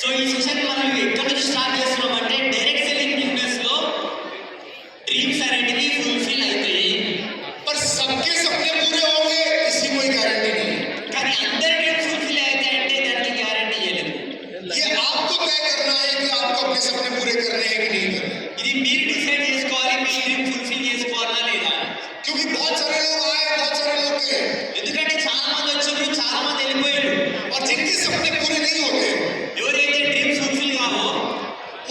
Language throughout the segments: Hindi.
సో ఈ సెషన్ మనం ఎక్కడి నుంచి స్టార్ట్ చేస్తున్నాం అంటే డైరెక్ట్ సెల్లింగ్ బిజినెస్ లో డ్రీమ్స్ అనేటివి ఫుల్ఫిల్ అవుతాయి. पर सबके सपने पूरे होंगे इसकी कोई गारंटी नहीं है। కానీ అందరి డ్రీమ్స్ ఫుల్ఫిల్ అవుతాయి అంటే దానికి గ్యారంటీ ఇవ్వలేదు. ये आपको तय करना है कि आपको अपने सपने पूरे करने हैं कि नहीं करने। ఇది మీరు డిసైడ్ చేసుకోవాలి మీ డ్రీమ్ ఫుల్ఫిల్ చేసుకోవాలా లేదా. क्योंकि बहुत सारे लोग आए, बहुत सारे लोग गए, ఎందుకంటే చాలా మంది వచ్చారు, చాలా మంది వెళ్ళిపోయారు. और जिनके सपने पूरे नहीं होते ఎవరైతే డ్రీమ్స్ ఫుల్ఫిల్ కావో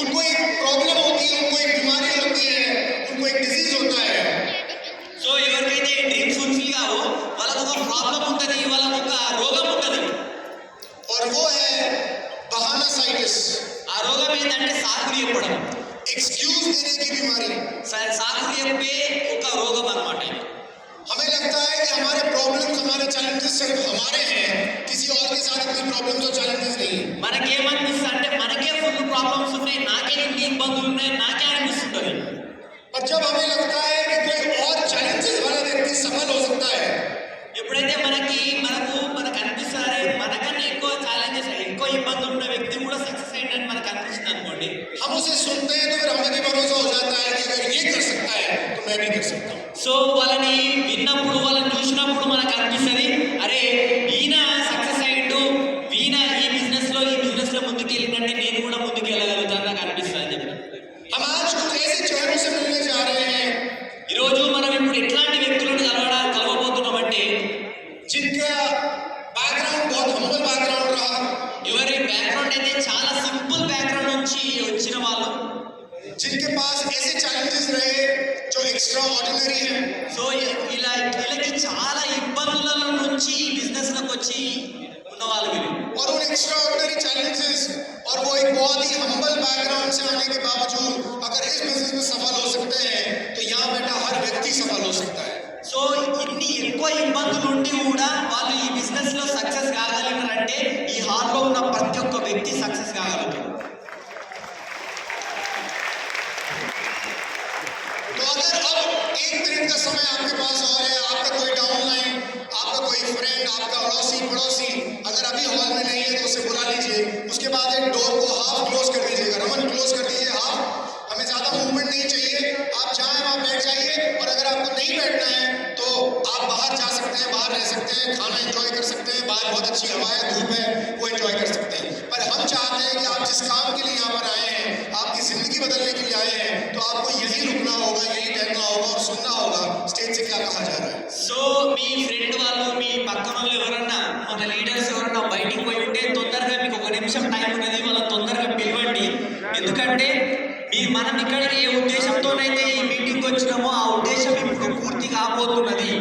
उनको एक प्रॉब्लम होती है, उनको एक बीमारी होती है, उनको एक डिजीज होता है। సో ఎవరికైతే డ్రీమ్స్ ఫుల్ఫిల్ కావో వాళ్ళకు ఒక ప్రాబ్లం ఉంటుంది, వాళ్ళకు ఒక రోగం ఉంటుంది. और वो है बहानासाइटिस, ఆ రోగం ఏంటంటే సాకులు చెప్పడం, एक्सक्यूज देने की बीमारी। సాకులు చెప్పే ఒక రోగం అన్నమాట. हमें लगता है कि हमारे प्रॉब्लम्स, हमारे चैलेंजेस सिर्फ हमारे हैं, किसी और के साथ इतनी प्रॉब्लम्स और चैलेंजेस नहीं है। మనకేమనిపిస్తుంది అంటే మనకే ఫుల్ ప్రాబ్లమ్స్ ఉన్నాయి, నాకే ఇన్ని ఇబ్బందులు ఉన్నాయి, నాకే అనిపిస్తుంటది. पर जब हमें लगता है कि कोई और चैलेंजेस वाला व्यक्ति सफल हो सकता है, ఎప్పుడైతే మనకు అనిపిస్తారే మనకన్నా ఎక్కువ ఛాలెంజెస్, ఎక్కువ ఇబ్బందులు ఉన్న వ్యక్తి కూడా సక్సెస్ అయ్యిందని మనకు అనిపిస్తుంది అనుకోండి, हम उसे सुनते हैं तो फिर हमें भी भरोसा हो जाता है कि अगर ये कर सकता है तो मैं भी कर सकता हूँ। సో వాళ్ళని విన్నప్పుడు, వాళ్ళని చూసినప్పుడు మనకు అనిపిస్తుంది, అరే ఈయన సక్సెస్ అయ్యిండు, ఈయన ఈ బిజినెస్ లో ముందుకు వెళ్ళినట్టే నేను కూడా ముందుకు వెళ్ళగలుగుతాను నాకు అనిపిస్తుంది అని చెప్పి. हम आज कुछ ऐसे चेहरों से मिलने जा रहे हैं ఈరోజు మనం ఇప్పుడు ఎట్లాంటి వ్యక్తులను కలవబోతున్నామంటే जिनका बैकग्राउंड बहुत हम्बल बैकग्राउंड रहा, ఎవరి బ్యాక్గ్రౌండ్ అయితే చాలా సింపుల్ బ్యాక్గ్రౌండ్ నుంచి వచ్చిన వాళ్ళు, जिनके पास ऐसे चैलेंजेस रहे जो एक्स्ट्रा ऑर्डिनरी है। సో వీళ్ళకి చాలా ఇబ్బందుల నుంచి ఈ బిజినెస్ లోకి వచ్చి ఉన్న వాళ్ళు వీళ్ళు. और उन एक्स्ट्रा ऑर्डिनरी चैलेंजेस और वो एक बहुत ही हम्बल बैकग्राउंड से आने के बावजूद अगर इस बिजनेस में सफल हो सकते हैं तो यहाँ बैठा हर व्यक्ति सफल हो सकता है। సో ఇన్ని ఎక్కువ ఇబ్బందులు ఉండి కూడా వాళ్ళు ఈ బిజినెస్ లో సక్సెస్ కాగలిగినారంటే ఈ హాల్ లో ఉన్న ప్రతి ఒక్క వ్యక్తి సక్సెస్ కాగలుగుతారు. तो अगर अब एक मिनट का समय आपके पास और है, आपका कोई डाउनलाइन, आपका कोई फ्रेंड, आपका पड़ोसी अगर अभी हॉल में नहीं है तो उसे बुला लीजिए। उसके बाद एक डोर को हाफ क्लोज कर दीजिएगा, रमन क्लोज कर दीजिए हाफ। हमें ज्यादा मूवमेंट नहीं चाहिए, आप चाहें वहां बैठ जाइए, और अगर आपको नहीं बैठना है तो आप बाहर जा सकते हैं, बाहर रह सकते हैं, खाना एंजॉय कर सकते हैं, बाहर बहुत अच्छी हवा है, धूप है, वो एंजॉय कर सकते हैं। पर हम चाहते हैं कि आप जिस काम के लिए यहाँ पर आए हैं, आपकी जिंदगी बदलने के लिए आए हैं, तो आपको यही रुकना होगा, यही बैठना होगा और सुनना होगा स्टेज से क्या कहा जा रहा है। సో మీ ఫ్రెండ్ వాళ్ళు, మీ పక్కన వాళ్ళు ఎవరన్నా, మన లీడర్స్ ఎవరన్నా బయటికి పోయి ఉంటే తొందరగా మీకు ఒక నిమిషం టైం ఉన్నది, వాళ్ళని తొందరగా పిలవండి. ఎందుకంటే మనం ఇక్కడికి ఏ ఉద్దేశంతోనైతే ఈ మీటింగ్ వచ్చినామో ఆ ఉద్దేశం ఇప్పుడు పూర్తి కాబోతున్నది.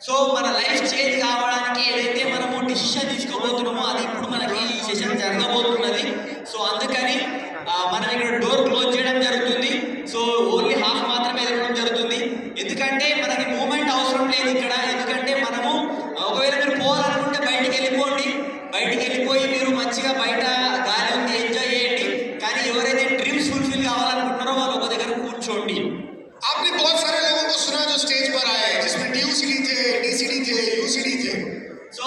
సో మన లైఫ్ చేంజ్ కావడానికి ఏదైతే మనము డిసిషన్ తీసుకోబోతున్నామో అది ఇప్పుడు మనకి ఈ సెషన్ జరగబోతున్నది. సో అందుకని మనం ఇక్కడ డోర్ క్లోజ్ చేయడం జరుగుతుంది. సో ఓన్లీ హాఫ్ మాత్రమే ఎదగడం జరుగుతుంది. ఎందుకంటే మనకి మూమెంట్ అవసరం లేదు ఇక్కడ. ఎందుకంటే మనము ఒకవేళ మీరు పోవాలనుకుంటే బయటికి వెళ్ళిపోండి, బయటికి వెళ్ళిపోయి మీరు మంచిగా బయట గాలి ఉంది ఎంజాయ్ చేయండి. కానీ ఎవరైతే డ్రీమ్స్ ఫుల్ఫిల్ కావాలనుకుంటున్నారో వాళ్ళు ఒక దగ్గర కూర్చోండి. आपने बहुत सारे लोगों को सुना जो स्टेज पर आए जिसमें DUCD थे, DCD थे, UCD थे। సో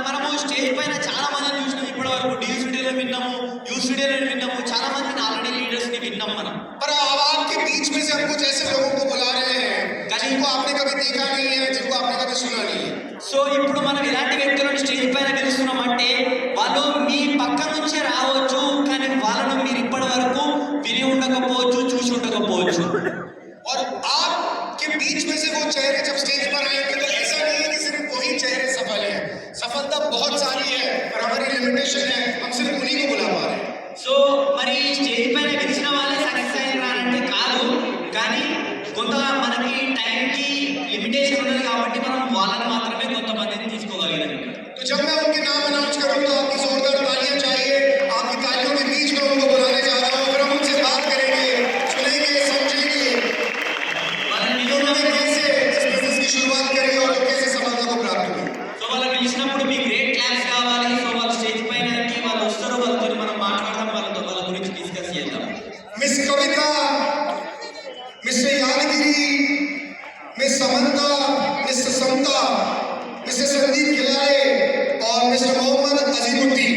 మనము స్టేజ్ పైన చాలా మందిని చూసినాం ఇప్పటి వరకు. DUCDలో విన్నాము, UCDలో విన్నాము, చాలా మందిని ఆల్రెడీ లీడర్స్ ని విన్నాం మనం. पर अब आपके बीच में से हम कुछ ऐसे लोगों को बुला रहे हैं जिनको आपने कभी देखा नहीं है, जिनको आपने कभी सुना नहीं है। సో ఇప్పుడు మనం ఎలాంటి వ్యక్తులను స్టేజ్ పైన పిలుస్తున్నామంటే వాళ్ళు మీ పక్క నుంచే రావచ్చు, కానీ వాళ్ళను మీరు ఇప్పటి వరకు విని ఉండకపోవచ్చు, చూసి ఉండకపోవచ్చు. और आपके बीच में से वो चेहरे जब स्टेज पर आएंगे तो ऐसा नहीं है कि सिर्फ वही चेहरे सफल हैं। सफलता बहुत सारी है पर हमारी लिमिटेशन है, हम सिर्फ उन्हीं को बुला पा रहे हैं। సో మరి స్టేజ్ పైన గెలిచిన వాళ్ళే సక్సెస్ అయినారంటే కాదు, కానీ కొంత మనకి టైంకి లిమిటేషన్ ఉన్నది కాబట్టి మనం వాళ్ళని మాత్రమే కొంతమందిని తీసుకోగలిగాం. तो जब मैं उनके नाम अनाउंस करूंगा तो आपकी जोरदार तालियां चाहिए। आपकी तालियों के बीच में उनको बुलाने जा रहा हूं, फिर हम उनसे बात करेंगे, सुनेंगे, समझेंगे उन्होंने कैसे इस बिजनेस की शुरुआत करी और कैसे सफलता को प्राप्त की। సో వాళ్ళు పిలిచినప్పుడు మీ గ్రేట్ క్లాస్ కావాలి. సో వాళ్ళు స్టేజ్ పైన వాళ్ళు వస్తారు, వాళ్ళతో మనం మాట్లాడదాం, వాళ్ళ గురించి డిస్కస్ చేద్దాం. मिस कविता, मिस्टर यादगिरी, मिस समंता, मिस्टर समता, मिस्टर संदीप खिलाड़े और मिस्टर मोहम्मद अजीमुद्दीन।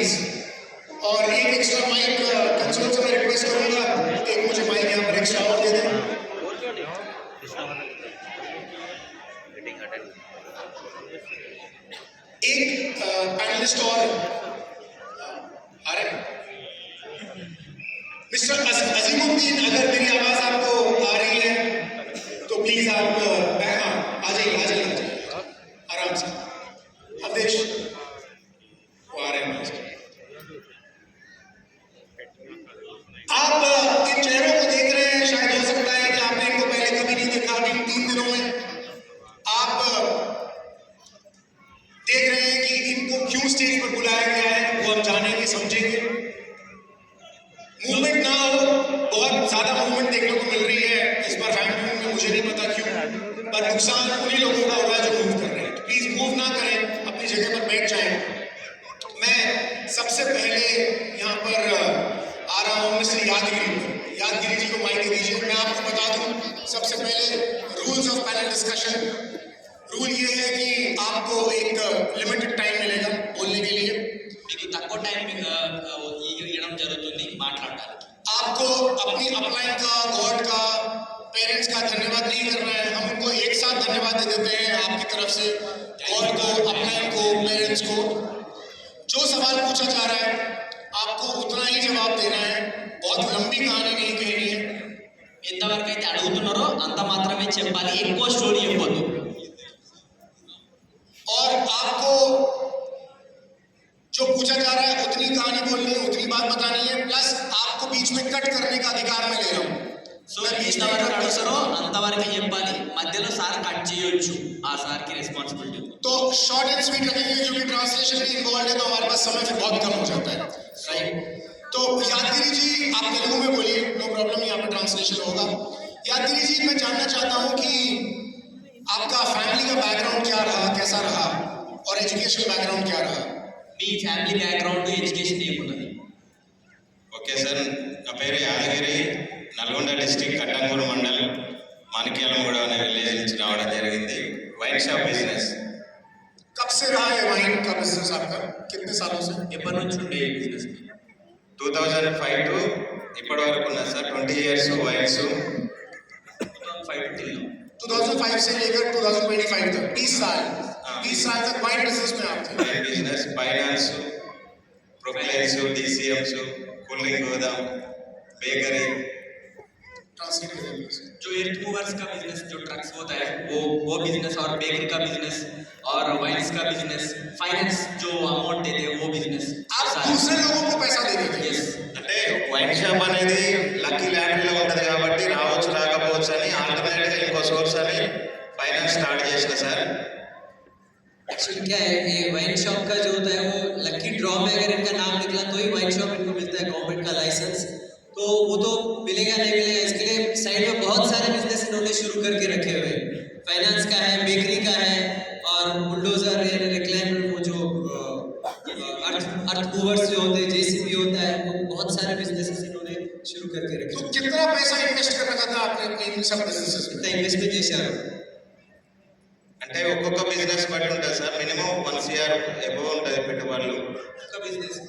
प्लीज। और एक एक्स्ट्रा माइक कंसोल से मैं रिक्वेस्ट करूंगा, एक मुझे माइक यहाँ पर एक्स्ट्रा और दे दें। एक पैनलिस्ट और आ रहे हैं। मिस्टर अजीमुद्दीन, अगर मेरी आवाज आपको आ रही है तो प्लीज आप आ जाइए आराम से। अवधेश वो आ रहे हैं। आप इन चेहरों को देख रहे हैं, शायद हो सकता है कि आपने इनको पहले कभी नहीं देखा, इन 3 दिनों में आप देख रहे हैं कि इनको क्यों स्टेज पर बुलाया गया है, वो हम जानेंगे समझेंगे। मूवमेंट ना हो, बहुत ज्यादा मूवमेंट देखने को मिल रही है इस बार फैन मूवमेंट में, मुझे नहीं पता क्यों, पर नुकसान उन्हीं लोगों का हो रहा है जो मूव कर रहे हैं। प्लीज मूव ना करें, अपनी जगह पर बैठ जाएं। मैं सबसे पहले यहाँ पर आ रहा हूँ मिस्टर यादगिरी जी को माइक दे दीजिए। मैं आपको बता दूं सबसे पहले rules of panel discussion. Rule ये है कि आपको एक लिमिटेड टाइम मिलेगा बोलने के लिए। మీకు తక్కువ టైం ఇవ్వడం జరుగుతుంది మాట్లాడడానికి। आपको अपनी अपलाइन का, गॉड का, पेरेंट्स का धन्यवाद नहीं करना है। हम उनको एक साथ धन्यवाद दे देते हैं आपकी तरफ से, गॉड को, अपलाइन को, पेरेंट्स को। जो सवाल पूछा जा रहा है आपको उतना ही जवाब देना है, बहुत लंबी कहानी नहीं कहनी है। ఎంతవరకు అయితే అడుగుతున్నారో అంత మాత్రమే చెప్పాలి, ఎక్కువ స్టోరీ చెప్పొద్దు। और आपको जो पूछा जा रहा है उतनी कहानी बोलनी है, उतनी बात बतानी है, प्लस आपको बीच में कट करने का अधिकार मैं ले रहा हूँ। సో ఎంతవరకు అడుగుతారో అంతవరకే చెప్పాలి, మధ్యలో సార్ కట్ చేయొచ్చు, ఆ సార్కి రెస్పాన్సిబిలిటీ। तो शॉर्ट एंड स्वीट रखेंगे क्योंकि ट्रांसलेशन भी इन्वॉल्व है, तो हमारे पास समय फिर बहुत कम हो जाता है, राइट। तो यादगिरी जी आप तेलुगु में बोलिए, नो प्रॉब्लम, यहाँ पे ट्रांसलेशन होगा। यादगिरी जी, मैं जानना चाहता हूँ कि आपका फैमिली का बैकग्राउंड क्या रहा, कैसा रहा, और एजुकेशन बैकग्राउंड क्या रहा? మీ ఫ్యామిలీ బ్యాక్గ్రౌండ్, ఎడ్యుకేషన్ ఏమున్నది? ఓకే సార్, నా పేరు యాదగిరి, నల్గొండ డిస్టిక్ కట్టంగూరు మండల్ మాణిక్యాలగూడ అనే విలేజ్ నుంచి రావడం జరిగింది। Wine shop business. कब से रहा है वाइन का बिजनेस आपका, कितने सालों से? ఎప్పటి నుంచి ఉండే ఈ బిజినెస్? 2005 టు ఇప్పటి వరకు ఉన్నా సార్, 20 ఇయర్స్ వైన్స్। 2005 से लेकर 2025 तक 20 साल, 20 साल तक वाइन बिजनेस में आप थे। Wine business, finance, Poclains, DCMs, cool drink గోదాం, బేకరీ। ट्रांसलेट करिए। जो एर्थ मूवर्स का बिजनेस, जो ट्रक्स होता है वो बिजनेस, और बेकरी का बिजनेस, और वाइन्स का बिजनेस, फाइनेंस जो अमाउंट देते हैं वो बिजनेस। आप दूसरे लोगों को पैसा दे रहे थे। यस, అంటే వైన్ షాప్ అనేది లక్కీ ల్యాండ్లో ఉంటుంది కాబట్టి రావచ్చు రాకపోవచ్చు అని ఆల్టర్నేట్గా ఇంకో సోర్స్ అని ఫైనాన్స్ స్టార్ట్ చేసిన సార్। एक्चुअली क्या है, ये वाइन शॉप का जो होता है वो लकी ड्रॉ में अगर इनका नाम निकला तो ही वाइन शॉप इनको मिलता है, गवर्नमेंट का लाइसेंस, तो वो तो मिलेगा नहीं मिलेगा। इसके लिए साइड में बहुत सारे बिजनेस इन्होंने शुरू करके रखे हुए हैं। फाइनेंस का है, बेकरी का है, और बुलडोजर, रिक्लाइनर, वो जो अर्थ मूवर्स जो होते हैं, जेसीबी होता है, वो बहुत सारे बिजनेस इन्होंने शुरू करके रखे। तो कितना पैसा इन्वेस्ट कर रखा था आपने अपने इन सब बिजनेसेस में? इन्वेस्टमेंट చేశారు అంటే ఒక్కొక్క బిజినెస్ బట్టి ఉంటుంది సార్, మినిమం 1 CR ఎబో ఉంటుంది పెట్టుబడులు ఒక బిజినెస్।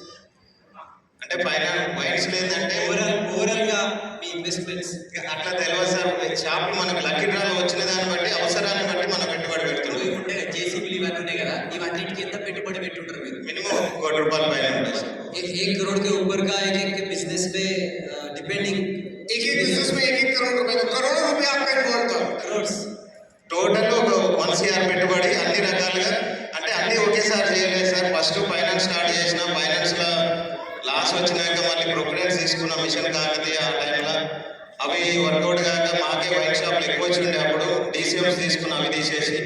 అంటే ఫైనాన్స్ వైన్స్ లేదంటే ఓవరాల్ గా మీ ఇన్వెస్ట్మెంట్స్ అట్లా తెలియదు సార్। షాపులు మనకు లక్కీ డ్రాలో వచ్చిన దాన్ని బట్టి, అవసరాన్ని బట్టి మనం పెట్టుబడి పెడుతున్నాం। ఉంటే జేసీబీలు ఇవన్నీ ఉన్నాయి కదా, ఇవన్నిటికి ఎంత పెట్టుబడి పెట్టుంటారు మీరు? మినిమం 1 కోటి రూపాయల పైన ఉంటుంది సార్। 1 करोड़ के ऊपर का एक बिजनेस पे डिपेंडिंग एक बिजनेस में 1 करोड़ रुपए, तो करोड़ों रुपए आपका इन्वॉल्व था। करोड्स టోటల్ ఒక 1 CR పెట్టుబడి, అన్ని రకాలుగా, అంటే అన్ని ఒకేసారి చేయలేదు సార్। ఫస్ట్ ఫైనాన్స్ స్టార్ట్ చేసిన, ఫైనాన్స్లో లాస్ వచ్చినాక మళ్ళీ ప్రొక్యూరెన్స్ తీసుకున్న మిషన్ కాకతీయ ఆ టైంలో, అవి వర్కౌట్ కాక మాకే వైన్ షాప్లు ఎక్కువ వచ్చిండే, అప్పుడు డీసీఎంస్ తీసుకున్న, అవి తీసేసి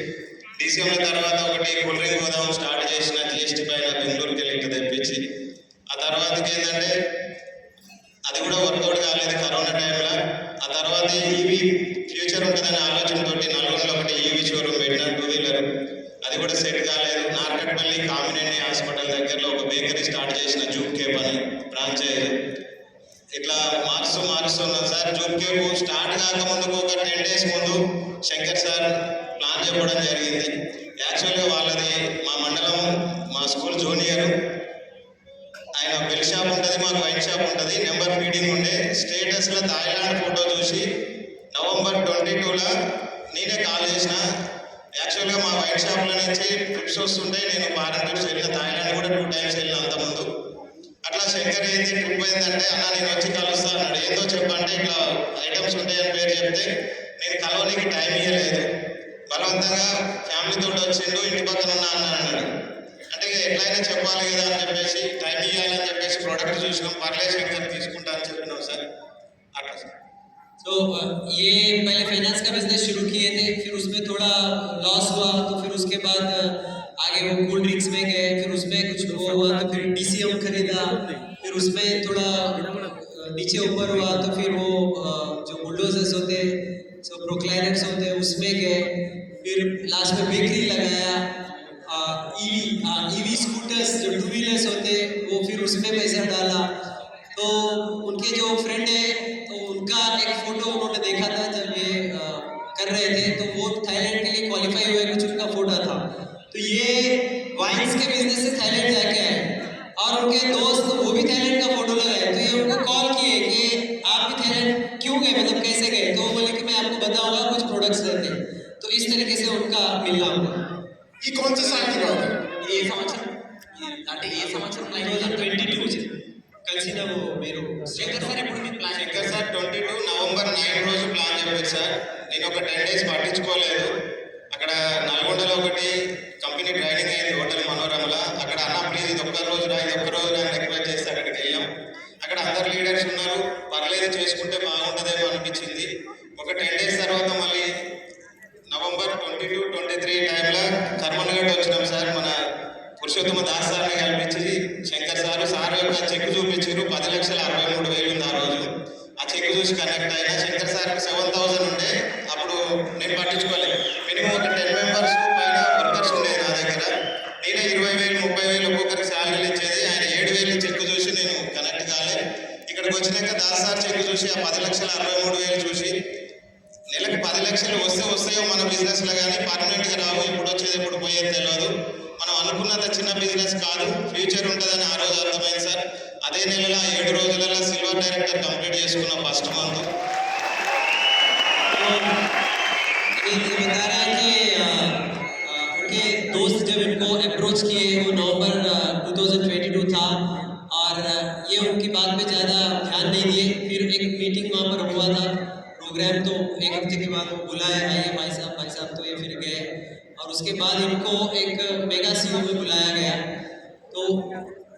డీసీఎంల తర్వాత ఒకటి కూల్ డ్రింక్ గోదాం స్టార్ట్ చేసిన, జిఎస్టీ పైన బెంగళూరుకి వెళ్ళి ఇటు తెప్పించి, ఆ తర్వాతకి ఏంటంటే అది కూడా వర్కౌట్ కాలేదు కరోనా టైంలో। ఆ తర్వాత ఈవీ ఫ్యూచర్ ఉంటుందనే ఆలోచనతో నల్గొండలో ఒకటి ఈవీ షోరూమ్ పెట్టిన, 2 వీలర్, అది కూడా సెట్ కాలేదు। నార్కట్పల్లి కామినేని హాస్పిటల్ దగ్గరలో ఒక బేకరీ స్టార్ట్ చేసిన, జూప్ కేప్ అని ఫ్రాంచైజ్। ఇట్లా మారుస్తున్నాం సార్। జూప్ కేప్ స్టార్ట్ కాకముందుకు ఒక 10 days ముందు శంకర్ సార్ ప్లాన్ చెప్పడం జరిగింది। యాక్చువల్గా వాళ్ళది మా మండలం, మా స్కూల్ జూనియర్, ఆయన బెల్ షాప్ ఉంటుంది, మాకు వైన్ షాప్ ఉంటుంది, నెంబర్ ఫీడింగ్ ఉండే. స్టేటస్లో థాయిలాండ్ ఫోటో చూసి నవంబర్ 22లో నేనే కాల్ చేసిన. యాక్చువల్గా మా వైన్ షాప్లో నుంచి ట్రిప్స్ వస్తుంటే నేను ఫారెన్ ట్రిప్స్ వెళ్ళిన, థాయిలాండ్ కూడా 2 టైమ్స్ వెళ్ళిన అంతకుముందు. అట్లా శంకర్ ఏంది ట్రిప్ అయిందంటే, అన్న నేను వచ్చి కలుస్తా అన్నాడు. ఏదో చెప్పంటే ఇట్లా ఐటమ్స్ ఉంటాయని పేరు చెప్తే నేను కలవడానికి టైం ఇవ్వలేదు. బలవంతంగా ఫ్యామిలీతో వచ్చిండు, ఇంటి పక్కన ఉన్నా అన్నాడు. అంటే ఇక ఎట్లయినా చెప్పాలి కదా అని చెప్పేసి టైం ఇవ్వాలని చెప్పేసి ప్రోడక్ట్ చూసినాం. పర్లేదు శంకర్ తీసుకుంటా అని చెప్పినాం సార్. అట్లా సార్. तो ये पहले फाइनेंस का बिजनेस शुरू किए थे, फिर उसमें थोड़ा लॉस हुआ, तो फिर उसके बाद आगे वो कोल्ड ड्रिंक्स में गए, फिर उसमें कुछ वो हुआ, तो फिर DCM खरीदा, फिर उसमें थोड़ा नीचे ऊपर हुआ, तो फिर वो जो बुलडोजर्स होते हैं, जो प्रोक्लाइनर्स होते हैं उसमें गए, फिर लास्ट में बेकरी लगाया, ईवी स्कूटर्स जो 2 व्हीलर्स होते हैं वो फिर उसमें पैसा डाला. तो उनके जो फ्रेंड है तो उनका एक फोटो उन्होंने देखा था जब ये कर रहे थे, तो वो थाईलैंड के लिए क्वालिफाई हुए, कुछ उनका फोटो था. तो ये वाइन्स के बिजनेस से थाईलैंड जाके आए और उनके दोस्त वो भी थाईलैंड का फोटो लगाए. तो ये उनको कॉल किए कि आप भी थाईलैंड क्यों गए, मतलब कैसे गए. तो वो बोले कि मैं आपको बताऊंगा, कुछ प्रोडक्ट्स रहते हैं. तो इस तरीके से उनका मिलना हुआ. ये कौन से साल की बात है? ఏ సంవత్సరం అంటే ఏ సంవత్సరం 2022 కలిసిన మీరు శంకర్ సార్ ఎప్పుడు మీకు ప్లాన్ శంకర్ సార్ 22 నవంబర్ 9 రోజు ప్లాన్ చెప్పారు సార్. నేను ఒక 10 డేస్ పట్టించుకోలేదు. అక్కడ నల్గొండలో ఒకటి కంపెనీ ట్రైనింగ్ అయింది హోటల్ మనోరమలో. అక్కడ అన్న ప్లీజ్ ఇది ఒక్క రోజు రా, ఇది ఒక్క రోజు రా అని రిక్వెస్ట్ చేస్తే అక్కడికి వెళ్ళాం. అక్కడ అందరు లీడర్స్ ఉన్నారు, పర్లేదు చేసుకుంటే బాగుంటుందేమో అనిపించింది. ఒక 10 డేస్ తర్వాత మళ్ళీ నవంబర్ 22, 23 టైంలో కర్మనగడ్ వచ్చినాం సార్. మన పురుషోత్తమ దాస్ సార్ని కల్పించి శంకర్ సార్ యొక్క చెక్ చూపించారు. 10,63,000 ఉంది ఆ రోజు. ఆ చెక్ చూసి కనెక్ట్ అయినా. శంకర్ సార్కి 7,000 ఉండే. అప్పుడు నేను పట్టించుకోలేదు. మినిమం ఒక 10 మెంబర్స్ పైన వర్కర్స్ ఉండేది నా దగ్గర. నేనే 20,000, 30,000 ఒక్కొక్కరికి శాలరీలు ఇచ్చేది. ఆయన 7,000 చెక్ చూసి నేను కనెక్ట్ కాలేదు. ఇక్కడికి వచ్చినాక దాస్ సార్ చెక్ చూసి ఆ 10,63,000 చూసి నెలకు 10 లక్షలు వస్తాయో మన బిజినెస్లో, కానీ పర్మనెంట్గా రావు. ఎప్పుడు వచ్చేది ఎప్పుడు పోయేది తెలియదు. మనం అనుకున్నంత చిన్న బిజినెస్ కాదు, ఫ్యూచర్ ఉంటుందని ఆ రోజు అర్థమైంది సార్. అదే నెలలో 7 రోజులలో సిల్వర్ డైరెక్టర్ కంప్లీట్ చేసుకున్న ఫస్ట్ మంత్. ये बता रहा है कि उनके दोस्त जब इनको अप्रोच किए वो नवंबर 2022 था और ये उनकी बात पे ज़्यादा ध्यान नहीं दिए. फिर एक मीटिंग वहाँ पर हुआ था प्रोग्राम, तो 1 हफ्ते के बाद वो बुलाया, आइए भाई साहब, तो ये फिर गए. और उसके बाद इनको एक मेगा सीओ में बुलाया गया. तो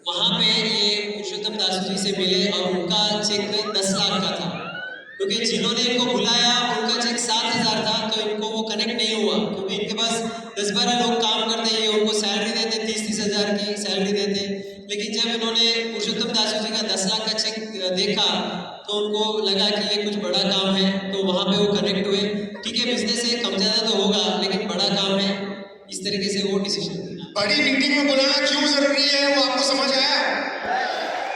वहाँ पे ये पुरुषोत्तम दास जी से मिले और उनका चेक 10 लाख का था, क्योंकि जिन्होंने इनको बुलाया उनका चेक 7,000 था. तो इनको वो कनेक्ट नहीं हुआ, क्योंकि इनके पास 10-12 लोग काम करते हैं, ये उनको सैलरी देते, 30-30 हज़ार की सैलरी देते. लेकिन जब इन्होंने पुरुषोत्तम दास जी का 10 लाख का चेक देखा तो उनको लगा कि ये कुछ बड़ा काम है. तो वहाँ पे वो कनेक्ट हुए. ठीक है, बिजनेस है, कम ज़्यादा तो होगा, लेकिन बड़ा काम है. इस तरीके से वो डिसीजन. बड़ी मीटिंग में बुलाना क्यों जरूरी है वो आपको समझ आया?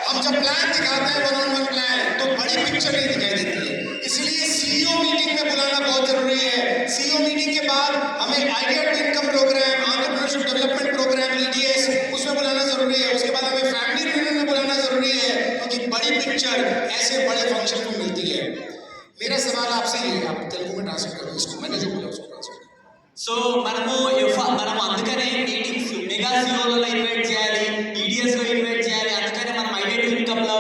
हम जब प्लान दिखाते हैं 1-on-1 प्लान, तो बड़ी पिक्चर नहीं दिखाई देती है. इसलिए सीईओ मीटिंग में बुलाना बहुत जरूरी है. सीईओ मीटिंग के बाद हमें idea to income programme, entrepreneurship development programme, EDS, उसमें बुलाना जरूरी है. उसके बाद हमें फैमिली रियूनियन में बुलाना जरूरी है, क्योंकि बड़ी पिक्चर ऐसे बड़े फंक्शन को मिलती है. मेरा सवाल आपसे ये, आप तेलुगु में ट्रांसलेट करो इसको, मैंने जो बोला उसको ट्रांसलेट. సో మనం అందుకనే మీటింగ్స్ మెగా సిఓలలో ఇన్వైట్ చేయాలి, ఈడిఎస్ లో ఇన్వైట్ చేయాలి. అందుకనే మనం ఐడియా ఇన్కమ్ లో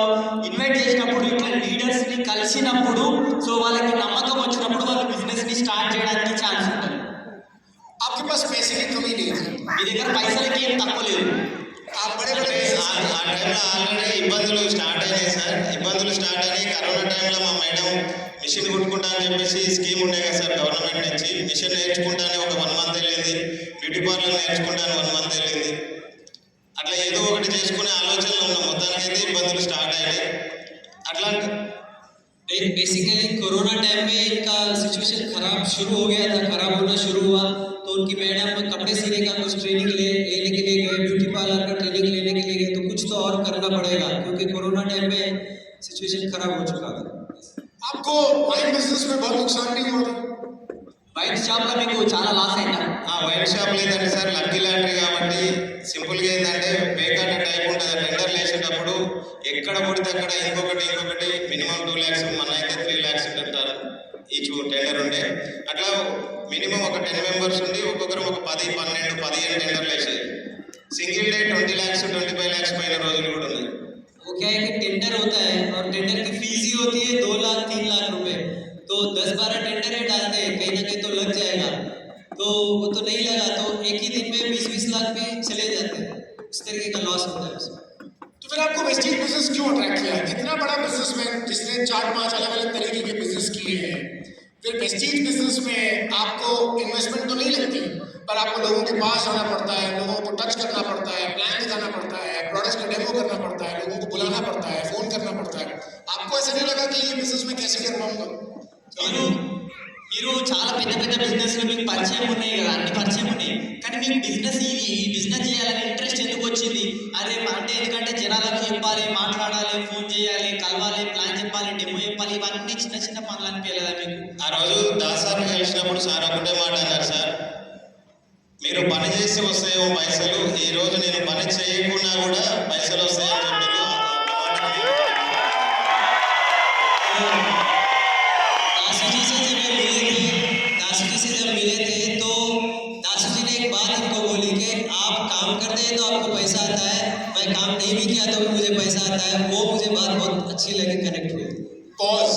ఇన్వైట్ చేసినప్పుడు ఇట్లా లీడర్స్ ని కలిసినప్పుడు సో వాళ్ళకి నమ్మకం వచ్చినప్పుడు వాళ్ళు బిజినెస్ ని స్టార్ట్ చేయడానికి ఛాన్స్ ఉంటుంది. आपके पास पैसे की कमी नहीं थी, మీ దగ్గర పైసలకి ఏం తక్కువ లేదు. आप बड़े बड़े ఆ టైంలో ఆల్రెడీ ఇబ్బందులు స్టార్ట్ అయినాయి సార్. ఇబ్బందులు స్టార్ట్ అయినాయి. కరోనా టైంలో మా మేడం మిషన్ కుట్టుకుంటా అని చెప్పేసి స్కీమ్ ఉండే కదా సార్ గవర్నమెంట్ నుంచి. మిషన్ నేర్చుకుంటానే ఒక 1 మంత్ వెళ్ళింది. బ్యూటీ పార్లర్ నేర్చుకుంటాను 1 మంత్ వెళ్ళింది. అట్లా ఏదో ఒకటి చేసుకునే ఆలోచనలో ఉన్నాం. మొత్తానికైతే ఇబ్బందులు స్టార్ట్ అయినాయి. అట్లా बेसिकली कोरोना टाइम में इनका सिचुएशन खराब शुरू हो गया था, खराब होना शुरू हुआ. तो उनकी मैडम कपड़े सीने का कुछ ट्रेनिंग लेने के लिए गए, ब्यूटी पार्लर का ट्रेनिंग लेने के लिए गए. तो कुछ तो और करना पड़ेगा, क्योंकि कोरोना टाइम में सिचुएशन खराब हो चुका था. आपको वाइन बिजनेस में बहुत नुकसान नहीं हुआ था? వైన్ షాప్ లో మీకు చాలా లాస్ అయిందా? ఆ వైన్ షాప్ లేదండి సార్, లక్కీ లాటరీ కాబట్టి సింపుల్గా ఏంటంటే పేకాట టైప్ ఉంటుంది. టెండర్లు వేసేటప్పుడు ఎక్కడ పడితే అక్కడ ఇంకొకటి మినిమం 2 lakhs, మన అయితే 3 lakhs పెట్టారు ఈచ్ టెండర్ ఉండే. అట్లా మినిమం ఒక 10 members ఉండి ఒక్కొక్కరు ఒక 10, 12, 15 టెండర్లు వేసేది. సింగిల్ డే 20 lakhs, 25 lakhs పోయిన రోజులు కూడా ఉన్నాయి. वो क्या है कि टेंडर होता है और टेंडर की फीस ही होती है 2 लाख 3 लाख रुपए, तो 10-12 टेंडर ही डालते हैं, कहीं ना कहीं तो लग जाएगा, तो वो तो नहीं लगा तो एक ही दिन में 20-20 लाख भी चले जाते हैं, इस तरीके का लॉस होता है उसमें। तो फिर आपको वेस्टेज बिजनेस क्यों अट्रैक्ट किया? इतना बड़ा बिजनेसमैन जिसने 4-5 अलग-अलग तरीके के बिजनेस किए हैं, फिर वेस्टेज बिजनेस में आपको इन्वेस्टमेंट तो नहीं लगती, पर आपको लोगों के पास आना पड़ता है, लोगों को टच करना पड़ता है, प्लान दिखाना पड़ता है, प्रोडक्ट्स का डेमो करना पड़ता है, लोगों को बुलाना पड़ता है, फोन करना पड़ता है। आपको ऐसा नहीं लगा कि ये बिजनेस में कैसे कर पाऊंगा? మీరు చాలా పెద్ద పెద్ద బిజినెస్ మీకు పరిచయం ఉన్నాయి కదా, అన్ని పరిచయం ఉన్నాయి, కానీ మీకు బిజినెస్ ఈ బిజినెస్ చేయాలని ఇంట్రెస్ట్ ఎందుకు వచ్చింది? అరే అంటే ఎందుకంటే జనాలకు చెప్పాలి, మాట్లాడాలి, ఫోన్ చేయాలి, కలవాలి, ప్లాన్ చెప్పాలి, డెమో చెప్పాలి, ఇవన్నీ చిన్న చిన్న పనులు అనిపించలేదా మీకు? ఆ రోజు దాసార్ని కలిసినప్పుడు సార్ ఒకటే మాట అన్నారు, సార్ మీరు పని చేసి వస్తాయో పైసలు, ఈ రోజు నేను పని చేయకుండా కూడా పైసలు వస్తాయని చెప్పారు. दासू जी से जब मिले थे तो दासू जी ने एक बात इनको बोली कि आप काम करते हैं तो आपको पैसा आता है, मैं काम नहीं भी किया तो भी मुझे पैसा आता है, वो मुझे बात बहुत अच्छी लगी, कनेक्ट हुई। पॉज।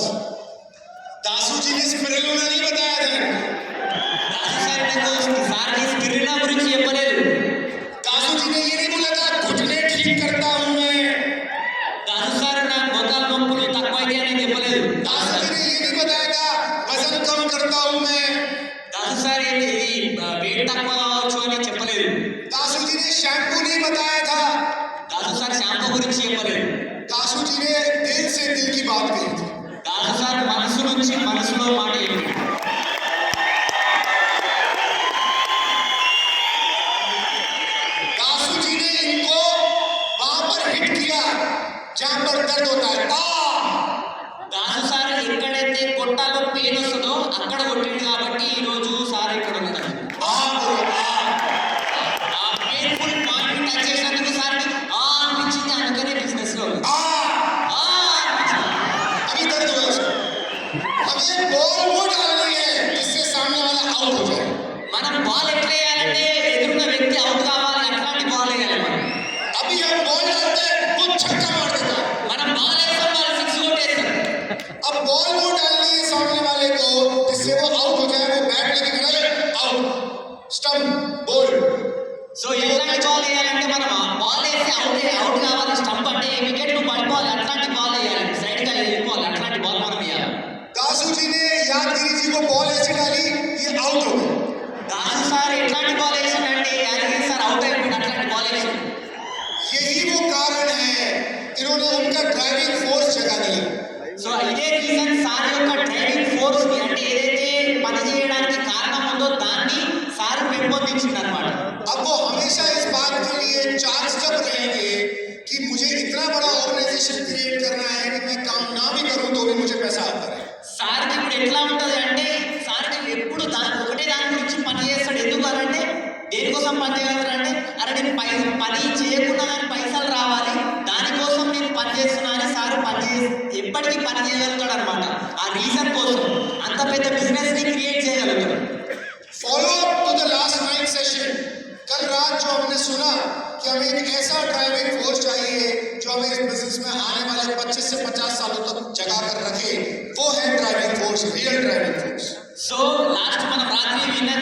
दासू जी ने स्पिरुलिना नहीं बताया था। దాసు సార్ నాకు సార్కి స్పిరులినా గురించి చెప్పలేదు. दासू जी ने ये नहीं बोला था घुटने ठीक करता हूं मैं। దాసు సార్ నా మోకాల నొప్పులు తక్కువైతే అని చెప్పలేదు. दासू जी ने ये नहीं बताया था वजन कम करता हूं मैं। దాసు సార్ ఇది వెయిట్ తక్కువ కావచ్చు అని చెప్పలేదు. दासू जी ने शैम्पू नहीं बताया था। దాసు సార్ షాంపూ గురించి చెప్పలేదు. दासू जी ने दिल से दिल की बात कही थी। దాసు సార్ మనసు నుంచి మనసులో మాట చెప్పాడు. दासू जी ने इनको वहां पर हिट किया जहां पर दर्द होता है। దాసు సార్ ఎక్కడైతే కొట్టాలో పెయిన్ వస్తుందో అక్కడ కొట్టింది కాబట్టి ఈ రోజు సార్ ఇక్కడ ఉన్నారు. ఆ పెయిన్ఫుల్ పాయింట్ టచ్ చేసినందుకు సార్ అనిపించింది, అందుకనే బిజినెస్ లో ఉంది. अभी दर्द हुआ उसको। अब ये बॉल वो डालनी है जिससे सामने वाला आउट हो जाए। మనం బాల్ ఎట్లా వేయాలంటే ఎదురున్న వ్యక్తి అవుట్ కావాలి, అట్లాంటి బాల్ వేయాలి మనం. अभी हम बॉल डालते हैं वो छक्का मार देता है। మనం బాల్ వేస్తాం, వాళ్ళు సిక్స్ కొట్టేస్తారు. अब बॉल वो डालनी है सामने वाले को जिससे वो आउट हो जाए, वो बैट लेके खड़ा है, आउट, स्टंप, बोल्ड। సో ఎట్లాంటి బాల్ వేయాలంటే మనం ఆ బాల్ వేసి అవుట్ కావాలి, స్టంప్ అంటే వికెట్ ను పడిపోవాలి, అట్లాంటి బాల్ వేయాలి, సైడ్ గా వెళ్ళిపోవాలి, అట్లాంటి బాల్ మనం వేయాలి. दासू जी ने यादगिरी जी को बॉल ऐसे डाली ये आउट हो गए। దాసు సార్ ఎట్లాంటి బాల్ వేసిందంటే యాదగిరి సార్ అవుట్ అయిపోయింది, అట్లాంటి బాల్ వేసింది. यही वो कारण है इन्होंने उनका ड्राइविंग फोर्स जगा दिया। సో ఇదే రీజన్ సార్ యొక్క డ్రైవింగ్ ఫోర్స్ ని, అంటే ఏదైతే పని చేయడానికి కారణం ఉందో దాన్ని సార్ పెంపొందించింది అనమాట. अब वो हमेशा इस बात के लिए चार्ज अप रहेंगे कि मुझे इतना बड़ा ऑर्गेनाइजेशन क्रिएट करना है कि मैं काम ना भी करूं तो भी मुझे पैसा आता रहे। సార్కి ఇప్పుడు ఎట్లా ఉంటుంది అంటే సార్కి ఎప్పుడు ఒకటే దాని గురించి పని చేస్తాడు. ఎందుకు అంటే దేనికోసం పని చేయాలంటే అరే నేను పని చేయకుండా నాకు పైసలు రావాలి, దానికోసం నేను పని చేస్తున్నా అని సార్ ఎప్పటికీ పని చేయగలుగుతాడు అనమాట. ఆ రీజన్ కోసం అంత పెద్ద బిజినెస్ ని క్రియేట్ చేయగలుగుతాడు. Follow up to the last night session. कल रात जो हमने सुना कि हमें एक ऐसा ड्राइविंग फोर्स चाहिए जो हमें इस बिजनेस में आने वाले 25 से 50 सालों तक जगा कर रखे, वो है driving force, real driving force. So last మనం రాత్రి విన్నాం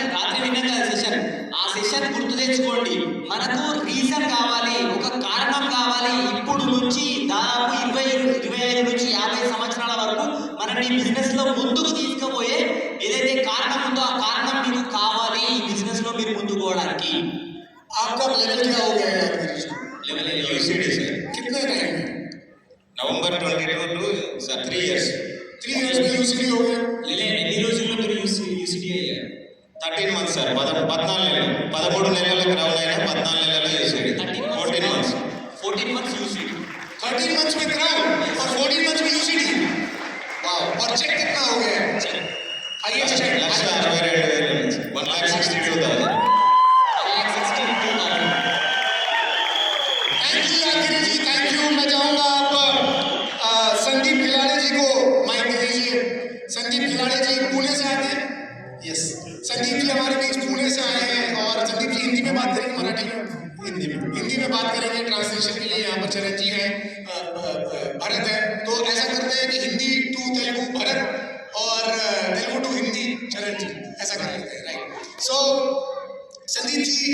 కదా సెషన్, ఆ సెషన్ గుర్తు తెచ్చుకోండి. మనకు రీజన్ కావాలి, ఒక కారణం కావాలి. ఇప్పుడు నుంచి దాదాపు 25 నుంచి 50 సంవత్సరాల వరకు మనం ఈ బిజినెస్ లో ముందుకు తీసుకుపోయే ఏదైతే కారణం ఉందో ఆ కారణం మీకు కావాలి ఈ బిజినెస్ లో మీరు ముందుకు పోవడానికి. आपका लेवल क्या हो गया है यादगिरी जी? లెవెల్ యూసీడీ సార్ कितने टाइम में? November 22 to 3 years. 3 इयर्स में यूसीडी हो गया। ఎన్ని రోజుల్లో మీరు యూసీడీ అయ్యారు? 13 months సార్, 14 నెలలు, 13 నెలలకు రౌండ్ అయినా 14 నెలల UCD, 14 months. 14 months UCD. 13 months में क्राउन और 14 मंथ्स में यूसीडी। वाह। और चेक कितना हो गया है? हाईएस्ट है 1,62,000 నుంచి 1,62,000. Thank you Yadagiri ji, thank you. मैं चाहूंगा आप संदीप खिलाड़ी जी को माइक दे दीजिए। संदीप खिलाड़ी जी पुणे से आते हैं। यस, संदीप जी हमारे बीच पुणे से आए हैं और संदीप जी हिंदी में बात करेंगे, मराठी में? हिंदी में बात करेंगे। ट्रांसलेशन के लिए यहाँ पर चरण जी हैं, भरत है। तो ऐसा करते हैं कि हिंदी टू तेलुगु भरत और तेलुगु टू हिंदी चरण जी, ऐसा कर लेते हैं, राइट? सो संदीप जी,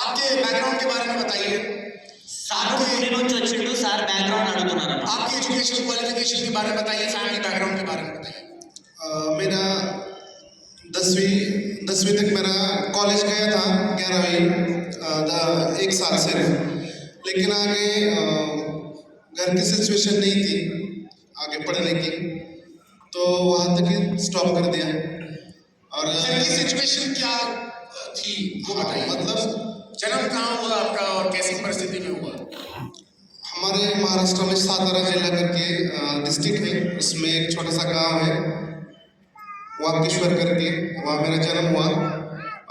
आपके बैकग्राउंड के बारे में बताइए। సార్ పుणे నుంచి వచ్చిండు సార్ బ్యాక్గ్రౌండ్ అడుగుతున్నారు. आपकी एजुकेशन क्वालिफिकेशन के बारे में बताइए, फैमिली बैकग्राउंड के बारे में बताइए। मेरा 10वीं तक मेरा कॉलेज गया था, 11वीं 1 साल से, लेकिन आगे घर की सिचुएशन नहीं थी आगे पढ़ने की, तो वहाँ तक ही स्टॉप कर दिया। और घर की सिचुएशन क्या थी वो बताइए। मतलब जन्म कहाँ हुआ आपका और कैसी परिस्थिति में हुआ? हमारे महाराष्ट्र में सातारा जिला करके डिस्ट्रिक्ट है, उसमें एक छोटा सा गांव है वाकेश्वर करके, वहाँ मेरा जन्म हुआ।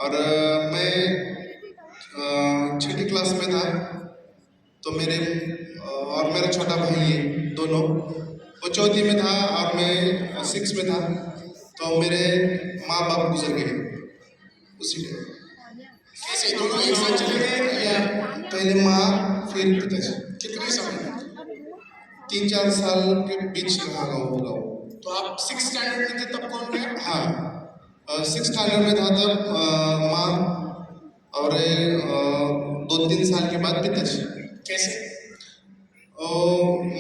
और मैं 6ठी क्लास में था, तो मेरे और मेरा छोटा भाई है, दोनों वो 4th में था और मैं 6 में था। तो मेरे माँ बाप गुजर गए उसी टाइम। कैसे दोनों एक साथ चले गए या पहले माँ फिर पिताजी। कितने समय? 3-4 साल के बीच रहा होगा वो। तो आप 6th स्टैंडर्ड में थे तब कौन गया? हाँ, 6th स्टैंडर्ड में था तब माँ, और 2-3 साल के बाद पिताजी। कैसे?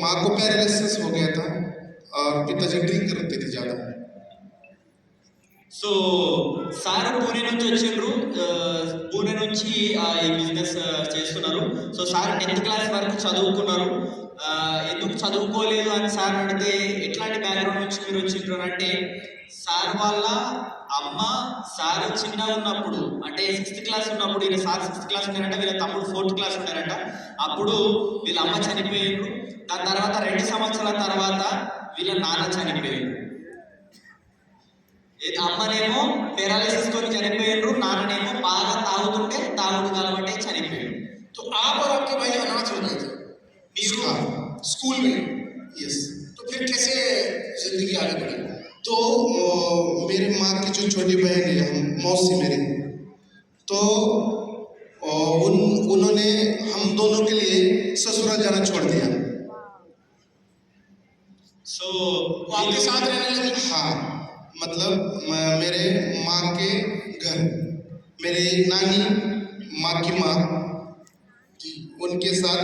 माँ को पैरालिसिस हो गया था और पिताजी ड्रिंक करते थे ज़्यादा। సో సార్ పూణే నుంచి వచ్చిండ్రు. పూణే నుంచి ఈ బిజినెస్ చేస్తున్నారు. సో సార్ 10th క్లాస్ వరకు చదువుకున్నారు. ఎందుకు చదువుకోలేదు అని సార్ అడిగితే ఎట్లాంటి బ్యాక్గ్రౌండ్ నుంచి మీరు వచ్చిండ్రు అని అంటే, సార్ వాళ్ళ అమ్మ సార్ చిన్నగా ఉన్నప్పుడు అంటే 6th క్లాస్ ఉన్నప్పుడు, ఈయన సార్ 6th క్లాస్ ఉన్నారంట, వీళ్ళ తమ్ముడు 4th క్లాస్ ఉన్నారంట. అప్పుడు వీళ్ళ అమ్మ చనిపోయిండ్రు. దాని తర్వాత 2 సంవత్సరాల తర్వాత వీళ్ళ నాన్న చనిపోయిండ్రు. అమ్మనేమో पैरालिसिस తో చనిపోయిండ్రు, నాన్ననేమో బాగా తాగుడు కాబట్టి చనిపోయిండు. तो आप और आपके भाई अनाथ हो गए थे हाँ, स्कूल में। यस। तो फिर कैसे जिंदगी आगे बढ़ी? तो मेरे माँ की जो छोटी बहन है, मौसी मेरी, तो उन्होंने हम दोनों के लिए ससुराल जाना छोड़ दिया। సో वो आपके साथ रहने लगी? हाँ, मतलब मेरे माँ के घर, मेरी नानी माँ की माँ, उनके साथ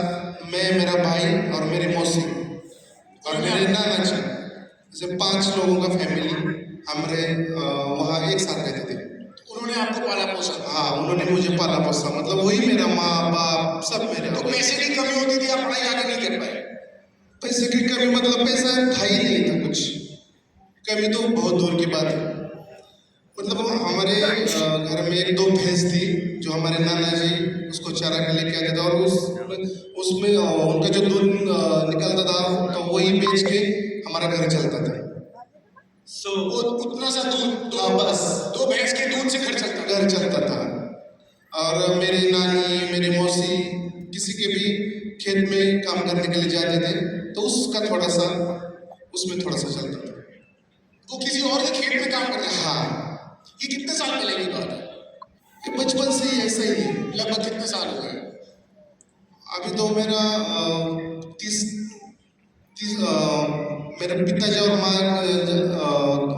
मैं, मेरा भाई और मेरी मौसी और मेरे नाना जी, जैसे 5 लोगों का फैमिली हमारे वहाँ एक साथ रहते थे। उन्होंने आपको पाला पोसा? हाँ, उन्होंने मुझे पाला पोसा, मतलब वही मेरा माँ बाप सब मेरे। तो पैसे की कमी होती थी, आप पढ़ाई आगे नहीं कर पाए? पैसे की कमी मतलब पैसा था ही नहीं था कुछ, कमी तो बहुत दूर की बात है। मतलब हमारे घर में 1-2 भैंस थी जो हमारे नाना जी उसको चारा के लेके आते थे, और उसमें उनका जो दूध निकलता था तो वही बेच के हमारा घर चलता था। సో वो उतना सा दूध, हाँ, बस 2 भैंस के दूध से घर चलता था? घर चलता था। और मेरी नानी मेरी मौसी किसी के भी खेत में काम करने के लिए जाते थे, तो उसका थोड़ा सा उसमें थोड़ा सा चलता था। वो किसी और के खेत में काम करते थे? हाँ, ये कितने साल पहले की बात है? ये बचपन से ही ऐसा ही है। लगभग कितने साल हो गए? अभी तो मेरा 30 मेरे पिताजी और माँ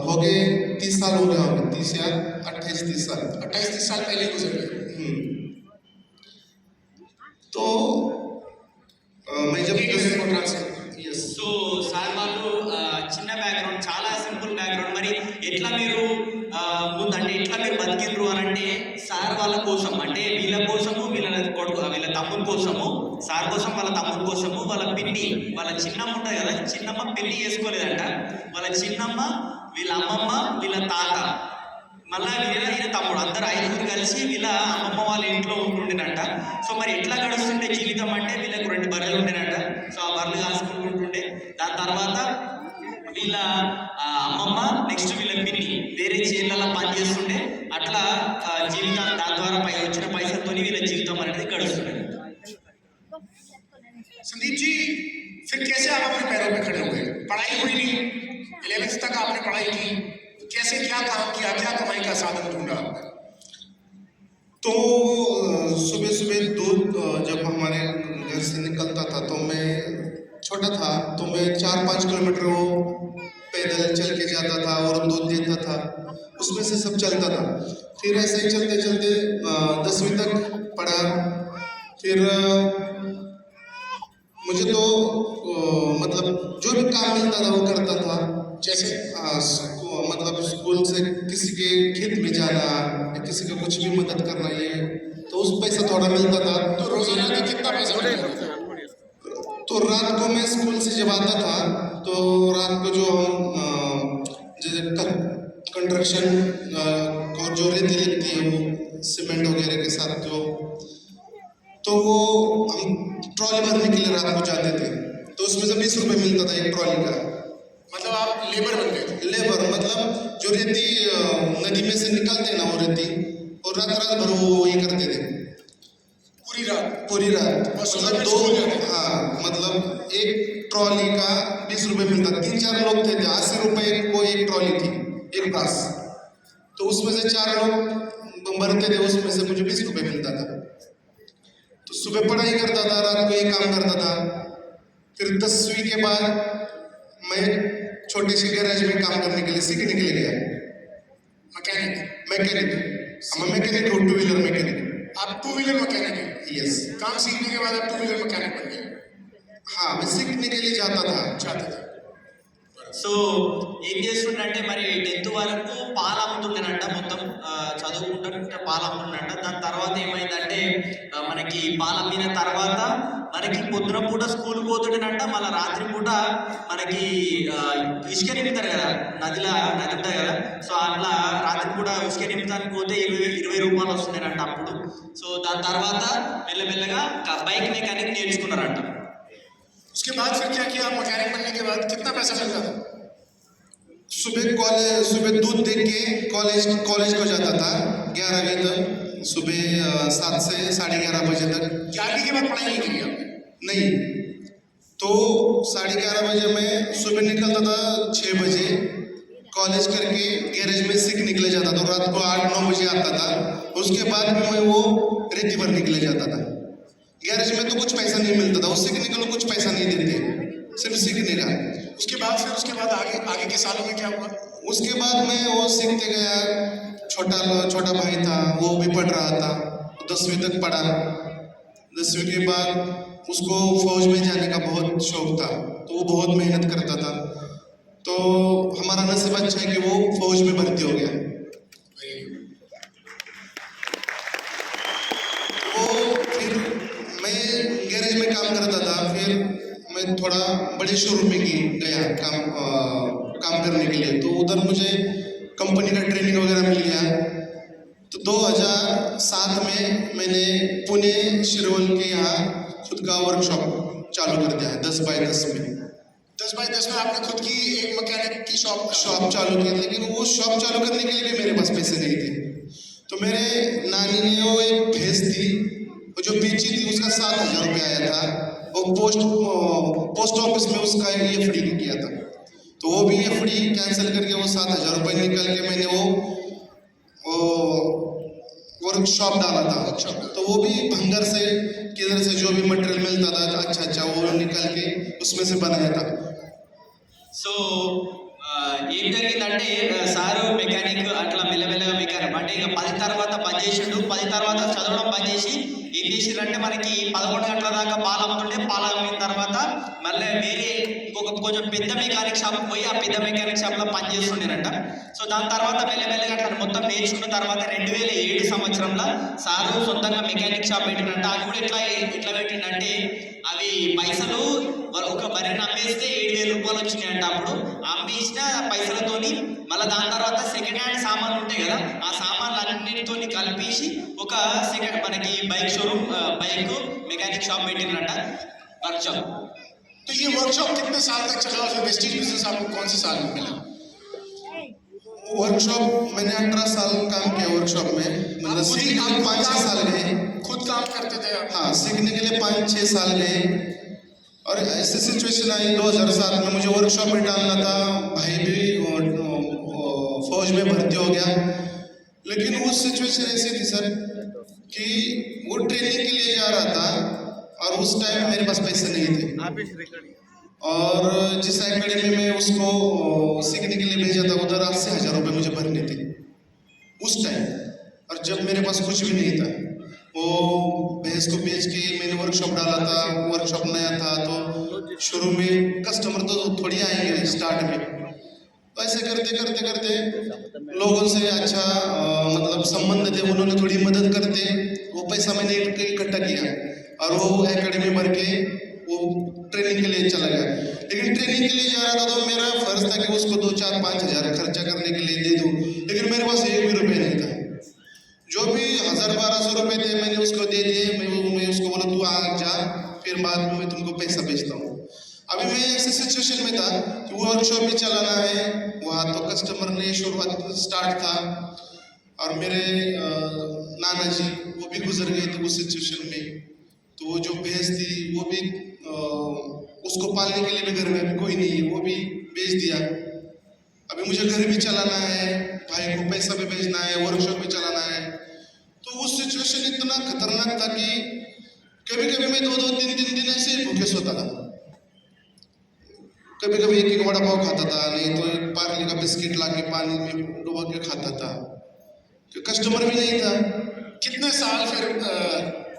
हो गए 30 साल हो गए होंगे, 30 या 28-30 साल। 28-30 साल पहले ही गुजर गए। तो मैं जब यस, సో సార్ వాళ్ళు చిన్న బ్యాక్గ్రౌండ్, చాలా సింపుల్ బ్యాక్గ్రౌండ్. మరి ఎట్లా మీరు ముందు అంటే ఎట్లా మీరు బతికిండ్రు అని అంటే, సార్ వాళ్ళ కోసం అంటే వీళ్ళ కోసము, వీళ్ళ కొడుకు వీళ్ళ తమ్ముడు కోసము, సార్ కోసం వాళ్ళ తమ్ముడు కోసము, వాళ్ళ పిన్ని వాళ్ళ చిన్నమ్మ ఉంటుంది కదా, చిన్నమ్మ పెళ్లి చేసుకోలేదంట. వాళ్ళ చిన్నమ్మ, వీళ్ళ అమ్మమ్మ, వీళ్ళ తాత, మళ్ళా ఈయన తమ్ముడు, అందరు 5గురు కలిసి వీళ్ళ అమ్మమ్మ వాళ్ళ ఇంట్లో ఉంటుండేనంట. సో మరి ఎట్లా గడుస్తుండే జీవితం అంటే, వీళ్ళకు 2 బర్రెలు ఉండేనంట. సో ఆ బర్రెలు కాసుకుంటుండే. దాని తర్వాత వీళ్ళ అమ్మమ్మ, నెక్స్ట్ వీళ్ళ పిన్ని వేరే చేళ్ళలో పని చేస్తుండే అట్లా జీవితం దాని ద్వారా వచ్చిన పైసలతో వీళ్ళ జీవితం అనేది గడుస్తుంది. संदीप जी, फिर कैसे आप अपने पैरों पे खड़े हुए? पढ़ाई हुई नहीं, 11th तक आपने पढ़ाई की, कैसे क्या काम किया, क्या कमाई का साधन ढूंढा? तो सुबह सुबह दूध जब हमारे घर से निकलता था तो मैं छोटा था तो मैं 4-5 किलोमीटर वो पैदल चल के जाता था और दूध देता था, उसमें से सब चलता था। फिर ऐसे ही चलते चलते 10वीं तक पढ़ा। फिर मुझे तो मतलब जो भी काम मिलता था वो करता था। जैसे मतलब स्कूल से किसी के खेत में जाना या किसी का कुछ भी मदद करना, ये तो उस पैसा थोड़ा मिलता था। तो रोजाना का कितना पैसा मिलता था? तो रात को मैं स्कूल से जब आता था तो रात को जो हम जैसे कंस्ट्रक्शन और जो रेती लगती है वो सीमेंट वगैरह के साथ जो, तो वो हम ट्रॉली भरने के लिए रात को जाते थे तो उसमें से 20 रुपये मिलता था एक ट्रॉली का। मतलब आप लेबर बन गए थे? लेबर मतलब जो रेती नदी में से निकालते हैं ना वो रेती, और रात रात भर वो ये करते थे पूरी रात? पूरी रात। बस मतलब उसमें दो, स्कूल जाते थे? हाँ मतलब एक ट्रॉली का 20 रुपये मिलता। 3-4 लोग थे, 80 रुपये को एक ट्रॉली थी, एक बास। तो उसमें से 4 लोग भरते थे, उसमें से मुझे 20 रुपये मिलता था। तो सुबह पढ़ाई करता था, रात को ये काम करता था। फिर 10वीं के बाद मैं छोटे से गैरेज में काम करने के लिए सीखने के लिए गया। मैकेनिक हो, 2 व्हीलर मैकेनिक। आप 2 व्हीलर मैकेनिक हैं? यस। काम सीखने के बाद आप 2 व्हीलर मैकेनिक बन गए? हाँ, मैं सीखने के लिए जाता था। चाहते थे? సో ఏం చేస్తుండంటే మరి 10th వరకు పాలు అమ్ముతుండేనంట, మొత్తం చదువుకుంటుంటే పాలు అమ్ముతుండంట. దాని తర్వాత ఏమైందంటే మనకి పాలు అమ్మిన తర్వాత మనకి పొద్దున పూట స్కూల్ పోతుండేనంట, మళ్ళీ రాత్రి పూట మనకి ఇసుక నింపుతారు కదా, నది ఉంటుంది కదా, సో అట్లా రాత్రి పూట ఇసుక నింపుతానికి పోతే 20 రూపాయలు వస్తుండేనంట అప్పుడు. సో దాని తర్వాత మెల్లమెల్లగా బైక్ మెకానిక్ నేర్చుకున్నారంట. उसके बाद फिर क्या किया? मैकेनिक बनने के बाद कितना पैसा मिलता था? सुबह दूध दे के कॉलेज को जाता था 11वीं तक, सुबह 7 से 11:30 बजे तक। 11वीं के बाद पढ़ाई नहीं करी आपने? नहीं, तो 11:30 बजे मैं सुबह निकलता था, 6 बजे कॉलेज करके गैरेज में सीखने के लिए जाता था। रात को 8-9 बजे आता था। उसके बाद मैं वो रेती भरने के लिए जाता था। गैरेज में तो कुछ पैसा नहीं मिलता था, उस सीखने के लिए कुछ पैसा नहीं देते, सिर्फ सीखने का। उसके बाद आगे के सालों में क्या हुआ? उसके बाद मैं वो सीखते गया। छोटा भाई था, वो भी पढ़ रहा था, 10वीं तक पढ़ा। 10वीं के बाद उसको फौज में जाने का बहुत शौक था, तो वो बहुत मेहनत करता था। तो हमारा नसीब अच्छा है कि वो फौज में भर्ती हो गया। वो फिर मैं गैरेज में काम करता था, फिर मैं थोड़ा बड़े शोरूम में गया काम करने के लिए। तो उधर मुझे कंपनी का ट्रेनिंग वगैरह मिल गया। तो 2007 में मैंने पुणे शिरवल के यहाँ खुद का वर्कशॉप चालू कर दिया है 10x10 में। 10x10 में आपने खुद की एक मैकेनिक की शॉप चालू की, लेकिन वो शॉप चालू करने के लिए भी मेरे पास पैसे नहीं थे। तो मेरे नानी ने वो एक भैंस थी, वो जो बेची थी, उसका 7,000 रुपये आया था। वो पोस्ट ऑफिस में उसका FD किया था, तो वो भी FD कैंसिल करके वो 7,000 रुपये निकल के मैंने वो वर्कशॉप डाला था। तो वो भी भंगर से किधर से जो भी मटेरियल मिलता था अच्छा वो निकल के उसमें से बनाया था। సో ఏం జరిగిందంటే సారు మెకానిక్ అట్లా మెల్లమెల్లగా మెకానిక్ అంటే ఇక 10 తర్వాత బంద్ చేసిండు. 10 తర్వాత చదవడం బంద్ చేసి ఏం చేసిండ్రంటే మనకి 11 గంటల దాకా పాలు అమ్ముతుంటే, పాలు అమ్మిన తర్వాత మళ్ళీ వేరే ఇంకొక కొంచెం పెద్ద మెకానిక్ షాప్కి పోయి ఆ పెద్ద మెకానిక్ షాప్లో పని చేస్తుండేనంట. సో దాని తర్వాత మెల్లమెల్లగా అట్లా మొత్తం నేర్చుకున్న తర్వాత 2007 సంవత్సరంలో సారు సొంతంగా మెకానిక్ షాప్ పెట్టినంట. అది కూడా ఎట్లా పెట్టిండంటే అవి పైసలు ఒక బర్రెని అమ్మేస్తే 7,000 రూపాయలు వచ్చినాయంట. అప్పుడు అమ్మేసిన పైసలతోని మళ్ళీ దాని తర్వాత సెకండ్ హ్యాండ్ సామాన్లు ఉంటాయి కదా, ఆ సామాన్లు అన్నిటితో కలిపేసి ఒక మనకి bike showroom bike mechanic shop పెట్టిండ్రంట, వర్క్షాప్. तो ये वर्कशॉप कितने साल तक चला और वेस्टेज बिजनेस आपको कौन से साल में मिला? वर्कशॉप मैंने 18 साल काम किया वर्कशॉप में, मतलब सीखने के लिए 5-6 साल गए। खुद काम करते थे आप? हाँ, सीखने के लिए 5-6 साल गए। और ऐसी सिचुएशन आई 2007 में, मुझे वर्कशॉप में डालना था, भाई भी फौज में भर्ती हो गया। लेकिन उस सिचुएशन ऐसी थी सर कि वो ट्रेनिंग के लिए जा रहा था और उस टाइम मेरे पास पैसे नहीं थे। और जिस एकेडमी में उसको सीखने के लिए भेजा था उधर 80,000 रुपये मुझे भरने थे उस टाइम। और जब मेरे पास कुछ भी नहीं था, वो भैंस को बेच के मैंने वर्कशॉप डाला था। वर्कशॉप नया था तो शुरू में कस्टमर तो थोड़ी आएंगे स्टार्ट में, तो ऐसे करते करते करते लोगों से अच्छा मतलब संबंध थे, उन्होंने थोड़ी मदद करते, वो पैसा मैंने इकट्ठा किया और वो एकेडमी भर के वो ट्रेनिंग के लिए चला गया। लेकिन ट्रेनिंग के लिए जा रहा था तो मेरा फर्ज था कि उसको 2-4-5 हज़ार खर्चा करने के लिए दे दूँ, लेकिन मेरे पास 1 भी रुपये नहीं था। जो भी 1000-1200 रुपये थे मैंने उसको दे दिए। मैं उसको बोला तू आ जा, फिर बाद में मैं तुमको पैसा भेजता हूँ। अभी मैं ऐसे सिचुएशन में था कि वो वर्कशॉप भी चलाना है, वहाँ तो कस्टमर ने शुरुआत स्टार्ट था और मेरे नाना जी वो भी गुजर गए थे उस सिचुएशन में। तो वो जो भैंस थी वो भी उसको पालने के लिए भी घर में अभी कोई नहीं है, वो भी बेच दिया। अभी मुझे घर भी चलाना है, भाई को पैसा भी भेजना है, वर्कशॉप भी चलाना है। तो उस सिचुएशन इतना खतरनाक था कि कभी कभी मैं 2-2, 3-3 दिन ऐसे ही भूखे सोता था। कभी कभी 1-1 वड़ा पाव खाता था, नहीं तो एक पार्ले का बिस्किट ला के पानी में डुबा के खाता था, तो कस्टमर भी नहीं था। कितने साल फिर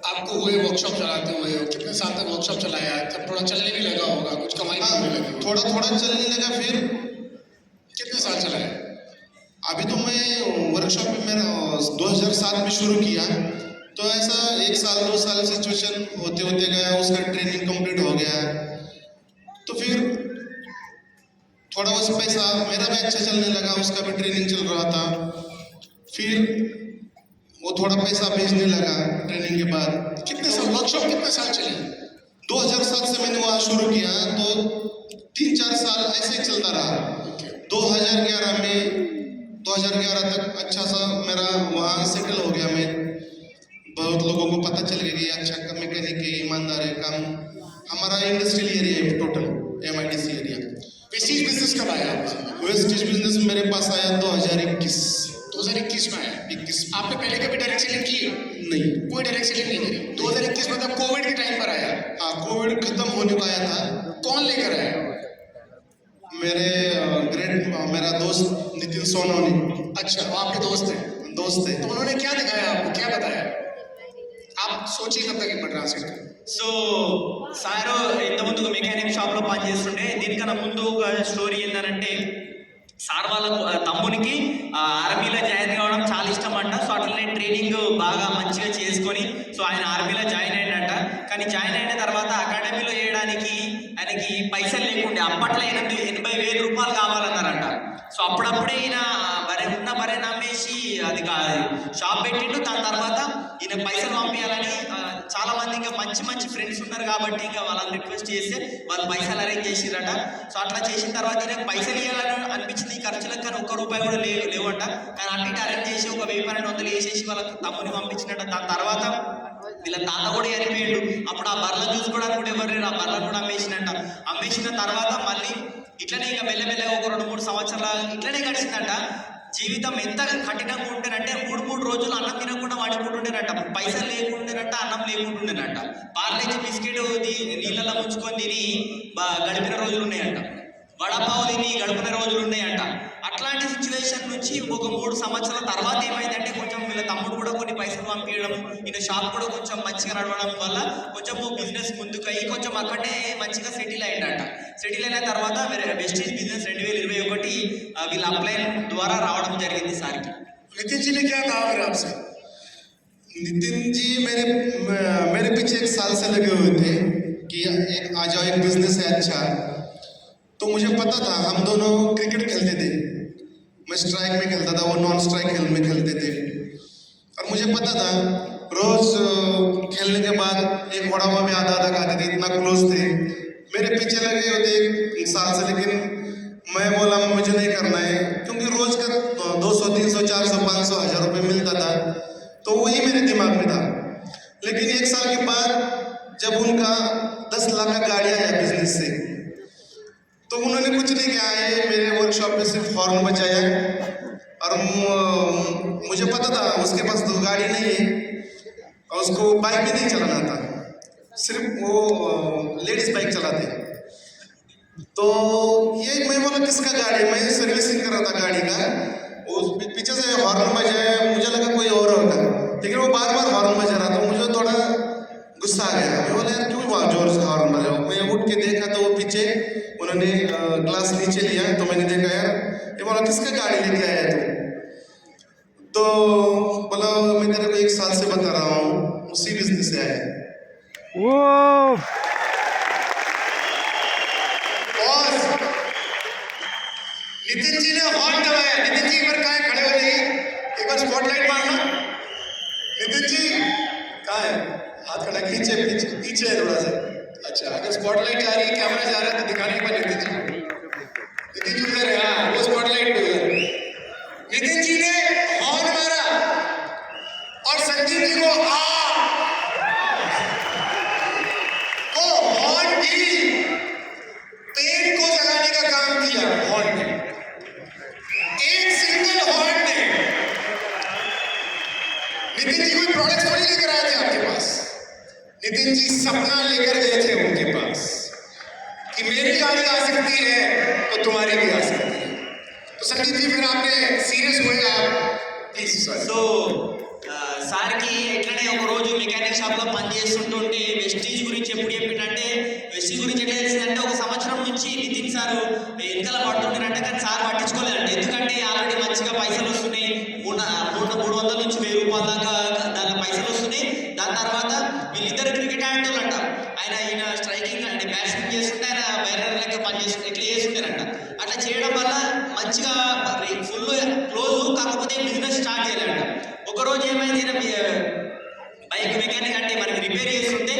आपको हुए वर्कशॉप चलाते हुए? कितने साल तक वर्कशॉप चलाया? तब थोड़ा चलने भी लगा होगा, कुछ कमाई भी होने लगी? थोड़ा थोड़ा चलने लगा। फिर कितने साल चलाया? अभी तो मैं वर्कशॉप में मेरा 2007 में शुरू किया, तो ऐसा 1 साल 2 साल सिचुएशन होते होते गया, उसका ट्रेनिंग कंप्लीट हो गया। तो फिर थोड़ा बहुत पैसा मेरा भी अच्छा चलने लगा, उसका भी ट्रेनिंग चल रहा था। फिर वो थोड़ा पैसा भेजने लगा ट्रेनिंग के बाद। कितने साल वर्कशॉप कितने साल चली? 2007 से मैंने वहाँ शुरू किया तो 3-4 साल ऐसे ही चलता रहा। 2011 तक अच्छा सा मेरा वहाँ सेटल हो गया। मैं बहुत लोगों को पता चल गया कि अच्छा मैकेनिक है, ईमानदार है, काम हमारा इंडस्ट्रियल एरिया है total MIDC area. Vestige business कब आया आपका? वेस्टीज बिजनेस मेरे पास आया 2021 में आया। 21 आपने पहले कभी डायरेक्ट सेलिंग की? नहीं, कोई डायरेक्ट सेलिंग नहीं करी। 2021 मतलब कोविड के टाइम पर आया? हाँ, कोविड खत्म होने को आया था। कौन लेकर आया? मेरा दोस्त नितिन सोनवनी। अच्छा, वो आपके दोस्त हैं? दोस्त है। तो उन्होंने क्या दिखाया आपको, क्या बताया? आप सोचिए तब तक ఇప్పుడు ట్రాన్స్లేట్ సో సారు ఇంత ముందుకు మెకానిక్ షాప్ లో పనిచేస్తుండే. దీనికన్నా ముందు ఒక స్టోరీ ఏంటంటే సార్ వాళ్ళ తమ్మునికి ఆర్మీలో జాయిన్ కావడం చాలా ఇష్టం అంట. సో అట్లనే ట్రైనింగ్ బాగా మంచిగా చేసుకొని సో ఆయన ఆర్మీలో జాయిన్ అయ్యిందంట. కానీ జాయిన్ అయిన తర్వాత అకాడమీలో చేయడానికి ఆయనకి పైసలు లేకుండే. అప్పట్లో 80,000 రూపాయలు కావాలన్నారంట. సో అప్పుడప్పుడే ఈయన బరే నమ్మేసి అది షాప్ పెట్టిండు. దాని తర్వాత ఈయన పైసలు పంపించాలని చాలా మంది ఇంకా మంచి మంచి ఫ్రెండ్స్ ఉన్నారు కాబట్టి ఇంకా వాళ్ళని రిక్వెస్ట్ చేస్తే వాళ్ళు పైసలు అరేంజ్ చేసిరట. సో అట్లా చేసిన తర్వాత ఈయనకు పైసలు ఇవ్వాలని అనిపించింది. ఖర్చులకు కానీ ₹1 కూడా లేవంట. కానీ అన్నిటి అరేంజ్ చేసి ఒక 1000-1200 వేసేసి వాళ్ళ తమ్ముని పంపించినట్ట. దాని తర్వాత వీళ్ళ తాత కూడా చనిపోయాడు. అప్పుడు ఆ బర్రెలను చూసుకోవడానికి కూడా ఎవరు లేరు. ఆ బర్రెలను కూడా అమ్మేసినట్ట. అమ్మేసిన తర్వాత మళ్ళీ ఇట్లనే ఇంకా మెల్లమెల్లగా ఒక 2-3 సంవత్సరాలు ఇట్లనే గడిచిందంట. జీవితం ఎంత కఠినంగా ఉంటేనంటే 3 రోజులు అన్నం తినకుండా వాడుకుంటుండేనట. పైసలు లేకుండేనట, అన్నం లేకుంటుండేనట. పార్లేజీ బిస్కెట్ నీళ్ళలో ముంచుకొని తిని గడిపిన రోజులు ఉన్నాయంట. వడపావు తిని గడిపిన రోజులు ఉన్నాయంట. అట్లాంటి సిచ్యువేషన్ నుంచి ఒక 3 సంవత్సరాల తర్వాత ఏమైందంటే కొంచెం వీళ్ళ తమ్ముడు కూడా కొన్ని పైసలు పంపించడం, ఈయన షాప్ కూడా కొంచెం మంచిగా నడవడం వల్ల కొంచెం బిజినెస్ ముందుకయ్యి కొంచెం అక్కడే మంచిగా సెటిల్ అయ్యిందంట. సెటిల్ అయిన తర్వాత వెస్టీజ్ బిజినెస్ 2021 వీళ్ళ అప్లైన్ ద్వారా రావడం జరిగింది సార్కి. नितिन जी ने क्या कहा फिर आपसे? नितिन जी मेरे पीछे 1 साल से लगे हुए थे कि आ जाओ, एक बिजनेस है अच्छा। तो मुझे पता था, हम दोनों क्रिकेट खेलते थे। मैं स्ट्राइक में खेलता था, वो नॉन स्ट्राइक में खेलते थे। और मुझे पता था रोज खेलने के बाद एक वड़ा में आधा खाते थे, इतना क्लोज थे। मेरे पीछे लगे होते 1 साल से, लेकिन मैं बोला मुझे नहीं करना है, क्योंकि रोज का 200 300 400 500 1000 रुपये मिलता था, तो वही मेरे दिमाग में था। लेकिन 1 साल के बाद जब उनका 10 लाख का गाड़ी आया बिजनेस से, तो उन्होंने कुछ नहीं किया है, मेरे वर्कशॉप में सिर्फ हॉर्न बजाया। और मुझे पता था उसके पास तो गाड़ी नहीं है और उसको बाइक भी नहीं चलाना था, सिर्फ वो लेडीज बाइक चलाते हैं। तो ये मैं बोला किसका गाड़ी, मैं सर्विसिंग कर रहा था गाड़ी का, उस पीछे से हॉर्न बजाया, मुझे लगा कोई और होगा, लेकिन वो बार बार हॉर्न बजा रहा था, मुझे थोड़ा गुस्सा आ गया। मैं बोला यार क्यों जोर से हॉर्न बजाओ। मैं उठ के देखा तो वो पीछे उन्होंने ग्लास नीचे लिया, तो मैंने देखा यार ये बोला किसका गाड़ी लेके आया तू। तो बोला मैं तेरे को 1 साल से बता रहा हूँ, उसी बिजनेस से आया। और नितिन जी ने हॉर्न दबाया। नितिन जी एक बार कहाँ है, खड़े हो जाइए, एक बार स्पॉटलाइट मारना। नितिन जी कहाँ है, हाथ खड़ा, पीछे पीछे पीछे है थोड़ा सा। अच्छा, अगर स्पॉटलाइट जा रही है, कैमरा जा रहा है तो दिखाने के बाद नितिन जी, नितिन जी उधर है, हाँ वो स्पॉटलाइट पे उधर। नितिन जी ने हॉर्न मारा और संजीव जी को हॉर्न की पेन को जगाने का काम किया। हॉर्न ने, एक सिंगल हॉर्न ने। नितिन जी कोई प्रोडक्ट थोड़ी लेकर आए थे आपके पास, नितिन जी सपना लेकर गए थे उनके पास कि मेरी गाड़ी आ सकती है तो तुम्हारी भी आ सकती है। तो संजीव जी फिर आपने सीरियस हुए, आप प्लीज सर। సో సార్కి ఎట్లనే ఒక రోజు మెకానిక్ షాప్లో పనిచేస్తుంటుంటే వెస్టీజ్ గురించి ఎప్పుడు చెప్పిండంటే, వెస్టీజ్ గురించి ఎట్లా తెలిసిందంటే ఒక సంవత్సరం నుంచి నితిన్ సారు వెనకాల పడుతుంటారంటే, కానీ సార్ పట్టించుకోలేదండి. ఎందుకంటే ఆల్రెడీ మంచిగా పైసలు వస్తున్నాయి, 300 నుంచి 1000 రూపాయల దాకా దాని పైసలు వస్తున్నాయి. దాని తర్వాత వీళ్ళిద్దరు క్రికెట్ ఆడేటోళ్ళంట. ఈయన స్ట్రైకింగ్ అంటే బ్యాట్స్మెన్ చేస్తుంటే ఆయన బౌలర్ లెక్క పనిచేస్తుంటే ఇట్లా చేస్తుంటారంట. అట్లా చేయడం వల్ల మంచిగా ఫుల్ క్లోజ్, కాకపోతే బిజినెస్ స్టార్ట్ చేయాలంట. ఒకరోజు ఏమైంది, బైక్ మెకానిక్ అంటే మనకి రిపేర్ చేస్తుంటే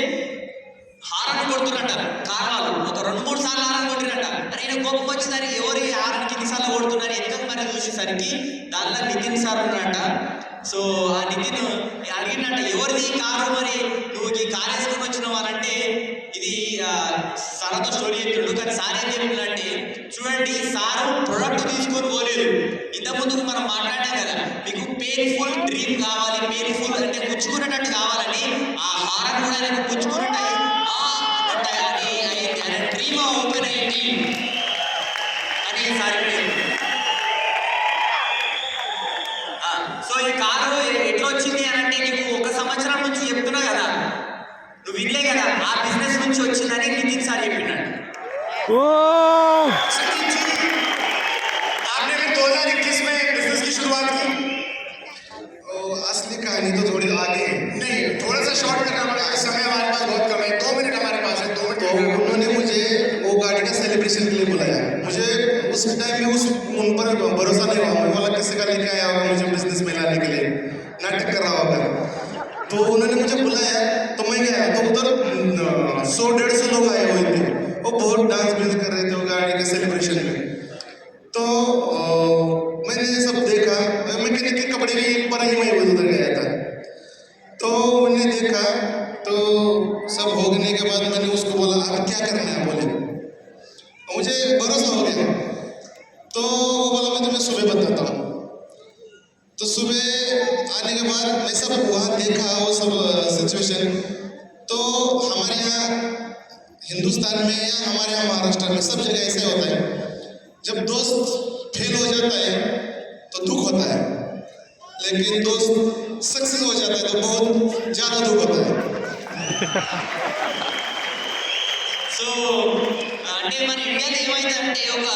హారన్ కొడుతున్నట్ట కార్ వాళ్ళు. ఒక 2-3 సార్లు హారన్ కొట్టినట్ట. అరే ఈయన కోపం వచ్చిందని ఎవరి హారన్కి ఎన్నిసార్లు కొడుతున్నారు ఎందుకు మరి చూసేసరికి దానిలో నితిన్ సార్ ఉన్నాడంట. సో ఆ నితిన్ అడిగినట్ట ఎవరిది కారు, మరి నువ్వు ఈ కార్ వేసుకొని వచ్చిన వాళ్ళంటే ఇది సార్తో స్టోరీ చెప్తుండు. కానీ సార్ ఏం చెప్పిందంటే, చూడండి సార్ ప్రొడక్ట్ తీసుకొని పోలేదు, ఇంతకుముందు మనం మాట్లాడాం కదా, మీకు పెయిన్ఫుల్ డ్రీమ్ కావాలి, పెయిన్ఫుల్ అంటే గుచ్చుకున్నట్టు కావాలని ఆ హారన్ కూడా నేను గుచ్చుకున్నట్టు అని డ్రీమ్ ఓపెన్ అయ్యింది అని సార్ సో ఈ కారు ఎట్లా వచ్చింది అని అంటే, నీకు 1 సంవత్సరం నుంచి చెప్తున్నా కదా, నువ్వు వినలే కదా, ఆ బిజినెస్ నుంచి వచ్చిందని నితిన్ సార్ చెప్పినాడు. आपने भी 2021 में बिजनेस की शुरुआत की। असली कहानी तो थोड़ी आगे है। नहीं, थोड़ा सा शॉर्ट करना पड़ेगा, समय हमारे पास बहुत कम है, 2 मिनट हमारे पास है, 2 मिनट। तो उन्होंने मुझे वो गाड़ी का सेलिब्रेशन के लिए बुलाया। मुझे उस टाइम में उन पर भरोसा नहीं हुआ। मैं बोला किसी का लेके आया होगा मुझे बिजनेस में लाने के लिए, नाटक कर रहा होगा। तो उन्होंने मुझे बुलाया, तो मैं गया, तो उधर 100-150 लोग आए हुए थे। वो बहुत डांस भी कर रहे थे वो गाड़ी के सेलिब्रेशन में। तो मैंने सब देखा, मैकेनिक के कपड़े भी पर ही मैं उधर गया था। तो मैंने देखा, तो सब होने के बाद मैंने उसको बोला आप क्या करना है, बोले। मुझे भरोसा हो गया। तो वो बोला मैं तुम्हें सुबह बताता हूँ। तो सुबह आने के बाद मैं सब वहाँ देखा वो सब सिचुएशन। तो हमारे यहाँ हिंदुस्तान में या हमारे यहाँ महाराष्ट्र में सब जगह ऐसे होता है, जब दोस्त फेल हो जाता है तो दुख होता है, लेकिन दोस्त सक्सेस हो जाता है तो बहुत ज़्यादा दुख होता है। సో అంటే మన ఇండియాలో ఏమైందంటే, ఒక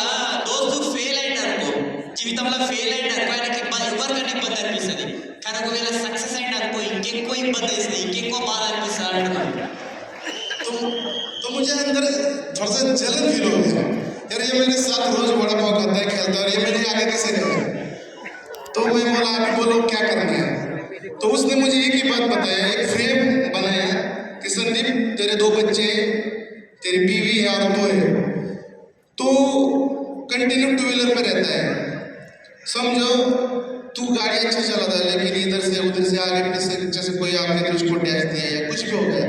దోస్తు ఫెయిల్ అయింది అనుకో, జీవితంలో ఫెయిల్ అయింది అనుకో, ఆయనకి ఎవరికైనా ఇబ్బంది అనిపిస్తుంది. కానీ ఒకవేళ సక్సెస్ అయింది అనుకో ఇంకెక్కువ ఇబ్బంది అవుతుంది, ఇంకెక్కువ బాధ అనిపిస్తుంది అంటున్నాడు. तो मुझे अंदर थोड़ा सा जलन फील हो गया, यार ये मेरे साथ रोज बड़ा पाव खाता है, खेलता है, और ये मेरे आगे कैसे गया। तो मैं बोला आप बोलो क्या करना है। तो उसने मुझे एक ही बात बताया, एक फ्रेम बनाया कि संदीप तेरे 2 बच्चे, तेरी बीवी है और 2 है, तो कंटिन्यू टू व्हीलर पे रहता है, समझो तू गाड़ी अच्छा चलाता है लेकिन इधर से उधर से आगे पीछे जैसे कोई आपने तुझको डैश दिया या कुछ भी हो गया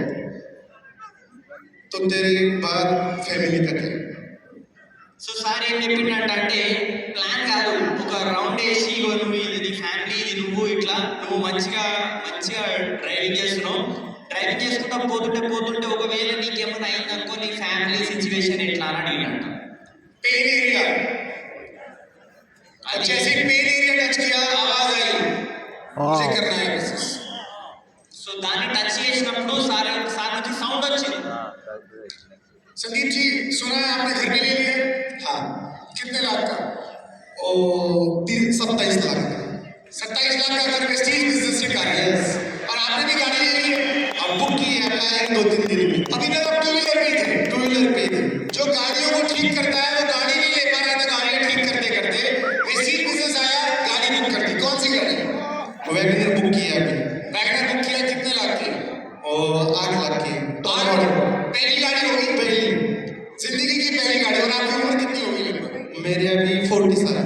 तो तेरी बात फैमिली का क्या? సో సార్ ఏం చెప్పిండంటే ప్లాన్ కాదు, ఒక రౌండ్ వేసి ఇగో నువ్వు ఇది నీ ఫ్యామిలీ, ఇది నువ్వు, ఇట్లా నువ్వు మంచిగా మంచిగా డ్రైవింగ్ చేస్తున్నావు, డ్రైవింగ్ చేసుకుంటా పోతుంటే ఒకవేళ నీకేమైనా అయిందనుకో నీ ఫ్యామిలీ సిచ్యువేషన్ ఎట్లా అని అడిగినట్ట. पेन एरिया, अब जैसे पेन एरिया टच किया आवाज आई, मुझे करना है बस। సో దాన్ని టచ్ చేసినప్పుడు సార్ నుంచి సౌండ్ వచ్చింది. संदीप जी सुना है आपने घर भी ले लिया? हाँ, कितने लाख का? ओ 27 लाख का। 27 लाख का घर प्रेस्टीज बिजनेस से कार है और आपने भी गाड़ी ले ली है। अब बुक की है, अप्लाई 2-3 दिन में। अभी तक आप टू व्हीलर पे ही थे। टू व्हीलर पे ही। जो गाड़ियों को ठीक करता है वो गाड़ी नहीं ले पा रहा था, गाड़ियां ठीक करते करते प्रेस्टीज बिजनेस आया, गाड़ी बुक कर दी। कौन सी गाड़ी? वैगनर बुक की है अभी। वैगनर बुक किया, कितने लाख की? और 8 लाख की। पहली गाड़ी होगी, पहली जिंदगी की पहली गाड़ी। और आपकी उम्र कितनी होगी लगभग? मेरे अभी 40 साल।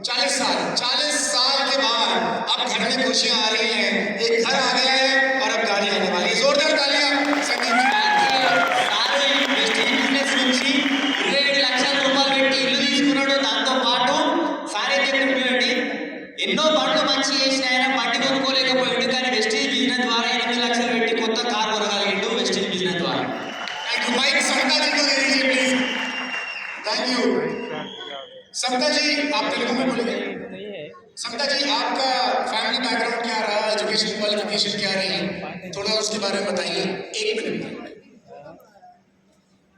40 साल। 40 साल के बाद अब घर में खुशियां आ रही हैं, एक घर आ गया है और अब गाड़ी आने वाली है। जोरदार तालियां संदीप जी। సారు ఈ ప్రెస్టీజ్ బిజినెస్ నుంచి 27 లక్షల రూపాయలు పెట్టి ఇల్లు తీసుకున్నాడు. దాంతో పాటు సార్ ఏం చెప్తుంటాడండి, ఎన్నో బండ్లు మంచి చేసిన ఆయన బండి కొనుక్కోలేకపోయాడు, కానీ వెస్టీజ్ బిజినెస్ ద్వారా 8 లక్షలు పెట్టి కొత్త కార్ కొనగలిగిండు వెస్టీజ్ బిజినెస్ ద్వారా. Thank you. Mic Samta ji को दे दीजिए please. Thank you. Samta ji आप तेलुगु में बोलेंगे? समता जी आपका फैमिली बैकग्राउंड क्या रहा, एजुकेशन क्वालिफिकेशन क्या रही, थोड़ा उसके बारे में बताइए, 1 मिनट में।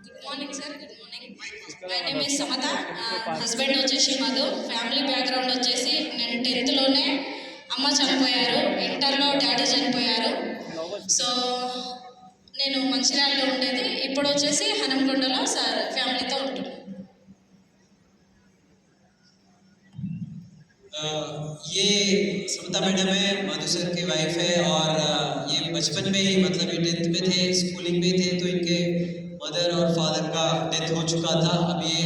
Good morning sir. Good morning. My name is Samata. Husband వచ్చేసి మధు. ఫ్యామిలీ బ్యాక్గ్రౌండ్ వచ్చేసి నేను 10th అమ్మ చనిపోయారు, ఇంటర్లో డాడీ చనిపోయారు. సో నేను మంచిర్యాలలో ఉండేది, ఇప్పుడు వచ్చేసి హనంకొండలో సార్ ఫ్యామిలీతో ఉంటున్నాను. ये समता मैडम है, मधु सर की वाइफ है, और ये बचपन में ही मतलब ये 10th में थे, स्कूलिंग में थे तो इनके मदर और फादर का डेथ हो चुका था। अब ये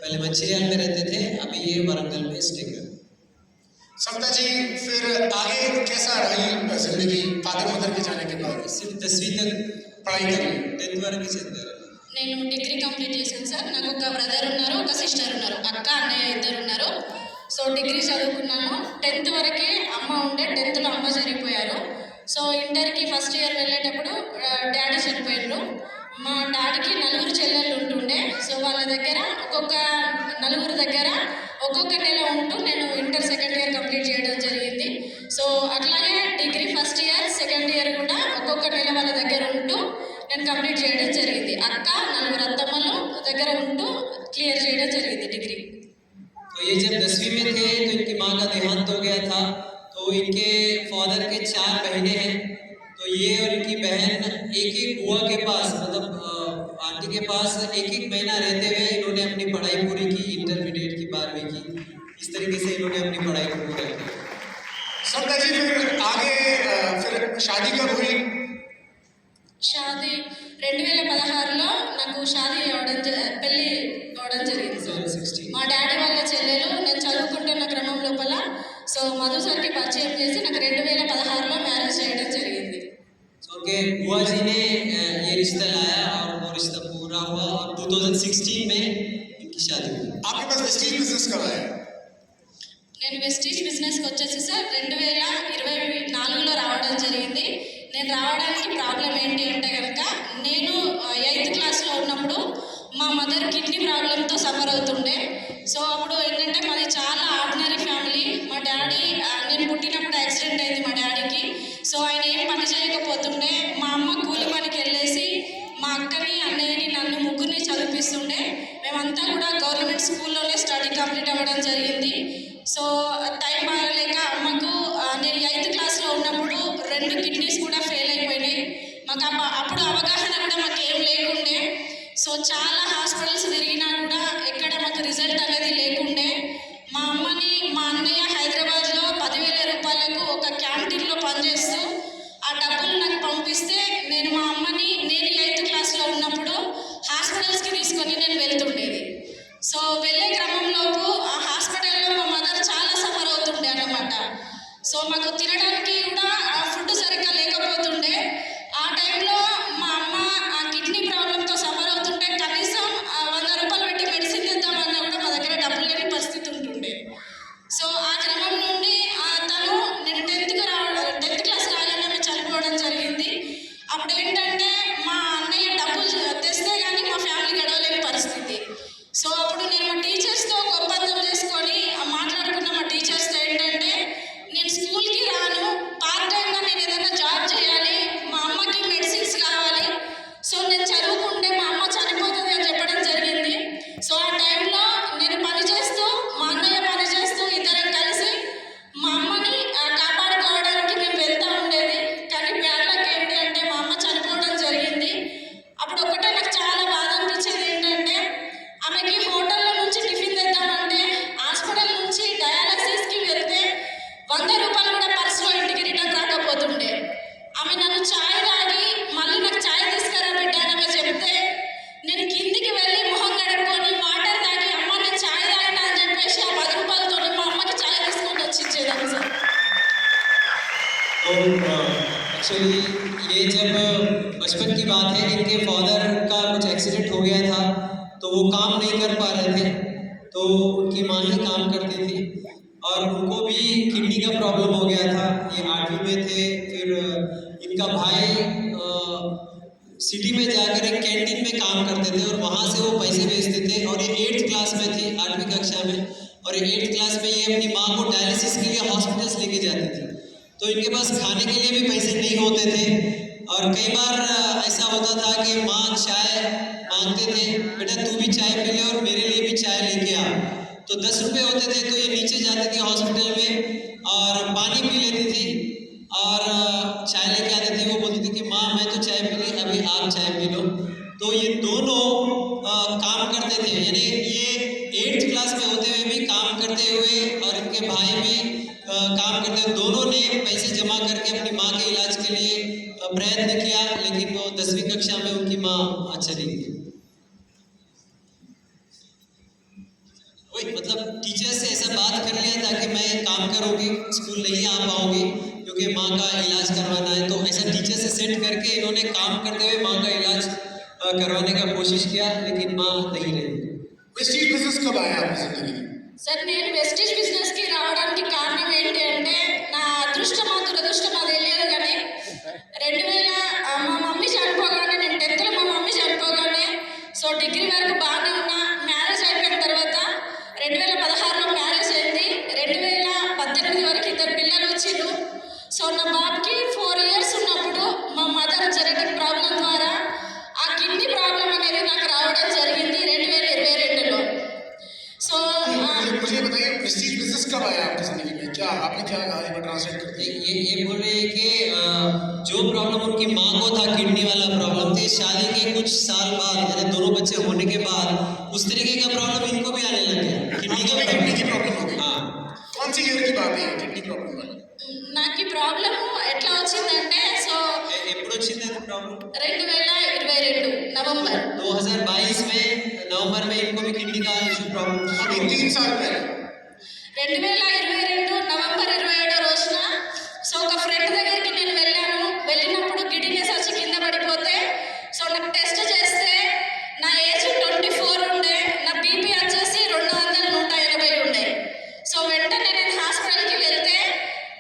पहले मंचिरियाल में रहते थे, अभी ये वारंगल में स्टे कर। समता जी फिर आगे कैसा रही जिंदगी फादर मदर के जाने के बाद? सिर्फ 10वीं तक पढ़ाई करी? 10th వరకు చదివారు. నేను డిగ్రీ కంప్లీట్ చేశాను సార్. నాకు ఒక బ్రదర్ ఉన్నారు, ఒక సిస్టర్ ఉన్నారు, అక్క అన్నయ్య ఇద్దరు ఉన్నారు. సో డిగ్రీ చదువుకున్నాను. 10th వరకే అమ్మ ఉండే, 10thలో అమ్మ చనిపోయారు. సో ఇంటర్కి ఫస్ట్ ఇయర్ వెళ్ళేటప్పుడు డాడీ చనిపోయారు. మా డాడీకి 4 చెల్లెళ్ళు ఉంటుండే. సో వాళ్ళ దగ్గర నలుగురు దగ్గర ఒక్కొక్క నెల ఉంటూ నేను ఇంటర్ సెకండ్ ఇయర్ కంప్లీట్ చేయడం జరిగింది. సో అట్లాగే degree first year second year కూడా ఒక్కొక్క నెల వాళ్ళ దగ్గర ఉంటూ నేను కంప్లీట్ చేయడం జరిగింది. అక్క 4 అత్తమ్మలు దగ్గర ఉంటూ క్లియర్ చేయడం జరిగింది డిగ్రీ. तो ये जब 10वीं में थे तो इनकी माँ का देहांत हो गया था, तो इनके फादर के 4 बहनें हैं, तो ये और इनकी बहन एक बुआ के पास मतलब आंटी के पास एक महीना रहते हुए इन्होंने अपनी पढ़ाई पूरी की, इंटरमीडिएट की 12वीं की। इस तरीके से इन्होंने अपनी पढ़ाई को पूरा किया। समता जी फिर आगे फिर शादी कब हुई? షాదీ 2016లో నాకు షాదీ పెళ్ళి అవడం జరిగింది సార్. 2016 మా డాడీ వాళ్ళ చెల్లెలు నేను చదువుకుంటున్న క్రమం లోపల సో మధు సార్కి పరిచయం చేసి నాకు 2016లో మ్యారేజ్ చేయడం జరిగింది. तो उनके बुआ जी ने ये रिश्ता लाया और वो रिश्ता पूरा हुआ और 2016 में इनकी शादी हुई। आपके पास वेस्टीज बिजनेस कब आया? నేను వెస్టీజ్ బిజినెస్కి వచ్చేసి సార్ 2024లో రావడం జరిగింది. నేను రావడానికి ప్రాబ్లం ఏంటి అంటే కనుక నేను 8th క్లాస్లో ఉన్నప్పుడు మా మదర్ కిడ్నీ ప్రాబ్లంతో సఫర్ అవుతుండే. సో అప్పుడు ఏంటంటే మాది చాలా ఆర్డినరీ ఫ్యామిలీ. మా డాడీ నేను పుట్టినప్పుడు యాక్సిడెంట్ అయింది మా డాడీకి. సో ఆయన ఏం పని చేయకపోతుండే. మా అమ్మ కూలి పనికి వెళ్ళేసి మా అక్కని అన్నయ్యని నన్ను ముగ్గురిని చదివిస్తుండే. మేమంతా కూడా గవర్నమెంట్ స్కూల్లోనే స్టడీ కంప్లీట్ అవ్వడం జరిగింది. సో టైం బాగలేక అమ్మకు నేను 8th క్లాస్లో ఉన్నప్పుడు 2 కిడ్నీస్ కూడా ఫెయిల్ అయిపోయినాయి. మాకు అప్పుడు అవగాహన కూడా మాకు ఏం లేకుండే. సో చాలా హాస్పిటల్స్ తిరిగినా కూడా ఎక్కడ మాకు రిజల్ట్ అనేది లేకుండే. మా అమ్మని మా అన్నయ్య హైదరాబాద్లో 10,000 రూపాయలకు ఒక క్యాంటీన్లో పనిచేస్తూ ఆ డబ్బులు నాకు పంపిస్తే నేను మా అమ్మని నేను 8th క్లాస్లో ఉన్నప్పుడు హాస్పిటల్స్కి తీసుకొని నేను వెళ్తుండేది. సో వెళ్ళే క్రమంలోపు మాకు తినడానికి కూడా ఫుడ్ సరిగ్గా లేకపోతుండే. ఆ టైంలో మా అమ్మ ఆ కిడ్నీ ప్రాబ్లంతో సఫర్ అవుతుంటే కనీసం 100 రూపాయలు పెట్టి మెడిసిన్ తెద్దామన్నా కూడా మా దగ్గర డబ్బులు లేని పరిస్థితి ఉంటుండే. సో ఆ క్రమం నుండి తను నేను 10th క్లాస్ రాగానే చనిపోవడం జరిగింది. అప్పుడు ఏంటంటే మా అన్నయ్య డబ్బులు తెస్తే కానీ మా ఫ్యామిలీ గడవలేని పరిస్థితి. సో అప్పుడు నేను మా టీచర్స్తో ఒక ఒప్పందం చేసుకొని మాట్లాడుకున్న మా టీచర్స్తో ఏంటంటే నేను స్కూల్కి రాను, పార్ట్ టైంగా నేను ఏదైనా జాబ్ చేయాలి, మా అమ్మకి మెడిసిన్స్ కావాలి, సో నేను చదువుకుంటే మా అమ్మ చనిపోతుంది అని చెప్పడం జరిగింది. సో ఆ టైంలో నేను పని చేస్తూ మా అన్నయ్య పని చేస్తూ ఇద్దరం కలిసి మా అమ్మని కాపాడుకోవడానికి మేము వెళ్తూ ఉండేది. కానీ బ్యాడ్లక్ ఏంటి అంటే మా అమ్మ చనిపోవడం జరిగింది. అప్పుడు ఒకటే నాకు చాలా బాధ అనిపించేది ఏంటంటే ఆమెకి హోటల్లో నుంచి టిఫిన్ తెద్దామంటే హాస్పిటల్ నుంచి డయాలసిస్కి వెళ్తే 100 రూపాయలు కూడా పర్సులో ఇంటికి రిటర్న్ రాకపోతుండే. ఆమె నన్ను ఛాయ్ తాగి మళ్ళీ నాకు ఛాయ్ తీసుకురా బిడ్డ అని ఆమె చెప్తే నేను కిందికి వెళ్ళి మొహం కడుక్కొని వాటర్ తాగి అమ్మ నేను ఛాయ్ తాగినా అని చెప్పేసి ఆ 10 రూపాయలతో మా అమ్మకి ఛాయ్ తీసుకొని వచ్చి ఇచ్చేదాన్ని సార్. तो एक्चुअली ये जब बचपन की बात है, इनके फादर का कुछ एक्सीडेंट हो गया था तो वो काम नहीं कर पा रहे थे, तो उनकी माँ ही काम करती थी और उनको भी किडनी का प्रॉब्लम हो गया था. ये 8वीं में थे. फिर इनका भाई सिटी में जाकर एक कैंटीन में काम करते थे और वहाँ से वो पैसे भेजते थे. और ये 8th क्लास में थी, 8वीं कक्षा में, और 8th क्लास में ये अपनी माँ को डायलिसिस के लिए हॉस्पिटल्स लेके जाती थी. तो इनके पास खाने के लिए भी पैसे नहीं होते थे और कई बार ऐसा होता था कि माँ चाय मांगते थे, बेटा तू भी चाय पी ले और मेरे लिए भी चाय लेके आ. तो 10 रुपये होते थे तो ये नीचे जाती थी हॉस्पिटल में और पानी पी लेती थी और चाय लेके आती थी. वो बोलती थी कि माँ मैं तो चाय पी ली, अभी आप चाय पी लो. तो ये दोनों काम करते थे, यानी ये 8th क्लास में होते हुए भी काम करते हुए और इनके भाई भी काम करते हुए दोनों ने पैसे जमा करके अपनी माँ के इलाज के लिए प्रयत्न किया, लेकिन वो 10वीं कक्षा में उनकी माँ चली गई. वही मतलब टीचर से ऐसा बात कर लिया था कि मैं काम करूँगी, स्कूल नहीं आ पाऊँगी क्योंकि माँ का इलाज करवाना है. तो ऐसा टीचर से सेट करके इन्होंने काम करते हुए माँ का इलाज करवाने का कोशिश किया, लेकिन माँ नहीं रही. वेस्टेज बिजनेस कब आया आपकी जिंदगी में? సార్ నేను వెస్టేజ్ బిజినెస్కి రావడానికి కారణం ఏంటి అంటే నా అదృష్టమా దురదృష్టమా తెలియదు కానీ 2000 మా మమ్మీ చనిపోగానే నేను 10th మా మమ్మీ చనిపోగానే సో డిగ్రీ వరకు బాగానే ఉన్నా. మ్యారేజ్ అయిపోయిన తర్వాత 2016లో మ్యారేజ్ అయింది. 2018 వరకు 2 పిల్లలు వచ్చిండ్రు. సో నా బాబుకి 4 ఇయర్స్ ఉన్నప్పుడు మా మదర్ జెనెటిక్ ప్రాబ్లం ద్వారా ఆ కిడ్నీ ప్రాబ్లం అనేది నాకు రావడం జరిగింది 2022లో. సో मुझे बताइए वेस्टेज बिजनेस कब आया आपकी जिंदगी में? क्या आपने क्या कहा, एक बार ट्रांसलेट कर दीजिए. ये बोल रहे हैं कि जो प्रॉब्लम उनकी माँ को था, किडनी वाला प्रॉब्लम थे, शादी के कुछ साल बाद यानी दोनों बच्चे होने के बाद उस तरीके का प्रॉब्लम इनको भी आने लग गया. किडनी का किडनी की प्रॉब्लम हो गई. हाँ. कौन सी ईयर की बात है किडनी प्रॉब्लम वाली? నాకు ఈ ప్రాబ్లం ఎట్లా వచ్చిందంటే సో ఎప్పుడు వచ్చింది అది ప్రాబ్లం? 2022 నవంబర్ 2022 में नवंबर में इनको भी किडनी का इशू प्रॉब्लम. अभी 3 साल पहले 2022 నవంబర్ 27 రోజున సో ఒక ఫ్రెండ్ దగ్గరికి నేను వెళ్ళినప్పుడు గిడినెస్ వచ్చి కింద పడిపోతే సో నాకు టెస్ట్ చేస్తే నా ఏజ్ 24 ఉండే, నా బీపీ వచ్చేసి 200/180 ఉండే. సో వెంటనే నేను హాస్పిటల్కి వెళ్తే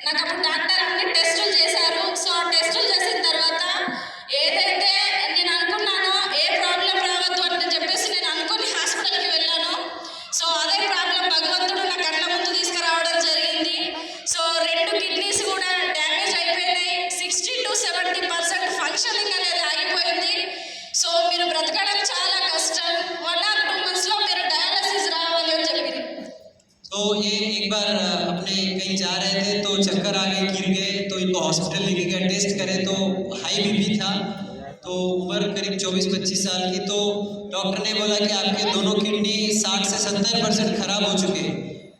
నాకు అప్పుడు డాక్టర్ అన్ని టెస్టులు చేశారు. సో ఆ టెస్టులు చేసిన తర్వాత ఏదైతే నేను అనుకున్నానో ఏ ప్రాబ్లం రావద్దు అని చెప్పేసి నేను అనుకుని హాస్పిటల్కి వెళ్ళాను. సో అదే ప్రాబ్లం భగవంతుడు నా కళ్ళ ముందు తీసుకురావడం జరిగింది. సో 2 కిడ్నీస్ కూడా డ్యామేజ్ అయిపోయినాయి. 60 to 70% ఫంక్షనింగ్ అనేది ఆగిపోయింది. సో మీరు బ్రతకడం చాలా కష్టం, 1 or 2 monthsలో మీరు డయాలసిస్ రావాలి అని చెప్పింది. तो ये एक बार अपने कहीं जा रहे थे तो चक्कर आ गए, गिर गए, तो इनको हॉस्पिटल लेके गए, टेस्ट करे तो हाई बीपी था. तो उम्र करीब 24-25 साल की. तो डॉक्टर ने बोला कि आपके दोनों किडनी 60 से 70% खराब हो चुके हैं,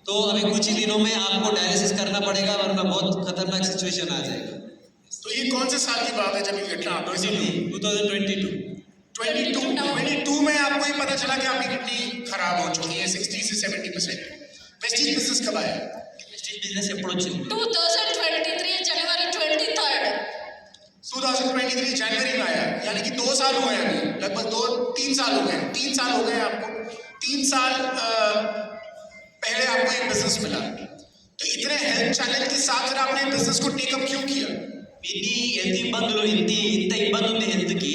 तो अभी कुछ ही दिनों में आपको डायलिसिस करना पड़ेगा वरना बहुत खतरनाक सिचुएशन आ जाएगा. तो ये कौन से साल की बात है जब ये घटना 2022 में आपको ये पता चला कि आपकी किडनी खराब हो चुकी है 60 से 70%? वेस्टेज बिजनेस कब आया? वेस्टेज बिजनेस ఎప్పుడు వచ్చింది? 2020 के लिए जनवरी में आया, यानी कि 2 साल हुए हैं, लगभग 2-3 साल हो गए, 3 साल हो गए आपको। 3 साल पहले आपको एक बिजनेस मिला, तो इतने हेल्थ चैलेंज के साथ फिर आपने बिजनेस को टेकअप क्यों किया? ఇన్ని హెల్త్ ఇబ్బందులు ఇంత ఇబ్బంది ఉంది హెల్త్కి,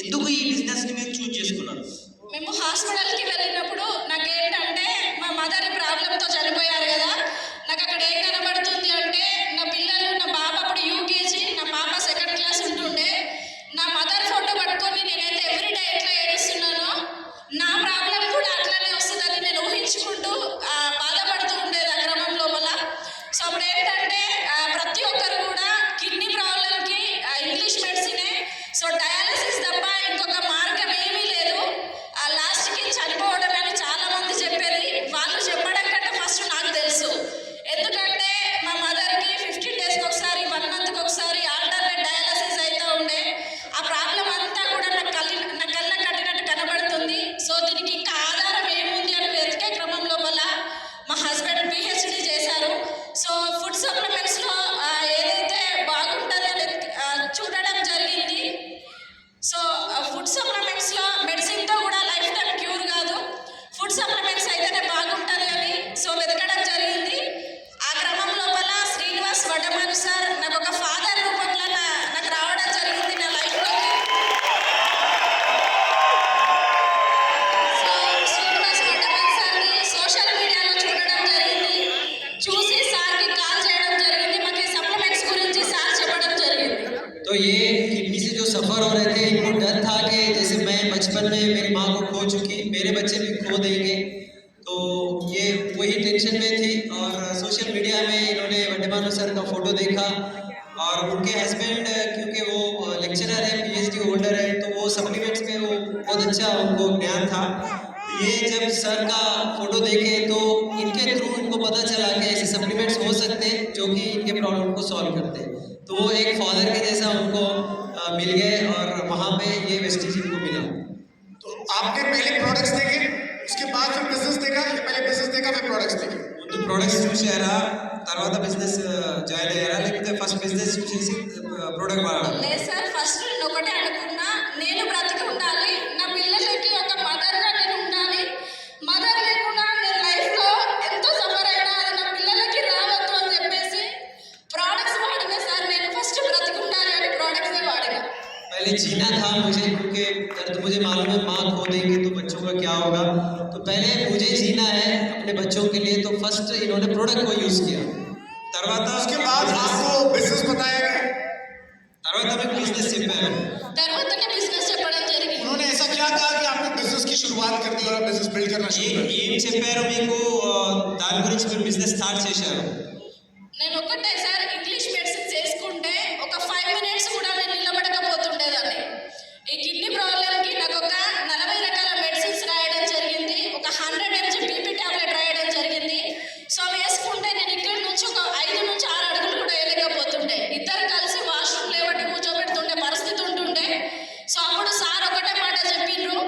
ఎందుకు ఈ బిజినెస్ని మీరు చూజ్ చేసుకున్నారు? మేము హాస్పిటల్కి వెళ్ళినప్పుడు నాకేంటంటే మా మదర్ ప్రాబ్లంతో చనిపోయారు కదా, నాకు అక్కడ ఏం కనబడుతుంది అంటే నా పిల్లలు, నా బాబు అప్పుడు యూకేజీ, నా పాప 2nd క్లాస్ ఉంటుండే. నా మదర్ ఫోటో పట్టుకొని నేనైతే ఎవ్రీడే ఎట్లా ఏడుస్తున్నానో నా ప్రాబ్లం కూడా అట్లానే వస్తుందని నేను ఊహించుకుంటూ బాధపడుతూ ఉండేది ఆ క్రమం లోపల. సో అప్పుడు ఏంటంటే ప్రతి ఒక్కరు కూడా కిడ్నీ ప్రాబ్లంకి ఇంగ్లీష్ మెడిసినే, సో డయాలసిస్ తప్ప ఇంకొక మార్గం ఏమీ లేదు, లాస్ట్కి చనిపోవడం అని చాలా మంది చెప్పేది. వాళ్ళు చెప్పడం కంటే ఫస్ట్ నాకు తెలుసు, ఎందుకంటే మా మదర్కి 15 డేస్కి ఒకసారి, 1 మంత్కి ఒకసారి ఆల్టర్నేట్ డయాలసిస్ అవుతూ ఉండే. ఆ ప్రాబ్లం అంతా కూడా నా కళ్ళ కట్టినట్టు కనబడుతుంది. సో దీనికి ఇంకా ఆధారం ఏముంది అని వెతికే క్రమం లోపల మా హస్బెండ్ పిహెచ్డి చేశారు. సో ఫుడ్ సప్లిమెంట్స్లో ఏదైతే బాగుంటుంది అని చూడడం జరిగింది. సో ఫుడ్ సప్లిమెంట్స్లో మెడిసిన్తో కూడా లైఫ్ టైం క్యూర్ కాదు, ఫుడ్ సప్లిమెంట్స్ అయితేనే బాగుంటుంది అని సో వెతకడం జరిగింది. ఆ క్రమం లోపల శ్రీనివాస్ వడ్డమాను సార్ నాకు ఒక ఫాదర్ రూపంలో నాకు రావడం జరిగింది నా లైఫ్లోకి. సో శ్రీనివాస్ వడ్డమాన్ సార్ని సోషల్ మీడియాలో చూడడం జరిగింది, చూసి సార్కి కాల్ చేయడం జరిగింది, మాకు ఈ సప్లిమెంట్స్ గురించి సార్ చెప్పడం జరిగింది. तो ये किडनी से जो सफ़र हो रहे थे, इनको डर था कि जैसे मैं बचपन में मेरी माँ को खो चुकी, मेरे बच्चे भी खो देंगे, तो ये वही टेंशन में थी। और सोशल मीडिया में इन्होंने वड्डेमानु सर का फ़ोटो देखा, और उनके हस्बैंड क्योंकि वो लेक्चरर है, PhD होल्डर है, तो वो सप्लीमेंट्स में वो बहुत अच्छा उनको ज्ञान था। ये जब सर का फ़ोटो देखे तो इनके थ्रू इनको पता चला कि ऐसे सप्लीमेंट्स हो सकते हैं जो कि इनके प्रॉब्लम को सॉल्व करते हैं। तो वो एक फादर के जैसा उनको मिल गए, और वहाँ पे ये वेस्टेज इनको मिला। तो आपने पहले प्रोडक्ट्स देखे, उसके बाद फिर बिजनेस देखा, या पहले बिजनेस देखा फिर प्रोडक्ट्स देखे? ముందు ప్రొడక్ట్స్ చూసారా, తర్వాత బిజినెస్ జాయిన్ అయ్యారా, లేకపోతే ఫస్ట్ బిజినెస్ చూసేసి ప్రోడక్ట్ వాడాలి? లేదు సార్, ఫస్ట్ నేను ఒకటే అనుకున్నా, నేను బ్రతికి ఉండాలి, నా పిల్లలకి ఒక మదర్గా నేను ఉండాలి. మదర్ లేకుండా నేను లైఫ్లో ఎంతో సఫర్ అయినా అది నా పిల్లలకి రావద్దు అని చెప్పేసి ప్రోడక్ట్స్ వాడినా సార్. నేను ఫస్ట్ బ్రతికి ఉండాలి అని ప్రోడక్ట్స్ వాడినా. पहले जीना था मुझे, क्योंकि दर्द मुझे मालूम है, माँ खो देंगी तो बच्चों का क्या होगा, तो पहले मुझे जीना है अपने बच्चों के लिए, तो फर्स्ट इन्होंने प्रोडक्ट को यूज़ किया। తర్వాత उसके बाद आपको बिजनेस बताया गया, తర్వాత మీకు బిజినెస్ చెప్పాను, తర్వాతనే బిజినెస్ చెప్పడం జరిగింది. उन्होंने ऐसा क्या कहा कि आपने बिजनेस की शुरुआत कर दी और बिजनेस बिल्ड करना शुरू कर दिया? ఏం చెప్పారు మీకు, దాని గురించి మీరు బిజినెస్ స్టార్ట్ చేశారు? నేను ఒక్కటే సార్, ఇంగ్లీష్ మెడిసిన్స్ వేసుకుంటే ఒక 5 మినిట్స్ కూడా నేను నిలబడకపోతుండేదాన్ని. ఈ కిడ్నీ ప్రాబ్లంకి నాకు ఒక 40 రకాల మెడిసిన్స్ రాయడం జరిగింది, ఒక 100 mg బీపీ టాబ్లెట్ రాయడం జరిగింది. సో వేసుకుంటే నేను ఇక్కడ నుంచి ఒక 5 నుంచి 6 అడుగులు కూడా వేయలేకపోతుండే, ఇద్దరు కలిసి వాష్రూమ్ లేవట్టి కూర్చోబెడుతుండే పరిస్థితి ఉంటుండే. సో అప్పుడు సార్ ఒకటే మాట చెప్పిండ్రు,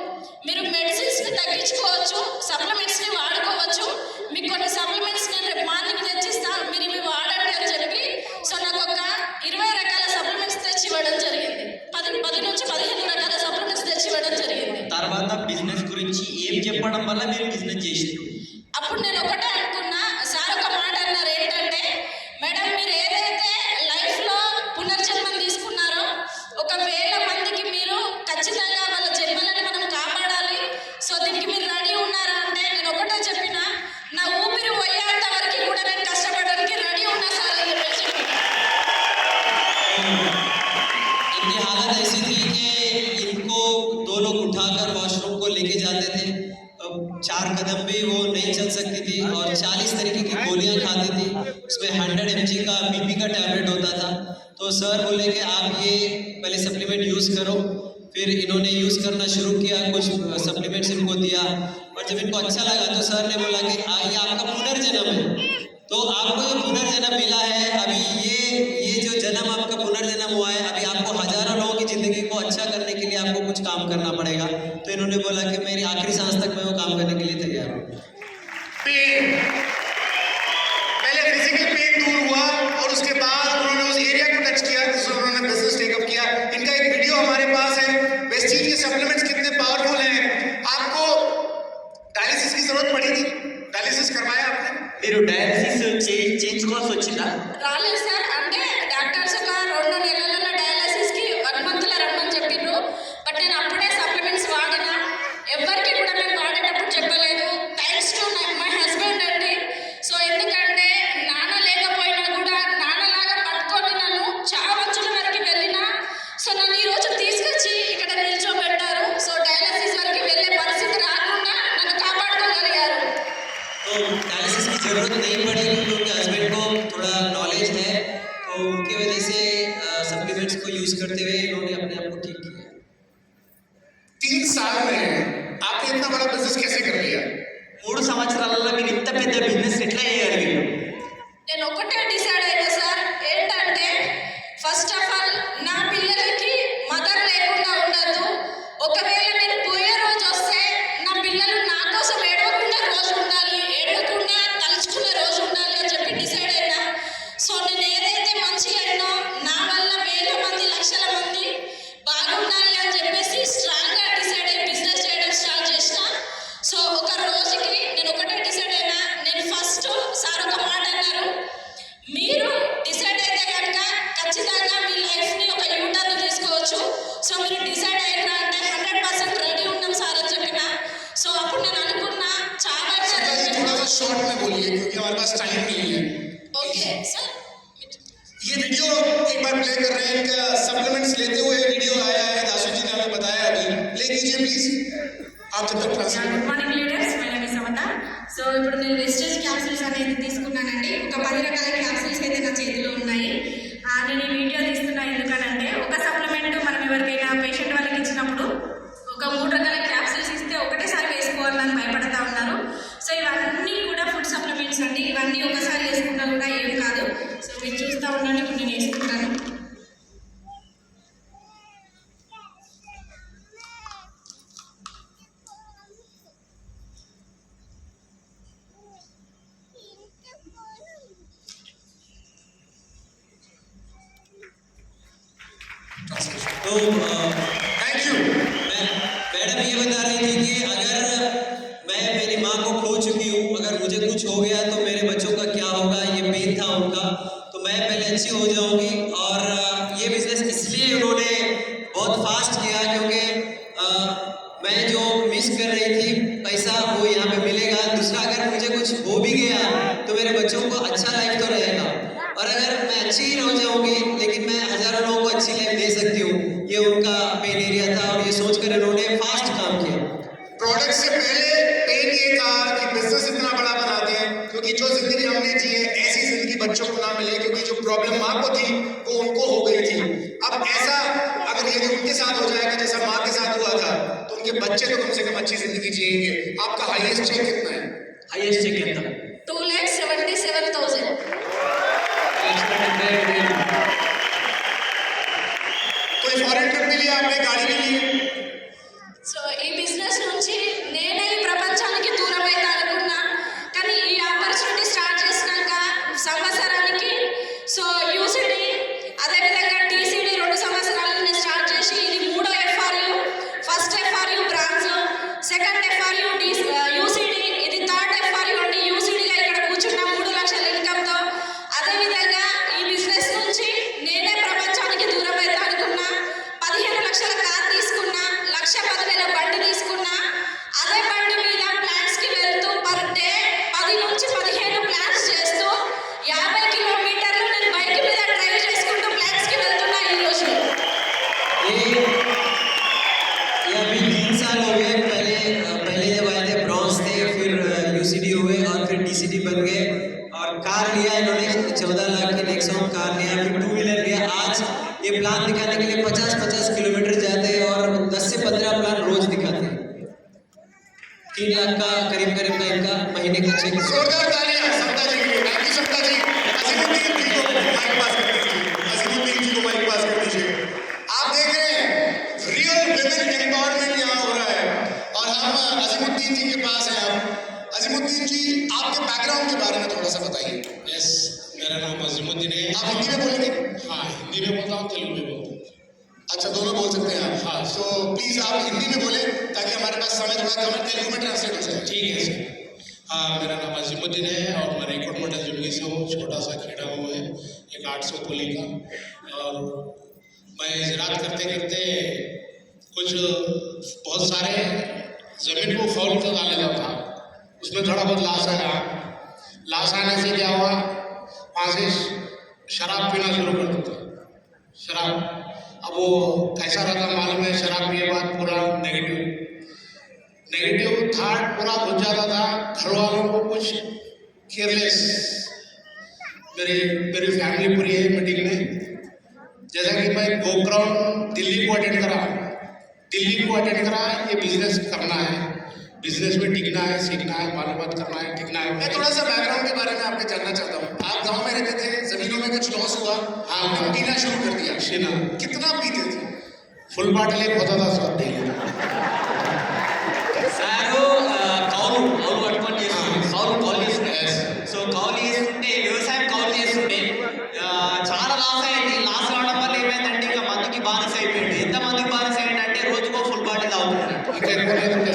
మీరు మెడిసిన్స్ని తగ్గించుకోవచ్చు, సప్లిమెంట్స్ని వాడుకోవచ్చు, మీకు కొన్ని సప్లిమెంట్స్ నేను రేపు మార్నింగ్ తెచ్చిస్తా, మీరు ఇవి వాడండి అని చెప్పి సో నాకు ఒక 20 రకాల సప్లిమెంట్స్ తెచ్చి ఇవ్వడం జరిగింది. 10 నుంచి 15 రకాల సప్లిమెంట్స్ తెచ్చి ఇవ్వడం జరిగింది. తర్వాత బిజినెస్ గురించి ఏం చెప్పడం వల్ల మీరు బిజినెస్ చేశారు? అప్పుడు నేను ఒకటే అనుకున్నా, సార్ ఒక మాట అన్నారు ఏంటంటే, మేడం మీరు ఏదైతే లైఫ్లో పునర్జన్మం తీసుకున్నారో 1,000 మందికి మీరు ఖచ్చితంగా వాళ్ళ జన్మలను మనం కాపాడాలి, సో దీనికి మీరు రెడీ ఉన్నారా అంటే నేను ఒకటే చెప్పిన, నా ఊపిరి పోయేంత వరకు కూడా నేను కష్టపడడానికి రెడీ ఉన్నా సార్ అని చెప్పేసి చెప్పిన. इनकी हालत ऐसी थी कि इनको 2 लोग उठाकर वॉशरूम को लेके जाते थे, अब 4 कदम भी वो नहीं चल सकती थी, और 40 तरीके की गोलियां खाती थी, उसमें 100 mg का बीपी का टैबलेट होता था। तो सर बोले कि आप ये पहले सप्लीमेंट यूज़ करो, फिर इन्होंने यूज़ करना शुरू किया, कुछ सप्लीमेंट्स इनको दिया, और जब इनको अच्छा लगा तो सर ने बोला कि ये आपका पुनर्जन्म है, तो आपको ये पुनर्जन्म मिला है, अभी ये जो जन्म आपका पुनर्जन्म हुआ है, अभी आपको हजारों लोगों की ज़िंदगी को अच्छा करने के लिए आपको कुछ काम करना पड़ेगा। तो इन्होंने बोला कि मेरी आखिरी सांस तक मैं वो काम करने के लिए तैयार हूँ। पेन, पहले फिजिकल पेन दूर हुआ और उसके बाद उन्होंने उस एरिया को टच किया जिसमें उन्होंने बिजनेस टेकअप किया। इनका एक जरूरत पड़ी थी? डायलिसिस करवाया आपने? మీరు డయాలసిస్ చేయించుకోవాల్సి వచ్చిందా? రాలేదు సార్. అంటే డాక్టర్స్ ఒక 2 నెలలలో డయాలసిస్కి 1 మంత్లో రమ్మని చెప్పిండ్రు. బట్ నేను అప్పుడే సప్లిమెంట్స్ వాడినా. ఎవరికి కూడా మేము వాడేటప్పుడు చెప్పలేదు. థ్యాంక్స్ టు మై హస్బెండ్ అండి. సో ఎందుకంటే నాన్న లేకపోయినా కూడా నాన్నలాగా పట్టుకొని నన్ను చావంచుల వరకు వెళ్ళినా సో నన్ను ఈరోజు తీసుకొచ్చి ఇక్కడ నిల్చోబెట్టారు. సో డయాలసిస్ వరకు వెళ్ళే పరిస్థితి రాకుండా నన్ను కాపాడుకోగలిగారు. तो डायलिसिस की ज़रूरत नहीं पड़ी क्योंकि उनके हस्बैंड को थोड़ा नॉलेज है, तो उनकी वजह से सप्लीमेंट्स को यूज़ करते हुए इन्होंने अपने आप को ठीक किया। 3 साल में आपने इतना बड़ा बिजनेस कैसे कर लिया? 3 సంవత్సరాలలో మీరు ఇంత పెద్ద బిజినెస్ ఎట్లా చేయగలిగారు? నేను ఒకటే డిసైడ్ అయినా సార్. ఏంటంటే ఫస్ట్ ఆఫ్ ఆల్ నా పిల్లలకి మదర్ లేకుండా ఉండదు. ఒకవేళ నేను పోయే రోజు వస్తే నా పిల్లలు నా కోసం ఏడవకుండా రోజు ఉండాలి, ఏడవకుండా తలుచుకునే రోజు ఉండాలి అని చెప్పి డిసైడ్ అయినా. సో నేను ఏదైతే మంచిగా అయినో నా వల్ల వేల మంది లక్షల మంది బాగుండాలి అని చెప్పేసి స్ట్రాంగ్గా డిసైడ్ అయ్యి బిజినెస్ చేయడం స్టార్ట్ చేసిన. సో ఒక రోజుకి నేను ఒకటే డిసైడ్ అయినా. నేను ఫస్ట్ సార్ ఒక మాట అన్నారు, మీరు డిసైడ్ అయితే కనుక ఖచ్చితంగా మీ లైఫ్ని ఒక యూటర్న్ తీసుకోవచ్చు. సో మీరు డిసైడ్ అయినా అంటే 100% రెడీ ఉన్నాం సార్ అని చెప్పిన. సో అప్పుడు నేను అనుకున్నా చాలా सत्ता जी थोड़ा सा शॉर्ट में बोलिए क्योंकि हमारे पास टाइम नहीं है। Okay sir. ये वीडियो एक बार प्ले कर रहे हैं, इनका सप्लीमेंट्स लेते हुए वीडियो आया है, दासू जी ने हमें बताया अभी, प्ले कीजिए प्लीज। आप जब तक translate good morning leaders, my name is Samata. So ఇప్పుడు నేను వెస్టేజ్ క్యాప్సూల్స్ అనేది తీసుకున్నానండి. ఒక 10 రకాల క్యాప్సూల్స్ అయితే నా చేతిలో ఉన్నాయి. నేను ఈ వీడియో తీస్తున్నా ఎందుకనంటే ఒక సప్లిమెంట్ మనం ఎవరికైనా పేషెంట్ వాళ్ళకి ఇచ్చినప్పుడు ఒక 3 రకాల క్యాప్సూల్స్ ఇస్తే ఒకటేసారి వేసుకోవాలని భయపడతా ఉన్నారు. సో ఇవన్నీ కూడా ఫుడ్ సప్లిమెంట్స్ అండి. ఇవన్నీ ఒకసారి వేసుకున్నా కూడా ఏం కాదు. సో మీరు చూస్తూ ఉండండి, ఇప్పుడు నేను వేసుకుంటాను. तो थैंक यू। मैडम ये बता रही थी कि अगर मैं मेरी माँ को खो चुकी हूँ, अगर मुझे कुछ हो गया तो मेरे बच्चों का क्या होगा, ये पेन था उनका, तो मैं पहले अच्छी हो जाऊंगी। और ये बिजनेस इसलिए उन्होंने बहुत फास्ट किया क्योंकि मैं जो मिस कर रही थी पैसा वो यहाँ पे मिलेगा। दूसरा, अगर मुझे कुछ हो भी गया तो मेरे बच्चों को अच्छा लाइफ तो रहेगा। और अगर मैं अच्छी ही रह जाऊंगी लेकिन मैं हजारों लोगों को अच्छी लाइफ दे सकती हूँ, ये उनका पेन एरिया था और ये सोचकर इन्होंने फास्ट काम किया। प्रोडक्ट से पहले पेन ये था कि बिजनेस इतना बड़ा बना दें क्योंकि जो जिंदगी हमने जी है ऐसी जिंदगी बच्चों को ना मिले, क्योंकि जो प्रॉब्लम माँ को थी वो उनको हो गई थी। अब ऐसा अगर यदि उनके साथ हो जाएगा जैसा माँ के साथ हुआ था तो उनके बच्चे तो कम से कम अच्छी जिंदगी जिएंगे। आपका हाईएस्ट चेक कितना है? హైయెస్ట్ చెక్ ఎంత? 2,77,000. कोई फॉरेन ट्रिप भी लिया आपने, गाड़ी भी ली? సో ఈ బిజినెస్ నుంచి నేనే ఈ ప్రపంచానికి దూరం అయితే అనుకున్నా. కానీ ఈ ఆపర్చునిటీ స్టార్ట్ చేసినాక సంవత్సరానికి సో యూసిడి అదేవిధంగా టీసీడీ 2 సంవత్సరాలు నేను స్టార్ట్ చేసి ఇది 3వ ఎఫ్ఆర్యూ. ఫస్ట్ ఎఫ్ఆర్యూ బ్రాంజ్, సెకండ్ ఎఫ్ఆర్యూ యూసిడి, ఇది 3rd ఎఫ్ఆర్యూ అండి. యూసిడిగా ఇక్కడ కూర్చున్న 3 లక్షల ఇన్కమ్తో. అదేవిధంగా ఈ బిజినెస్ నుంచి నేనే ప్రపంచానికి దూరం అయితే అనుకున్నా. 15 లక్షల కార్ తీసుకున్నా, 1,10,000 బండి తీసుకున్నా. అదే బండి మీద ప్లాంట్స్కి వెళ్తూ పర్ డే 10 నుంచి 15 ప్లాంట్స్ చేస్తూ 50 కిలోమీటర్లు నేను బైక్ మీద డ్రైవ్ చేసుకుంటూ ప్లాంట్స్కి వెళ్తున్నా ఈరోజు. ये अभी 3 साल हो गए। पहले जब आए थे ब्रॉन्ज थे, फिर यूसीडी हुए और फिर डीसीडी बन गए। और कार लिया इन्होंने 14 लाख की नेक्सॉन कार लिया, फिर 2 व्हीलर लिया। आज ये प्लान दिखाने के लिए 50-50 किलोमीटर जाते हैं और 10 से 15 प्लान रोज दिखाते हैं। 3 लाख का करीब का इनका महीने का चेक। जोरदार तालियां समता जी के लिए। थैंक यू समता जी। अजीमुद्दीन जी को माइक पास कर दीजिए। अजीमुद्दीन जी को माइक पास कर दीजिए। आप देख रहे हैं रियल विमेन एम्पावरमेंट यहाँ हो रहा है और हम अजीमुद्दीन जी के पास हैं। आप अजीमुद्दीन जी, आपके बैकग्राउंड के बारे में थोड़ा सा बताइए। यस, मेरा नाम अजीमुद्दीन है। आप हिंदी में बोलेंगे? हाँ, हिंदी में बोलता हूँ, तेलुगु में बोलता हूँ। अच्छा दोनों बोल सकते हैं आप हाँ तो प्लीज आप हिंदी में बोले ताकि हमारे पास समय थोड़ा कम है तेलुगु में ट्रांसलेट हो जाए ठीक है सर। हाँ मेरा नाम अजीमुद्दीन है और मैं रेकॉर्ड मॉडल जिंदगी से हूँ, छोटा सा खेड़ा हूँ मैं, एक 800 पुली का। और मैं ज़राअत करते करते कुछ बहुत सारे ज़मीन को फॉल कर डालेगा था, उसमें थोड़ा बहुत लाश आया। लाश आने से क्या हुआ, वहाँ से शराब पीना शुरू कर देता शराब। अब वो कैसा रहता मालूम है, शराब पिए बाद पूरा नेगेटिव थाट पूरा घुस जाता था। घर वालों को कुछ केयरलेस, मेरी फैमिली पूरी है मीटिंग में। जैसा कि मैं गोकराउंड दिल्ली को अटेंड करा, ये बिजनेस करना है, बिजनेस में टिकना है, सीखना है, मालूमात करना है, टिकना है। मैं थोड़ा सा बैकग्राउंड के बारे में आपके जानना चाहता हूँ। आप गांव में रहते थे, जमीनों में कुछ लॉस हुआ, आपने पीना शुरू कर दिया। शीना कितना पीते थे? फुल बाटल एक होता था सब डेली। సారు కౌలు పట్టుకొని చేస్తుండే, కౌలు చేస్తుండే. సో కౌలు చేస్తుంటే వ్యవసాయం కౌలు చేస్తుండే చాలా లాస్ అయింది. లాస్ అవడం వల్ల ఏమైందంటే ఇంకా మందుకి బానిస అయిపోయాడు. ఎంత మందికి బానిస అయ్యాడంటే రోజుకో ఫుల్ బాటిల్ తాగుతున్నాడు,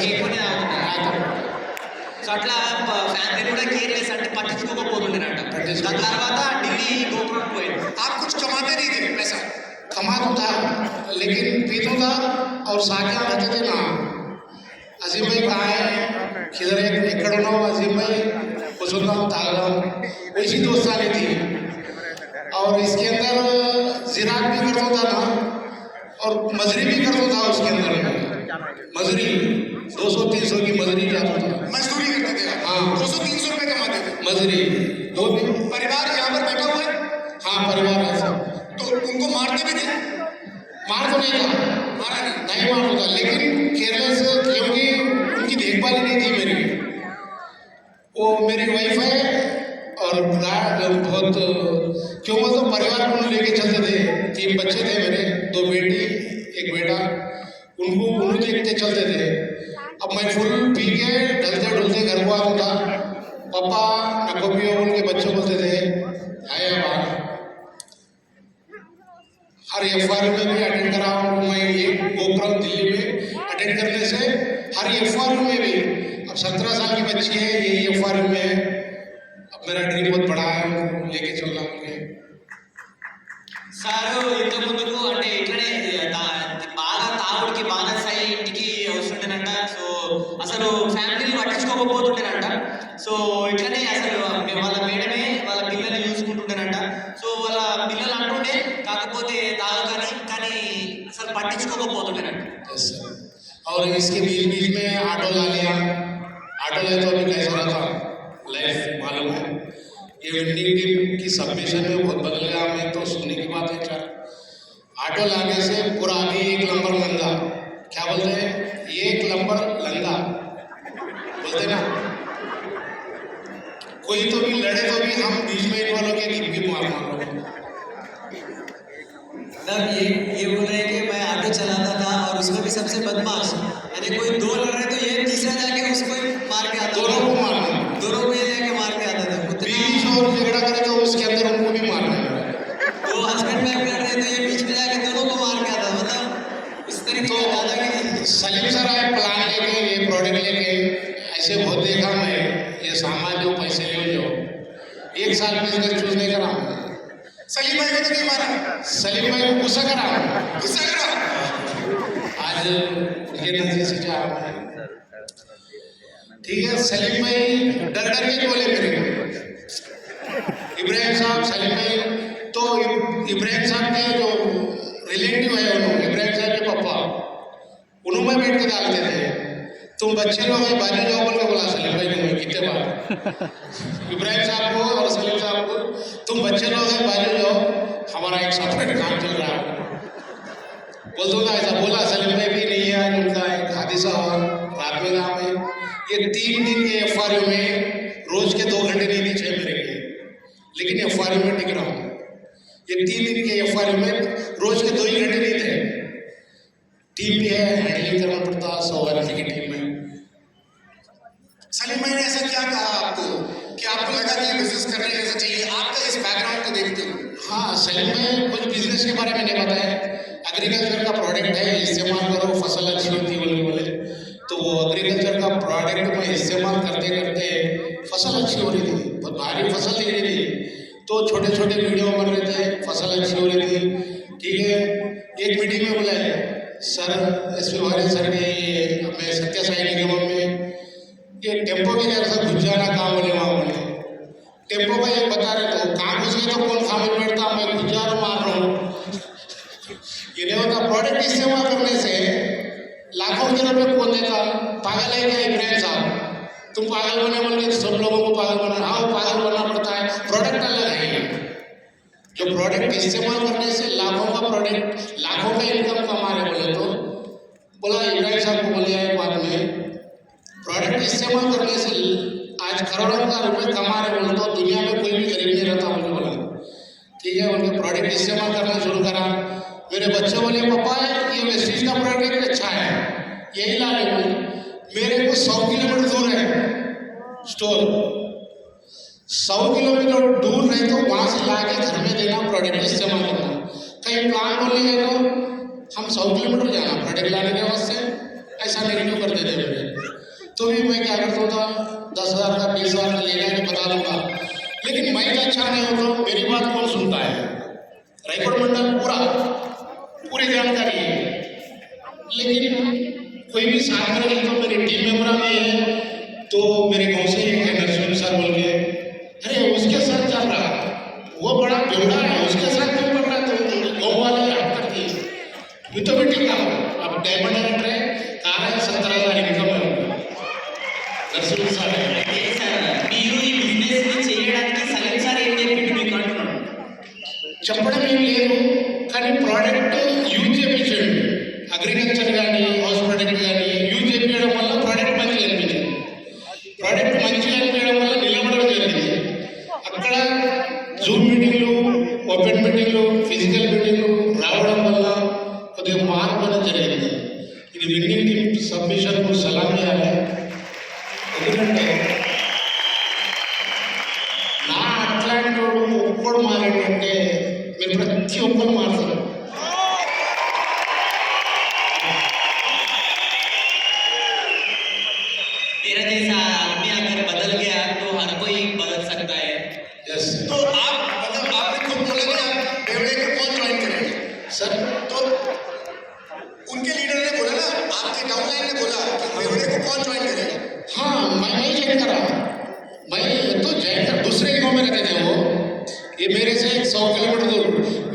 ఎక్కువనే తాగుతున్నాడు. సో అట్లా ఫ్యామిలీ కూడా కేర్లెస్ అంటే పట్టించుకోకపోతుండేనంట. దాని తర్వాత ఢిల్లీ గోపురం పోయాడు. आप कुछ कमाते नहीं थे पैसा? कमाता था लेकिन पीता था और साथियाँ रहते थे ना। अजीम भाई कहाँ है, किधर एक एकड़ ना हो, अजीम भाई वसुंधरा तालगाम, वैसी दोस्तानी थी। और इसके अंदर जिरात भी करता था ना और मजरी भी करता था। उसके अंदर मजरी 200-300 की मजरी जाता था। मजदूरी करते थे आप? हाँ। 200-300 रुपए कमाते थे? मजरी 2 दिन। परिवार यहाँ पर बैठा हुआ है? हाँ परिवार है सब। तो उनको मारते भी थे? मार तो नहीं था, मारा नहीं? नहीं मार होता, लेकिन केरलेस क्योंकि उनकी देखभाल नहीं थी मेरी। वो मेरी वाइफ है और बहुत क्यों बोलते परिवार को लेके चलते थे। 3 बच्चे थे मेरे, 2 बेटी 1 बेटा, उन्होंने देखते चलते थे। अब मैं फुल पी के ढलते ढुलते घर को आता था। पापा नको पियो बोल के बच्चे बोलते थे, आए बाहर। हर एफआर में भी अटेंड करा हूँ मैं, ये गोकराउंड दिल्ली में अटेंड करने से हर एफआर में भी। अब 17 साल की बच्ची है, ये एफआर में है। अब मेरा ड्रीम बहुत बड़ा है, उनको लेके चलना मुझे। సారు ఇంత ముందుకు అంటే ఇట్లనే బాగా తాగుడికి బానిస అయ్యి ఇంటికి వస్తుండేనంట. సో అసలు ఫ్యామిలీని పట్టించుకోకపోతుండేనంట. సో ఇట్లనే అసలు వాళ్ళ మేడమే వాళ్ళ పిల్లల్ని చూసుకుంటుండేనంట. సో వాళ్ళ పిల్లలు అంటుండే కాకపోతే తాగకని, కానీ అసలు పట్టించుకోకపోతుండేనంట. Yes, sir. और इसके बीच बीच में ऑटो ला लिया। ऑटो ले तो अभी कैसा रहा लाइफ मालूम है। ये विंडिंग टीम की सबमिशन में बहुत बदल गया। मैं तो सुनने की बात है सर, ऑटो लाने से पूरा अभी 1 नंबर लंगा, क्या बोलते हैं 1 नंबर लंगा बोलते ना। कोई तो भी लड़े तो भी हम बीच में इन वालों के गिप मार रहे हैं। मतलब ये बोल रहे हैं कि मैं ऑटो चलाता था और उसमें भी सबसे बदमाश, यानी कोई 2 लड़ रहे तो ये तीसरा जाके उसको ही मार के आता था। दोनों को मारना, दोनों को ये जाके मार के आता था। बीवी और झगड़ा करे तो उसके अंदर उनको भी मारना है। तो हस्बैंड वाइफ लड़ रहे तो ये बीच में जाके दोनों को मार के आता था। मतलब इस तरीके तो का दादागिरी। सलीम सर आए प्लान लेके, ये प्रोडक्ट लेके, ऐसे बहुत देखा मैं। ये सामान जो पैसे ले जो 1 साल बिजनेस चूज नहीं करा। सलीम भाई को तो नहीं मारा? सलीम भाई को गुस्सा करा, गुस्सा करा? आज उनके नजर से जा रहा है। ठीक है, सलीम भाई डर डर के बोले मेरे को, इब्राहिम साहब सलीम भाई। तो इब्राहिम साहब के जो रिलेटिव है उन्होंने, इब्राहिम साहब के पापा, उन्होंने बैठ के डालते थे, तुम बच्चे लोग हैं बाजू जाओ बोल के बोला सलीम भाई को। मैं कितने बार इब्राहिम साहब को और सलीम साहब को, तुम बच्चे लोग हैं बाजू जाओ, हमारा एक सेपरेट काम चल रहा है बोल दो ना। ऐसा बोला सलीम भाई भी नहीं है। आज उनका एक हादसा हुआ रात में नाम है। ये 3 दिन के एफआरयू में रोज के 2 घंटे नहीं नीचे मेरे लिए, लेकिन एफआरयू में टिक रहा हूँ। ये 3 दिन के एफआरयू में रोज के 2 ही घंटे नहीं थे। टीम भी है, हैंडलिंग करना पड़ता 100 आदमी की टीम में। सलीम भाई ने ऐसा क्या कहा आपको कि आपको लगा कि बिजनेस करने जैसा चाहिए? आपका इस बैकग्राउंड को देखते हुए। हाँ, सलीम भाई कुछ बिजनेस के बारे में नहीं बताया, एग्रीकल्चर का प्रोडक्ट है, इस्तेमाल करो, फसल अच्छी होती है बोले। तो वो एग्रीकल्चर का प्रोडक्ट में इस्तेमाल करते करते फसल अच्छी हो रही थी, बहुत भारी फसल दे रही थी। तो छोटे छोटे वीडियो बन रहे थे, फसल अच्छी हो रही थी, ठीक है। एक मीटिंग में बोला सर, एस पी वाले सर ने हमें सत्य साई निगम में ये टेम्पो के जैसा घुस जाना काम बोले, वहाँ बोले टेम्पो का ये बता रहे तो कहाँ घुस गए, तो कौन खामिल बैठता, मैं घुस जा रहा हूँ, मार रहा हूँ। ये नहीं होता। प्रोडक्ट इस्तेमाल करने से लाखों के रुपये कौन देता, पागल है क्या इब्राहिम साहब, तुम पागल बने बोल के सब लोगों को पागल बना। हाँ, पागल बनना पड़ता है, प्रोडक्ट अलग है। जो प्रोडक्ट इस्तेमाल करने से लाखों का प्रोडक्ट, लाखों का इनकम कमा रहे बोले, तो बोला इब्राहिम साहब को बोलिए एक बात में, प्रोडक्ट इस्तेमाल करने से आज करोड़ों का रुपये कमा रहे बोले, तो दुनिया में कोई भी गरीब नहीं रहता मुझे बोला, ठीक है। उनके प्रोडक्ट इस्तेमाल करना शुरू करा। मेरे बच्चे बोले पापा ये वेस्टीज का प्रोडक्ट अच्छा है, यही ला ले बोले। मेरे को 100 किलोमीटर दूर है स्टोर, 100 किलोमीटर दूर रहे तो वहाँ से ला के घर में देना, प्रोडक्ट इस्तेमाल करना। कहीं प्लान बोलेंगे तो हम 100 किलोमीटर जाना प्रोडक्ट लाने के वास्ते, ऐसा नेगेटिव कर देते मेरे। तो भी मैं क्या करता था, 10,000 का 20,000 का लेना है बता दूंगा, लेकिन मैं अच्छा नहीं हो तो मेरी बात कौन सुनता है। रायपुर मंडल पूरी जानकारी है, लेकिन कोई भी साथ में नहीं, तो मेरे टीम मेंबर में है, तो मेरे गाँव से ही है नरसिंह सर बोल के, अरे उसके साथ चल रहा, वो बड़ा बेवड़ा है, उसके साथ क्यों पड़ रहा, तो गाँव वाले याद करती है। ये तो भी ठीक है, अब डायमंड है, कार है, 17,000 इनकम है नरसिंह सर है। మీరు ఈ బిజినెస్ ని చేయడానికి సలీం సార్ ఏం చెప్పిండు మీకు అంటున్నాడు? చెప్పడం ఏం లేదు, కానీ ప్రోడక్ట్ యూజ్ చేయించండి. అగ్రికల్చర్ కానీ హౌస్ ప్రొడక్ట్ కానీ యూజ్ చేయించడం వల్ల ప్రోడక్ట్ మంచిగా అనిపించింది. ప్రోడక్ట్ మంచిగా అనిపించడం వల్ల నిలబడడం జరిగింది. అక్కడ జూమ్ మీటింగ్లు, ఓపెన్ మీటింగ్లు, ఫిజికల్ మీటింగ్లు రావడం వల్ల కొద్దిగా మార్పు అనేది జరిగింది. ఇది విన్నింగ్ టీమ్ సబ్మిషన్కు సలాం చేయాలి. ఎందుకంటే నా అట్లాంటి వాడు ఒక్కడు మారేటంటే మీరు ప్రతి ఒక్కరు మారుతారు. मेरा जैसा आदमी अगर बदल गया तो हर कोई बदल सकता है। यस तो आप मतलब आपने खुद बोला कि आप बेवड़े को कौन ज्वाइन करेंगे सर, तो उनके लीडर ने बोला ना, आपके डाउनलाइन ने बोला कि बेवड़े को कौन ज्वाइन करेगा। हाँ मैं नहीं ज्वाइन करा, मैं तो ज्वाइन कर दूसरे गाँव में रहते थे वो, ये मेरे से 100 किलोमीटर दूर,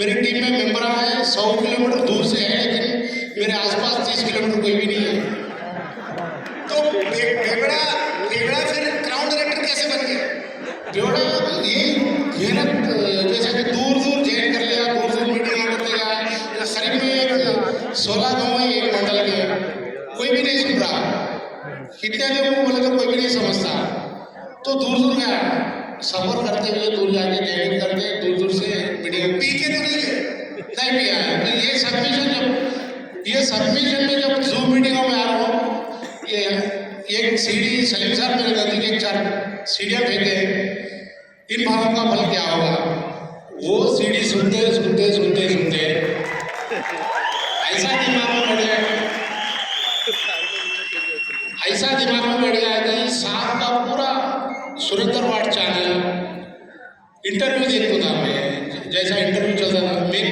मेरी टीम में मेंबर है 100 किलोमीटर दूर से है, लेकिन मेरे आसपास 30 किलोमीटर कोई भी नहीं है। तो बेवड़ा फिर ग्राउंड डायरेक्टर कैसे बन गया? बेवड़ा ये मेहनत, जैसे कि दूर दूर ज्वाइन कर लिया, दूर दूर मीटिंग करते गया, करीब में 16 गाँव है एक मंडल के, कोई भी नहीं सुन रहा, कितने लोगों को बोले तो कोई भी नहीं समझता, तो दूर दूर गया, सफर करते हुए दूर जाके ज्वाइनिंग करके दूर दूर से मीटिंग पी के तो नहीं पिया है। तो ये सबमिशन में जब जूम मीटिंगों में आ रहा हूँ, ये एक सीढ़ी सलीम साहब मेरे दादी के 4 सीढ़ियाँ फेंके, इन भावों का फल क्या होगा। वो सीढ़ी सुनते सुनते सुनते सुनते ऐसा दिमाग में बैठ गया, ऐसा दिमाग में बैठ गया कि साहब का पूरा सुरेंद्र वाट चैनल इंटरव्यू देखता था मैं, जैसा इंटरव्यू चलता था मैं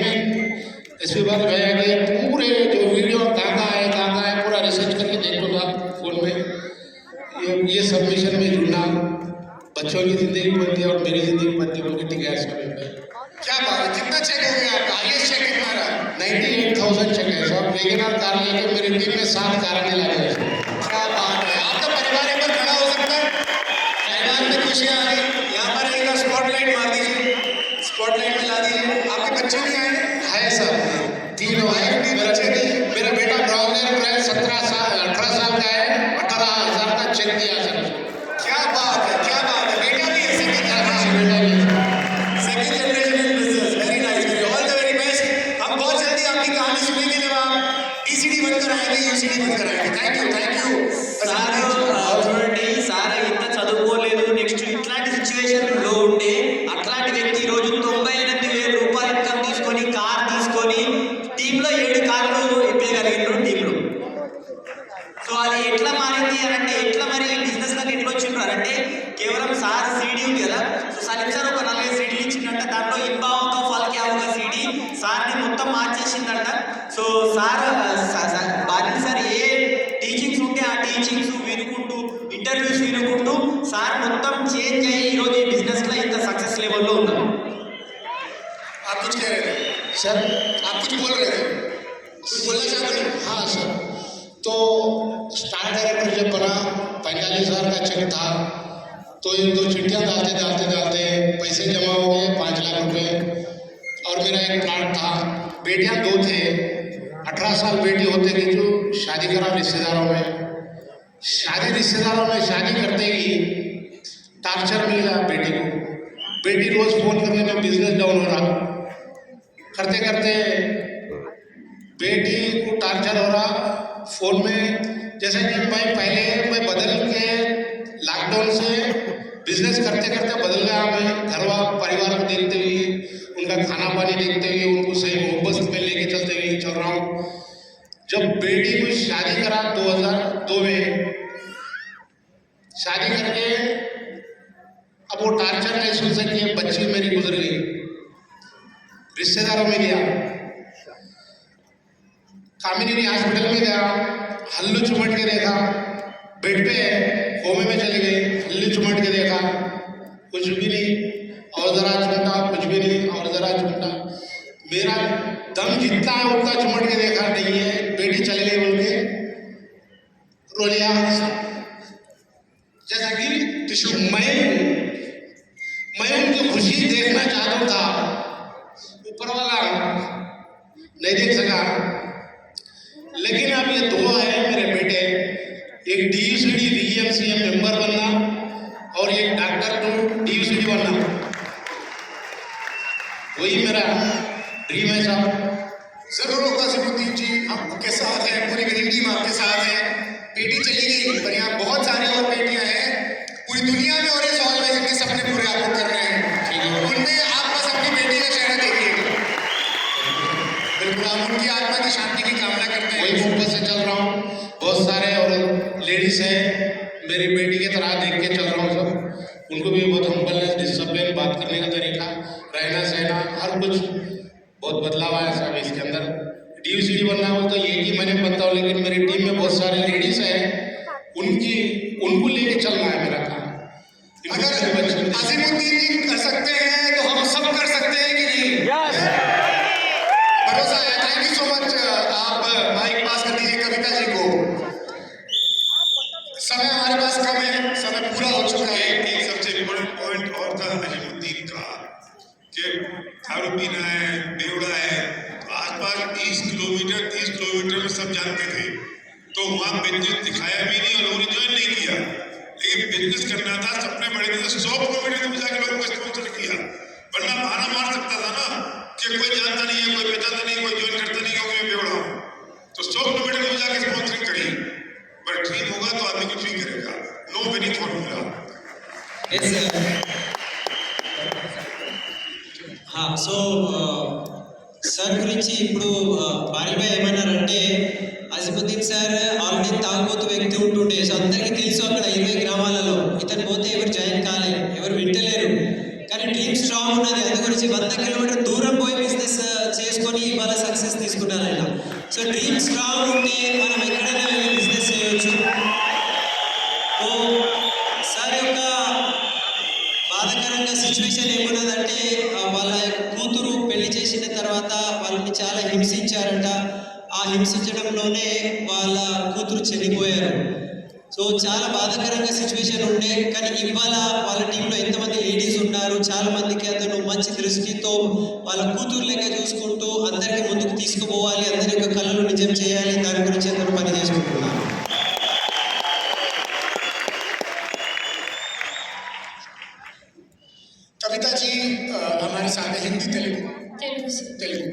एसपी बात भैया के पूरे जो वीडियो कहाँ है पूरा रिसर्च करके देखता था फोन में। ये सबमिशन में जुड़ना बच्चों की जिंदगी बनती है और मेरी जिंदगी बनती है, बोल ठीक है समय पे। क्या बात है, कितना चेक हो गया आपका? हाईएस्ट चेक कितना रहा? 98,000 चेक है सब, वेगनर कार लेके मेरी टीम में 7 कार आने लगे। क्या बात है, आपका परिवार एक बार खड़ा हो सकता है? परिवार में खुशियाँ आ रही, यहाँ पर एक स्पॉटलाइट मार दीजिए, स्पॉटलाइट में ला दीजिए। आपके बच्चे भी आए है सर, 3 है, मेरा बेटा ब्राउजर प्राय 18 साल का है, 18,000 का चेक दिया सर। क्या बात है, क्या बात है, बेटा भी है, second generation in business, very nice, all the very best. हम बहुत जल्दी आपकी कहानी सुनेंगे जब आप ईसीडी बनकर आएंगे, यूसीडी बनकर आएंगे। थैंक यू చూడండి సార్ ఇంత చదువుకోలేదు, నెక్స్ట్ ఇట్లాంటి సిచ్యువేషన్ లో ఉంటే అట్లాంటి వ్యక్తి రోజు 98,000 రూపాయలు ఇన్కమ్ తీసుకొని కార్ తీసుకొని టీంలో చేంజ్ అయ్యి ఈరోజు ఈ బిజినెస్లో ఇంత సక్సెస్ లెవెల్లో ఉన్నారు? आप कुछ कह रहे थे सर आप कुछ बोल रहे थे कुछ बोलना चाहते थे हाँ सर, तो स्टार डायरेक्टर जब बना 45,000 का चेक था, तो इन 2 चिट्ठियाँ डालते पैसे जमा हो गए 5 लाख रुपए। और मेरा एक प्लाट था, बेटियाँ 2 थे, 18 साल बेटी होते कि जो शादी करा रिश्तेदारों में, शादी करते ही टार्चर मिला बेटी को। बेटी रोज फोन करने में बिजनेस डाउन हो रहा, करते करते बेटी को टार्चर हो रहा फोन में। जैसे कि मैं बदल के लॉकडाउन से बिजनेस करते करते बदल गया। मैं परिवार को देखते हुए, उनका खाना पानी देखते हुए, उनको सही मोहब्बत में लेके चलते हुए चल रहा हूँ। जब बेटी को शादी करा 2002 में, शादी करके अब वो टार्चर नहीं सुन सकी, बच्ची मेरी गुजर गई। रिश्तेदारों में गया, कामिनी हॉस्पिटल में गया, हल्लू चुमट के देखा, बेड पे कोमे में चले गए, हल्लू चुमट के देखा, कुछ भी नहीं, और जरा चुमटा, कुछ भी नहीं, और जरा चुमटा। मेरा दम जितना है उतना चुमट के देखा, नहीं है, बेटी चली गई बोल के रो लिया। जैसा कि मैं उनकी खुशी देखना चाहता था, ऊपर वाला नहीं देख सका। लेकिन अब ये 2 है मेरे बेटे, एक DUCD DMCM मेंबर बनना और एक डॉक्टर टू DUCD बनना, वही मेरा ड्रीम है साहब। जरूर होगा सिमुद्दीन जी, आपके साथ है, पूरी ग्रीन टीम आपके साथ है। बेटी चली गई पर यहाँ बहुत सारी और बेटियां हैं पूरी दुनिया में और इस हॉल में जिनके सपने पूरे आपको कर रहे हैं। उनमें आप बस अपनी बेटी का चेहरा देखिए, बिल्कुल हम उनकी आत्मा की शांति की कामना करते हैं। वही फोकस से चल रहा हूँ। बहुत सारे और लेडीज हैं मेरी बेटी की तरह देख के चल रहा हूँ सब। उनको भी बहुत हम्बलनेस, डिसिप्लिन, बात करने का तरीका, रहना सहना, हर कुछ बहुत बदलाव आया साहब इसके अंदर। DUCD बनना हो तो एक ही मैंने बनता हूँ, लेकिन मेरी टीम में बहुत सारे लेडीज हैं, उनको लेके चलना है मेरा काम। अगर अजीमुद्दीन जी कर सकते हैं तो हम सब कर सकते हैं कि नहीं? भरोसा है। Thank you so much. आप माइक पास कर दीजिए कविता जी को। समय हमारे पास कम है, समय पूरा हो चुका है। एक सबसे इम्पोर्टेंट पॉइंट और था अजीमुद्दीन का कि दारू पीना है, बेवड़ा है, तो आसपास 30 किलोमीटर में सब जानते थे, तो वहाँ बिजनेस दिखाया भी नहीं और लोगों ने ज्वाइन नहीं किया। लेकिन बिजनेस करना था, सपने बड़े थे, 100 किलोमीटर दूर जाकर लोगों को स्पॉन्सर किया। वरना बहाना मार सकता था ना कि कोई जानता नहीं है, कोई पहचानता नहीं, कोई ज्वाइन करता नहीं, क्योंकि मैं बेवड़ा हूँ। तो 100 किलोमीटर दूर जाकर स्पॉन्सरिंग करी। पर ड्रीम होगा तो आदमी कुछ भी करेगा। No winning formula. So sir గురించి ఇప్పుడు బారిబాయ్ ఏమన్నారంటే, అజిముద్దీన్ సార్ ఆల్రెడీ తాగుబోతు వ్యక్తి ఉంటుండే. సో అందరికీ తెలుసు అక్కడ 20 గ్రామాలలో ఇతను పోతే ఎవరు జాయిన్ కాలేరు, ఎవరు వింటలేరు. కానీ డ్రీమ్ స్ట్రాంగ్ ఉన్నది, అది గురించి 100 కిలోమీటర్ దూరం పోయి బిజినెస్ చేసుకొని ఇవాళ సక్సెస్ తీసుకున్నారు ఆయన. సో డ్రీమ్ స్ట్రాంగ్ ఉంటే మనం ఎక్కడైనా వెళ్ళి బిజినెస్ చేయొచ్చు. సో సార్ యొక్క బాధాకరంగా సిచ్యువేషన్ ఏమున్నదంటే, వాళ్ళ కూతురు పెళ్లి చేసిన తర్వాత వాళ్ళని చాలా హింసించారంట. ఆ హింసించడంలోనే వాళ్ళ కూతురు చనిపోయారు. సో చాలా బాధాకరంగా సిచ్యువేషన్ ఉండే. కానీ ఇవాళ వాళ్ళ టీంలో ఎంతమంది లేడీస్ ఉన్నారు, చాలా మందికి అతను మంచి దృష్టితో వాళ్ళ కూతురు లెక్క చూసుకుంటూ అందరికీ ముందుకు తీసుకుపోవాలి, అందరి యొక్క కళలు నిజం చేయాలి, దాని గురించి అతను పని చేసుకుంటున్నారు. कविता जी हमारे साथ है, हिंदी तेलुगु तेलुगु से। तेलुगु।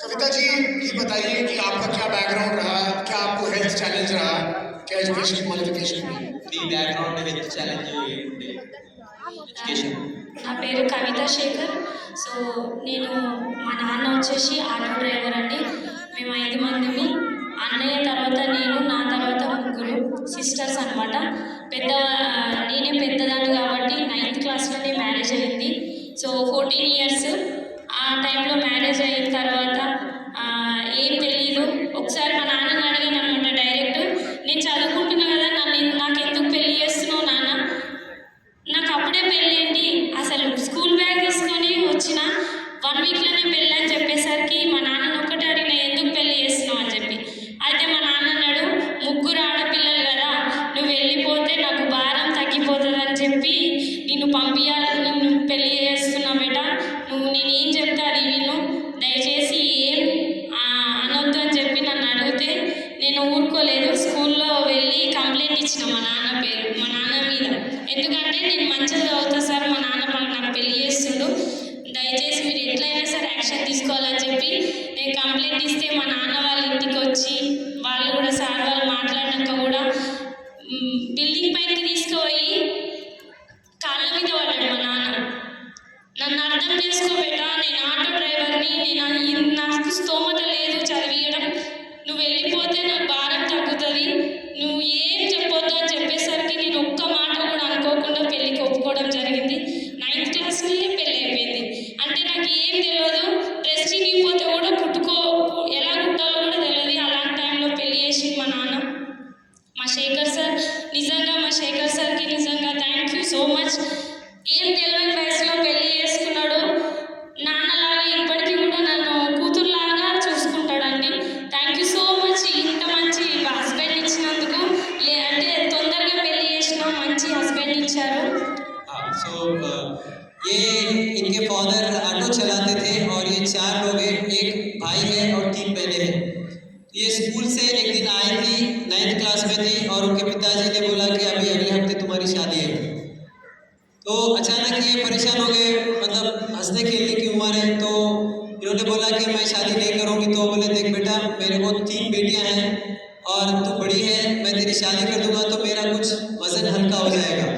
कविता जी ये बताइए कि आपका क्या बैकग्राउंड रहा, क्या आपको हेल्थ चैलेंज रहा, क्या एजुकेशन क्वालिफिकेशन में? మీ బ్యాక్గ్రౌండ్ హెల్త్ ఛాలెంజ్ ఉండే ఎడ్యుకేషన్? నా పేరు కవిత శేఖర్. సో నేను మా నాన్న వచ్చేసి ఆటో డ్రైవర్ అండి. మేము 5 మందిమి. అన్నయ్య తర్వాత నేను, నా తర్వాత 3 సిస్టర్స్ అనమాట. నేనే పెద్దదాన్ని కాబట్టి 9th క్లాస్లోనే మ్యారేజ్ అయింది. సో 14 ఇయర్స్ ఆ టైంలో మ్యారేజ్ అయిన తర్వాత ఏం తెలీదు. ఒకసారి మా నాన్నని అడిగాను అనమాట డైరెక్ట్, నేను చదువుకుంటున్నా కదా, నాకు ఎందుకు పెళ్లి చేస్తున్నావు నాన్న, నాకు అప్పుడే పెళ్ళి ఏంటి, అసలు స్కూల్ బ్యాగ్ తీసుకొని వచ్చిన 1 వీక్లోనే పెళ్ళి అని చెప్పేసరికి మా నాన్న ఒక్కటే అడిగిన, ఎందుకు పెళ్ళి చేస్తున్నావు అని చెప్పి. అయితే మా నాన్న అన్నాడు, 3 ఆడపిల్లలు కదా, నువ్వు వెళ్ళిపోతే నాకు భారం తగ్గిపోతుంది అని చెప్పి నిన్ను పంపించాలి, నిన్ను పెళ్ళి చేస్తున్నా బేట, నువ్వు నేను ఏం చెప్తే అది విను, దయచేసి ఏం అనొద్దు అని చెప్పి నన్ను అడిగితే నేను ఊరుకోలేదు. స్కూల్లో వెళ్ళి కంప్లైంట్ ఇచ్చిన మా నాన్న మీద. ఎందుకంటే నేను మంచిగా చదువుతా సార్, మా నాన్న నాకు పెళ్లి చేస్తుండు, దయచేసి మీరు ఎట్లయినా సరే యాక్షన్ తీసుకోవాలని చెప్పి నేను కంప్లైంట్ ఇస్తే మా నాన్న వాళ్ళ ఇంటికి వచ్చి వాళ్ళు కూడా సార్ వాళ్ళు మాట్లాడినాక కూడా బిల్డింగ్ పైకి తీసుకుపోయి కాళ్ళ మీద పడ్డాడు మా నాన్న. నన్ను అర్థం చేసుకోబెట్టా, నేను ఆటో డ్రైవర్ని, నాకు స్తోమత లేదు చదివియడం, నువ్వు వెళ్ళిపోతే నాకు భారం తగ్గుతుంది, నువ్వు ఏం చెప్పొద్దు అని చెప్పేసరికి నేను ఒక్క మాట కూడా అనుకోకుండా పెళ్ళికి ఒప్పుకోవడం జరిగింది. 9th క్లాస్లోనే పెళ్ళి అయిపోయింది. అంటే నాకు ఏం తెలియదు, డ్రెస్ చినిగిపోతే కూడా ఎలా కుట్టాలో కూడా తెలియదు. అలాంటి టైంలో పెళ్ళి చేసి మా నాన్న, మా శేఖర్ సార్, నిజంగా మా శేఖర్ సార్కి నిజంగా థ్యాంక్ యూ సో మచ్. ఏం తెలియని వయసులో పెళ్ళి చేసుకున్నాడు. నాన్నలాగా ఇప్పటికీ కూడా నన్ను కూతురులాగా చూసుకుంటాడండి. Thank you so much. ఇంత మంచి హస్బెండ్ ఇచ్చినందుకు, అంటే తొందరగా పెళ్ళి చేసిన మంచి హస్బెండ్ ఇచ్చారు. सो ये इनके फादर ऑटो चलाते थे और ये 4 लोग हैं, एक भाई है और 3 बहनें हैं. ये स्कूल से एक दिन आई थी, 9th क्लास में थी और उनके पिताजी ने बोला कि अभी अगले हफ्ते तुम्हारी शादी है. तो अचानक ये परेशान हो गए, मतलब हंसने खेलने की उम्र है. तो इन्होंने बोला कि मैं शादी नहीं करूँगी. तो बोले, देख बेटा, मेरे को 3 बेटियां हैं और तू बड़ी है, मैं तेरी शादी कर दूंगा तो मेरा कुछ वजन हल्का हो जाएगा,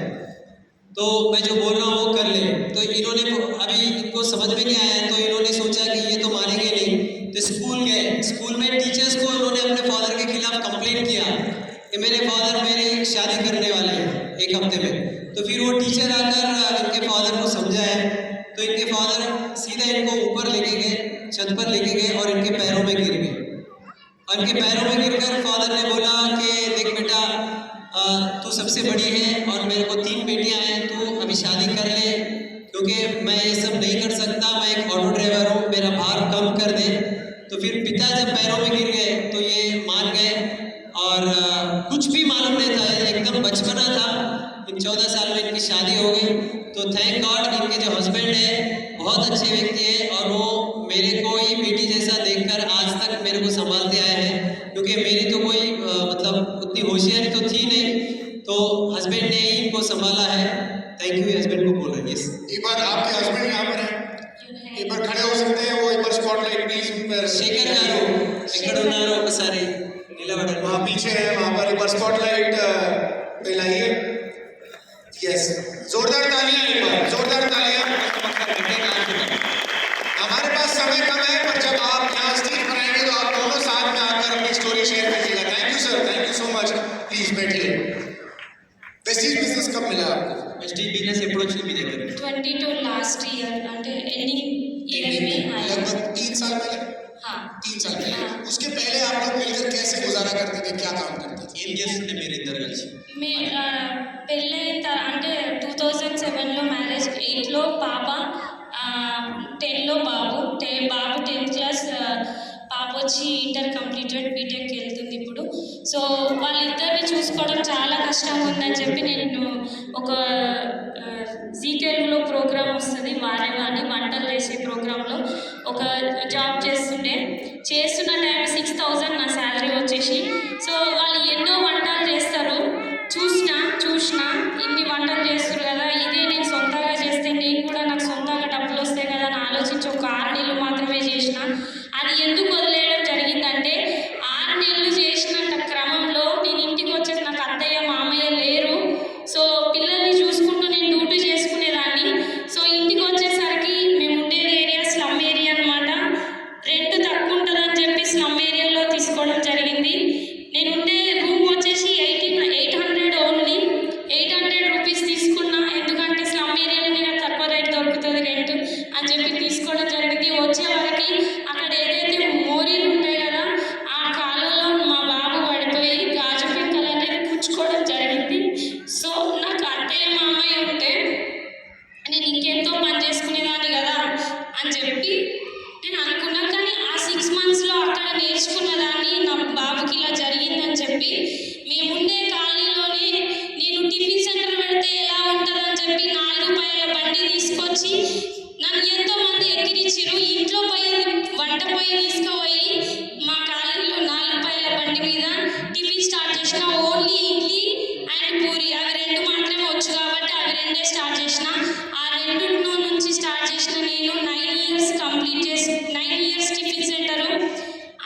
तो मैं जो बोल रहा हूँ वो कर ले. तो इन्होंने अभी इनको समझ में नहीं आया, तो इन्होंने सोचा कि ये तो मानेंगे नहीं. तो स्कूल गए, स्कूल में टीचर्स को इन्होंने अपने फादर के खिलाफ कंप्लेंट किया कि मेरे फादर मेरी शादी करने वाले हैं 1 हफ्ते में. तो फिर वो टीचर आकर इनके फादर को समझाए. तो इनके फादर सीधा इनको ऊपर लेके गए, छत पर लेके गए और इनके पैरों में गिर गए. और इनके पैरों में गिरकर फादर ने बोला कि देख बेटा, तू सबसे बड़ी है और मेरे को 3 बेटियां हैं, तू अभी शादी कर ले, क्योंकि मैं ये सब नहीं कर सकता, मैं एक ऑटो ड्राइवर हूँ, मेरा भार कम कर दे. तो फिर पिता जब पैरों में गिर गए तो ये मान गए और कुछ भी मालूम नहीं था, एकदम बचपना था. इन 14 साल में इनकी शादी हो गई. तो थैंक गॉड इनके जो हस्बैंड है बहुत अच्छे व्यक्ति है और वो मेरे को ही बेटी जैसा देखकर आज तक मेरे को संभालते आए हैं, क्योंकि मेरी तो कोई मतलब उतनी होशियारी तो थी नहीं, तो हस्बैंड ने ही इनको संभाला है. थैंक यू हस्बैंड को बोल रहे हैं. यस, एक बार आपके हस्बैंड यहाँ पर हैं, एक बार खड़े हो सकते हैं वो, एक बार स्पॉटलाइट प्लीज. శేఖర్ గారు ఎక్కడ ఉన్నారు ఒకసారి నిలబడండి. वहाँ पीछे है, वहाँ पर एक बार स्पॉटलाइट फैलाइए. यस, जोरदार तालियां, एक बार जोरदार तालियां. हमारे पास समय कम है, पर जब आप यहाँ स्टेज पर आएंगे तो आप दोनों साथ में आकर अपनी स्टोरी शेयर कीजिएगा. Thank you sir, thank you so much. Please बैठिए. वेस्टीज बिजनेस कब मिला आपको? వెస్టీజ్ బిజినెస్ ఎప్పుడు వచ్చింది మీ దగ్గర? 22 లాస్ట్ इयर, అంటే ఎండింగ్ ఇయర్ में आया. लगभग 3 साल पहले. हाँ, 3 साल पहले. हाँ. उसके पहले आप लोग मिलकर कैसे गुजारा करते थे, क्या काम करते थे? ఏం చేస్తుంటే మీరు ఇద్దరు కలిసి? పెళ్ళైన అంటే 2007లో మ్యారేజ్, 8లో పాప, 10లో బాబు. బాబు 10th క్లాస్, పాప వచ్చి ఇంటర్ కంప్లీటెడ్, బీటెక్కి వెళ్తుంది ఇప్పుడు. సో వాళ్ళిద్దరిని చూసుకోవడం చాలా కష్టంగా ఉందని చెప్పి నేను ఒక జీ తెలుగులో ప్రోగ్రామ్ వస్తుంది వారేవాని వంటలు చేసే ప్రోగ్రాంలో ఒక జాబ్ చేస్తున్న టైం 6000 నా శాలరీ వచ్చేసి. సో వాళ్ళు ఎన్నో వంటలు చేస్తారు, చూసిన ఇన్ని వంటలు చేస్తారు కదా, ఇదే నేను సొంతంగా చేస్తే నేను కూడా నాకు సొంతంగా డబ్బులు వస్తాయి కదా అని ఆలోచించి ఒక 6 నెలలు మాత్రమే చేసిన. అది ఎందుకు వదిలేయడం జరిగిందంటే 6 నెలలు చేసినంత క్రమంలో నేను ఇంటికి వచ్చేసి నాకు అత్తయ్య మామయ్య లేరు. సో పిల్లల్ని చూసుకుంటూ నేను డ్యూటీ చేసుకునేదాన్ని. సో ఇంటికి వచ్చేసరికి మేము ఉండేది ఏరియా స్లమ్ ఏరియా అనమాట. రెంట్ తక్కువ ఉంటుందని చెప్పి స్లమ్ ఏరియాలో తీసుకోవడం జరిగింది. నేను ఉండే రూమ్ స్టార్ట్ చేసిన. ఆ రెండింటి నుంచి స్టార్ట్ చేసిన నేను 9 ఇయర్స్ కంప్లీట్ చేసి 9 ఇయర్స్ టిఫిన్ సెంటరు.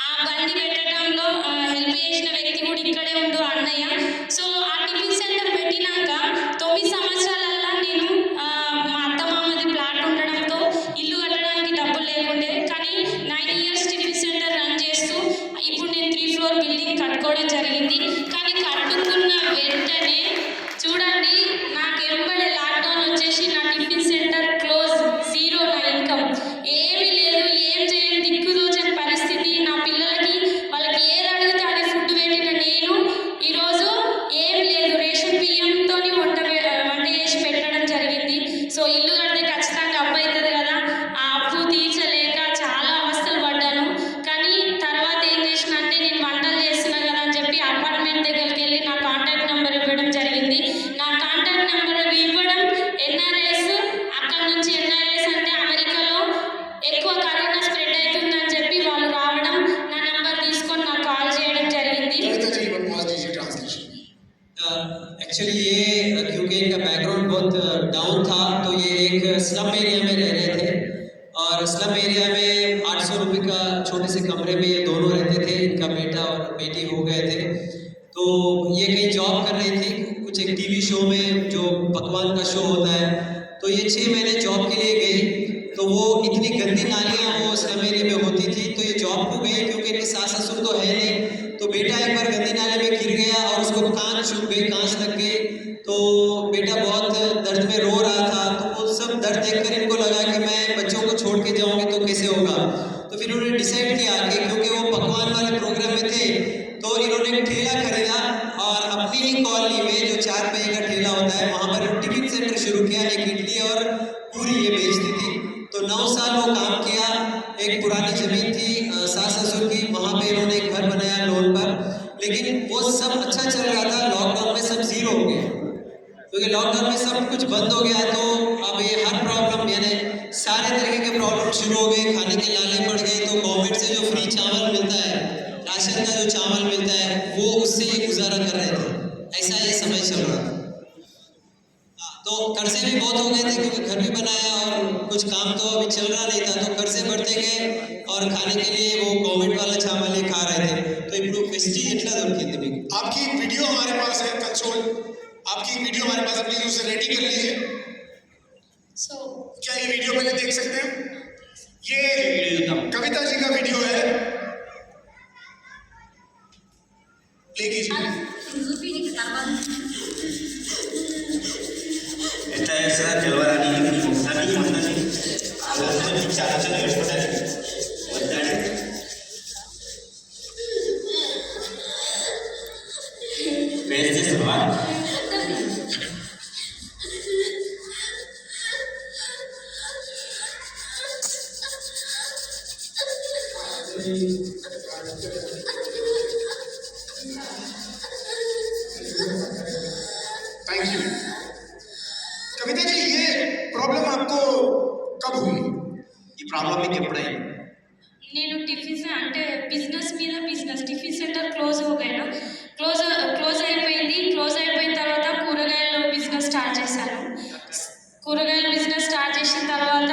ఆ బండి పెట్టడంలో హెల్ప్ చేసిన వ్యక్తి కూడా ఇక్కడే ఉండు అన్నయ్య. సో ఆ టిఫిన్ సెంటర్ పెట్టినాక 9 సంవత్సరాలల్లా నేను మా అత్తమామది ప్లాట్ ఉండడంతో ఇల్లు కట్టడానికి డబ్బులు లేకుండే. కానీ 9 ఇయర్స్ టిఫిన్ సెంటర్ రన్ చేస్తూ ఇప్పుడు నేను 3 ఫ్లోర్ బిల్డింగ్ కట్టుకోవడం జరిగింది. కానీ కట్టుకున్న వెంటనే చూడండి నాకు ఎంబడే లాక్డౌన్ వచ్చేసి నా టిఫిన్ సెంటర్ క్లోజ్, జీరో నా ఇన్కమ్, ఏమీ లేదు, ఏం చేయని దిక్కుదోచని పరిస్థితి. నా పిల్లలకి వాళ్ళకి ఏది అడిగితే అది ఫుడ్ పెట్టిన నేను ఈరోజు ఏం లేదు, రేషన్ బియ్యంతో వంట చేసి పెట్టడం జరిగింది. సో ఇల్లు కడితే ఖచ్చితంగా అప్పు అవుతుంది కదా, ఆ అప్పు తీర్చలేక చాలా అవస్థలు పడ్డాను. కానీ తర్వాత ఏం చేసిన అంటే నేను వంటలు చేస్తున్నా కదా అని చెప్పి అపార్ట్మెంట్ దగ్గరికి వెళ్ళి నా కాంటాక్ట్ నెంబర్ ఇవ్వడం జరిగింది. నా కాంటాక్ట్ నెంబర్ ఇవ్వడం ఎన్ఆర్ఐస్, అక్కడ నుంచి ఎన్ఆర్ఐస్ అంటే అమెరికాలో ఎక్కువ కరోనా స్ప్రెడ్ అవుతుందని చెప్పి వాళ్ళు రావడం, నా నెంబర్ తీసుకొని నాకు కాల్ చేయడం జరిగింది. कविता जी पर पॉज दीजिए ट्रांसलेशन। एक्चुअली ये क्योंकि इनका बैकग्राउंड बहुत डाउन था, तो ये एक स्लम एरिया में रह रहे थे और स्लम एरिया में 800 रुपये का छोटे से कमरे में ये दोनों रहते थे। इनका बेटा और बेटी हो गए थे, तो ये कहीं जॉब कर रही थी कुछ एक टीवी शो में जो पकवान का शो होता है। तो ये 6 महीने जॉब के लिए गई, तो वो इतनी गंदी नालियाँ वो स्लम एरिया में होती थी, तो ये जॉब को गई क्योंकि इनके सास ससुर तो है नहीं। तो बेटा एक बार गंदी नाले में गिर गया और उसको कांच चुभ गई, कांच लग गई, तो बेटा बहुत दर्द में रो रहा था। तो वो सब दर्द देखकर इनको लगा कि मैं बच्चों को छोड़ के जाऊंगी तो कैसे होगा। तो फिर उन्होंने डिसाइड किया कि क्योंकि वो पकवान वाले प्रोग्राम में थे, तो इन्होंने एक ठेला खरीदा और अपनी ही कॉलोनी में जो 4 पहिए का ठेला होता है वहाँ पर टिफिन सेंटर शुरू किया। एक इडली और पूरी ये बेचती थी। तो 9 साल वो काम किया। एक पुरानी ज़मीन थी सास ससुर की, वहाँ पे इन्होंने एक घर बनाया लोन पर। लेकिन वो सब अच्छा चल रहा था, लॉकडाउन में सब जीरो हो गया, क्योंकि लॉकडाउन में सब कुछ बंद हो गया। तो अब ये हर प्रॉब्लम यानी सारे तरीके के प्रॉब्लम शुरू हो गए, खाने के लाले पड़ गए। तो गवर्नमेंट से जो फ्री चावल मिलता है, राशन का जो चावल मिलता है, वो उससे ये गुजारा कर रहे थे। ऐसा ये समय चल रहा था। तो कर्जे भी बहुत हो गए थे क्योंकि घर भी बनाया और कुछ काम तो अभी चल रहा नहीं था, तो कर्जे बढ़ते गए और खाने के लिए वो गवर्नमेंट वाला चावल ही खा रहे थे। तो ఇప్పుడు ఫెస్టిజ్ ఎట్లా దొరికింది మీకు? आपकी एक वीडियो हमारे पास है, कंसोल आपकी एक वीडियो हमारे पास है, प्लीज उसे रेडी कर लीजिए। సో क्या ये वीडियो पहले देख सकते हैं? ये कविता जी का वीडियो है, प्ले कीजिए। ఎట్లా చేస్తారా తెలియదని ఒకసారి మందని చాలా చాలా నేర్చుకుంటారు వద్దాడు. ఫేస్ చేస్తున్నావా? Thank you. कविता जी ये प्रॉब्लम आपको कब हुई? ఈ ప్రాబ్లం మీకు ఎప్పుడైంది? నేను టిఫిన్ అంటే బిజినెస్ మీద బిజినెస్ టిఫిన్ సెంటర్ క్లోజ్ होगा క్లోజ్ అయిపోయింది. క్లోజ్ అయిపోయిన తర్వాత కూరగాయల బిజినెస్ స్టార్ట్ చేశాను. కూరగాయల బిజినెస్ స్టార్ట్ చేసిన తర్వాత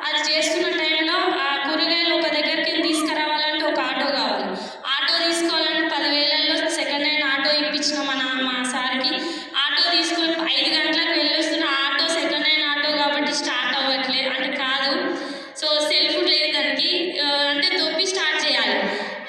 అది చేస్తున్న టైంలో ఆ కూరగాయలు ఒక దగ్గరికి తీసుకురావాలంటే ఒక ఆటో కావాలి. ఆటో తీసుకోవాలంటే 10,000లో సెకండ్ హ్యాండ్ ఆటో ఇప్పించిన మా సార్కి. ఆటో తీసుకొని 5 గంటలకు వెళ్ళొస్తున్న ఆటో సెకండ్ హ్యాండ్ ఆటో కాబట్టి స్టార్ట్ అవ్వట్లేదు, అంటే కాదు. సో సెల్ఫ్ లేదు దానికి, అంటే దొబ్బి స్టార్ట్ చేయాలి.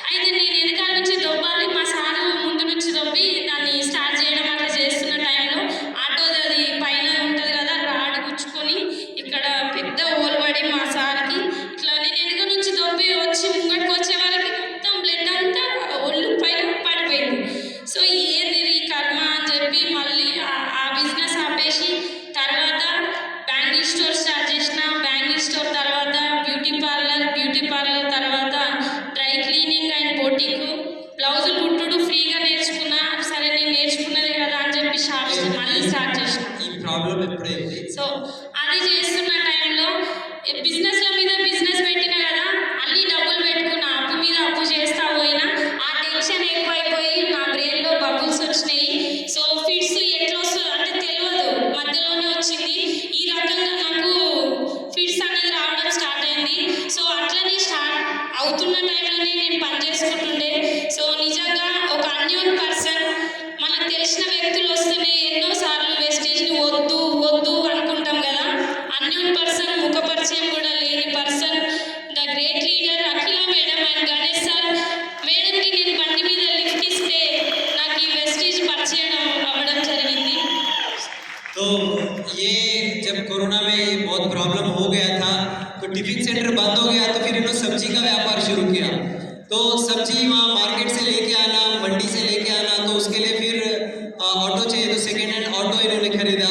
అయితే నేను వెనకాల నుంచి దొబ్బాలి, మా సారు ముందు నుంచి దొబ్బి దాన్ని స్టార్ట్ చేయడం అట్లా చేస్తున్న టైంలో ఆటోది అది పైన ఉంటుంది కదా, రాడ్ గుచ్చుకొని ఇక్కడ పెద్ద హోల్ పడి మా సార్కి ఇట్లా నేను వెనక నుంచి దొబ్బి వచ్చి ముంగటికి వచ్చే వరకు మొత్తం బ్లడ్ అంతా ఒళ్ళు పైన పడిపోయింది. సో ఏది ఈ కర్మ అని చెప్పి మళ్ళీ ఆ బిజినెస్ ఆపేసి తర్వాత బ్యాంగిల్ స్టోర్ స్టార్ట్ చేసిన. బ్యాంగిల్ స్టోర్ తర్వాత బ్యూటీ పార్లర్ తర్వాత డ్రై క్లీనింగ్ అండ్ బొటిక్, బ్లౌజులు కుట్టుడు ఫ్రీగా నేర్చుకున్నా. సరే నేను నేర్చుకున్నదే కదా అని చెప్పి షాప్స్ మళ్ళీ స్టార్ట్ చేసిన. ఈ ప్రాబ్లం ఎప్పుడైంది? సో అది చేస్తున్న టైంలో బిజినెస్ల మీద బిజినెస్ పెట్టిన కదా, అన్ని డబ్బులు పెట్టుకున్నా, అప్పు మీద అప్పు చేస్తా పోయినా. ఆ టెన్షన్ ఎక్కువైపోయి నా బ్రెయిన్లో బబుల్స్ వచ్చినాయి. సో ఫిట్స్ ఎట్లా వస్తుంది అంటే తెలియదు, మధ్యలోనే వచ్చింది. कोरोना में ये बहुत प्रॉब्लम हो गया था, तो टिफिन सेंटर बंद हो गया, तो फिर इन्होंने सब्जी का व्यापार शुरू किया। तो सब्जी वहाँ मार्केट से लेके आना, मंडी से लेके आना, तो उसके लिए फिर ऑटो चाहिए, तो सेकेंड हैंड ऑटो इन्होंने खरीदा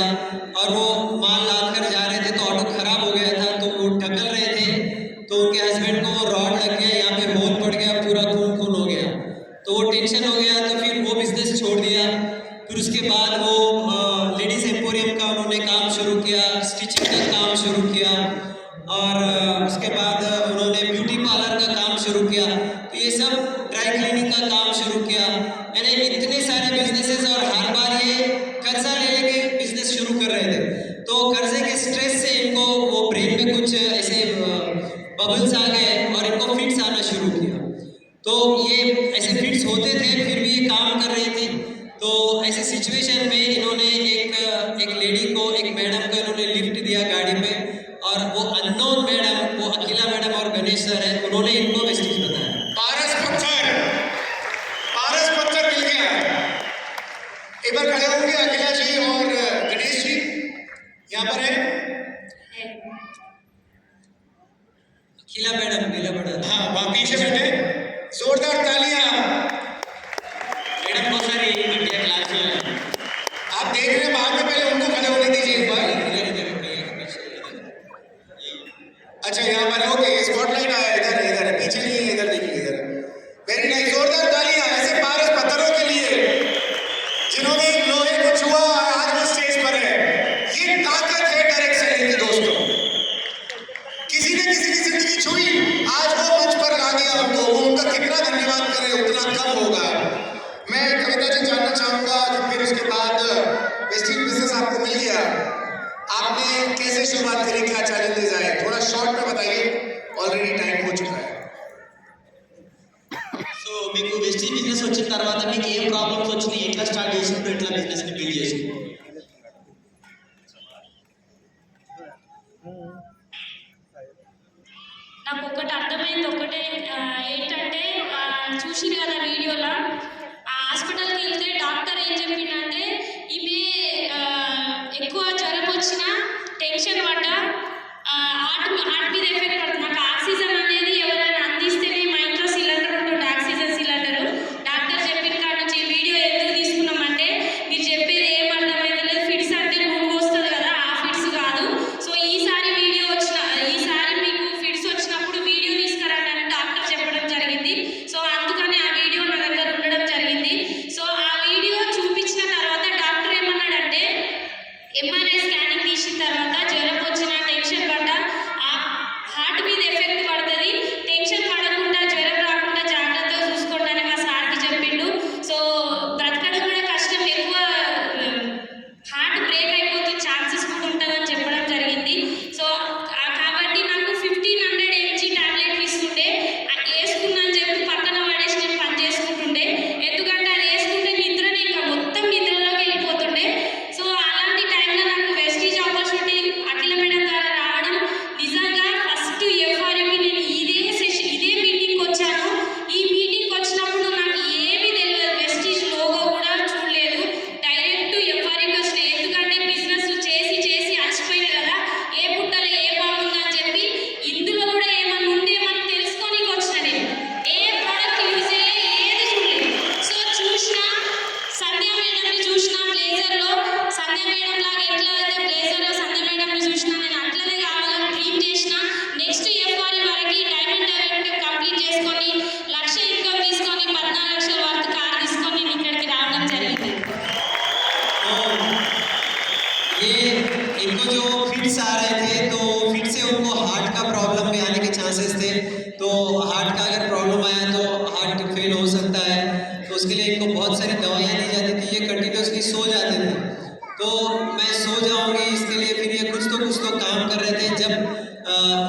और वो माल लाद कर जा रहे थे, तो ऑटो खराब हो गया था, तो वो ढकल रहे थे, तो उनके हस्बैंड को रॉड लग गया, यहाँ पे होल पड़ गया, पूरा खून खून हो गया, तो वो टेंशन हो गया, तो फिर वो बिजनेस छोड़ दिया। फिर उसके बाद वो लेडीज एम्पोरियम का उन्होंने काम शुरू किया, स्टिचिंग का काम शुरू किया, और उसके बाद उन्होंने ब्यूटी पार्लर का काम शुरू किया, तो ये सब ड्राई क्लीनिंग का काम शुरू किया, यानी इतने सारे बिजनेसेस, और हर बार ये कर्जा ले लेके बिजनेस शुरू कर रहे थे। तो कर्जे के स्ट्रेस से इनको वो ब्रेन में कुछ ऐसे बबल्स आ गए और इनको फिट्स आना शुरू किया। तो ये ऐसे फिट्स होते थे, फिर भी ये काम कर रहे थे। तो ऐसे सिचुएशन में इन्होंने एक लेडी को, एक मैडम को इन्होंने लिफ्ट दिया गाड़ी में, और वो अननोन मैडम, वो अखिला मैडम और गणेश सर है, उन्होंने इनको वेस्टेज बताया। पारस पत्थर मिल गया। एक बार खड़े होंगे अखिला जी और गणेश जी, यहाँ पर है अखिला मैडम, हाँ वहाँ पीछे बैठे, जोरदार तालियां। मैडम बहुत सारी इंडिया क्लास में आप देख रहे हैं बाहर में, पहले उनको खड़े होने दीजिए एक बार। अच्छा यहाँ पर ओके, स्पॉटलाइट आया, इधर इधर पीछे नहीं है, इधर देखिए, इधर। वेरी नाइस, जोरदार तालियां ऐसे पारस पत्थरों के लिए जिन्होंने लोहे को छुआ और आज वो स्टेज पर है। ये ताकत है डायरेक्ट सेलिंग की दोस्तों। किसी ने किसी की जिंदगी छुई, आज वो मंच पर ला दिया हमको, वो उनका कितना धन्यवाद करें उतना कम होगा। मैं कविता जी जानना चाहूंगा कि फिर उसके बाद वेस्टेज बिजनेस आपको मिल गया, आपने कैसे शुरुआत करी, क्या चैलेंजेस आए, थोड़ा शॉर्ट में बताइए, ऑलरेडी टाइम हो चुका है। సో మీకు వెస్టీజ్ బిజినెస్ వచ్చిన తర్వాత మీకు ఏం ప్రాబ్లమ్స్ వచ్చినాయి, ఎట్లా స్టార్ట్ చేసినప్పుడు, ఎట్లా బిజినెస్ ని బిల్డ్ చేసినప్పుడు? నాకు ఒకటి అర్థమైంది, ఒకటే ఏంటంటే చూసిరు కదా వీడియోలో, హాస్పిటల్కి వెళ్తే డాక్టర్ ఏం చెప్పిందంటే ఈమె ఎక్కువ జ్వరం వచ్చినా, టెన్షన్ పడ్డా హార్ట్ మీద ఎఫెక్ట్ పడుతుంది. నాకు ఆక్సిజన్ అనేది ఎవరైనా అందిస్తేనే, మా ఇంట్లో సిలిండర్ ఉంటుంది, ఆక్సిజన్ సిలిండరు. డాక్టర్ చెప్పిన కాడ నుంచి వీడియో ఎందుకు తీసుకున్నామంటే, మీరు చెప్పేది ఏం అర్థమైంది లేదు, ఫిట్స్ అంటే నువ్వు వస్తుంది కదా, ఆ ఫిట్స్ కాదు. సో ఈసారి మీకు ఫిట్స్ వచ్చినప్పుడు వీడియో తీసుకురండి అని డాక్టర్ చెప్పడం జరిగింది. సో అందుకని ఆ వీడియో నా దగ్గర ఉండడం జరిగింది. సో ఆ వీడియో చూపించిన తర్వాత డాక్టర్ ఏమన్నాడంటే, ఎంఆర్ఐ స్కానింగ్ తీసిన తర్వాత జ్వరం వచ్చిన, టెన్షన్ పడ్డా, హార్ట్ మీద ఎఫెక్ట్ పడుతుంది, టెన్షన్ పడకుండా, జ్వరం రాకుండా జాగ్రత్తగా చూసుకోండి అని మా సార్కి చెప్పిండు. సో బ్రతకడం కూడా కష్టం, ఎక్కువ హార్ట్ బ్రేక్ అయిపోతే ఛాన్సెస్ కూడా ఉంటుందని చెప్పడం జరిగింది. సో కాబట్టి నాకు 1500 mg టాబ్లెట్ ఇస్తుండే, వేసుకున్నా అని చెప్పి పక్కన పడేసి నేను పని చేసుకుంటుండే, ఎందుకంటే అది వేసుకుంటే నిద్రనే, ఇంకా మొత్తం నిద్రలోకి వెళ్ళిపోతుండే. సో అలాంటి టైంలో నాకు వెస్టీజ్ ఆపర్చునిటీ అఖిల మేడం ద్వారా రావడం, నిజంగా ఫస్ట్ ఎఫ్ఆర్ఎంకి నేను ఇదే మీటింగ్కి వచ్చాను. ఈ మీటింగ్కి వచ్చినప్పుడు నాకు ఏమీ తెలియదు, వెస్టీజ్ లోగో కూడా చూడలేదు, డైరెక్ట్ ఎఫ్ఆర్ఎంకి వచ్చిన. ఎందుకంటే బిజినెస్ చేసి చేసి అలసిపోయినా కదా, ఏ పుట్టలో ఏ బాగుందా అని చెప్పి, ఇందులో కూడా ఏమన్నా ఉందేమని తెలుసుకోనికి వచ్చిన. నేను ఏ ప్రోడక్ట్ యూజ్ చేయాలి, ఏది చూడలేదు. సో చూసిన సంధ్యా మేడంని చూసిన బ్లేజర్లో, సంధ్యా మేడం లాగా ఎట్లా అయితే బ్లేజర్లో సంధ్యా మేడంని చూసిన, నేను అట్లనే కావాలని డ్రీమ్ చేసిన. నెక్స్ట్ ఎఫ్ఆర్ఎం వరకు డైమండ్ డైరెక్ట్ కంప్లీట్ చేసుకొని, 1 లక్ష ఇన్కమ్ తీసుకొని, 14 లక్షల వరకు కార్ తీసుకొని నేను ఇక్కడికి రావడం జరిగింది. ये इनको जो फिट्स आ रहे थे, तो फिट से उनको हार्ट का प्रॉब्लम भी आने के चांसेस थे। तो हार्ट का अगर प्रॉब्लम आया तो हार्ट फेल हो सकता है, तो उसके लिए इनको बहुत सारी दवाइयाँ दी जाती थी। ये कंटिन्यूसली सो जाते थे, तो मैं सो जाऊंगी इसके लिए फिर ये कुछ तो काम कर रहे थे। जब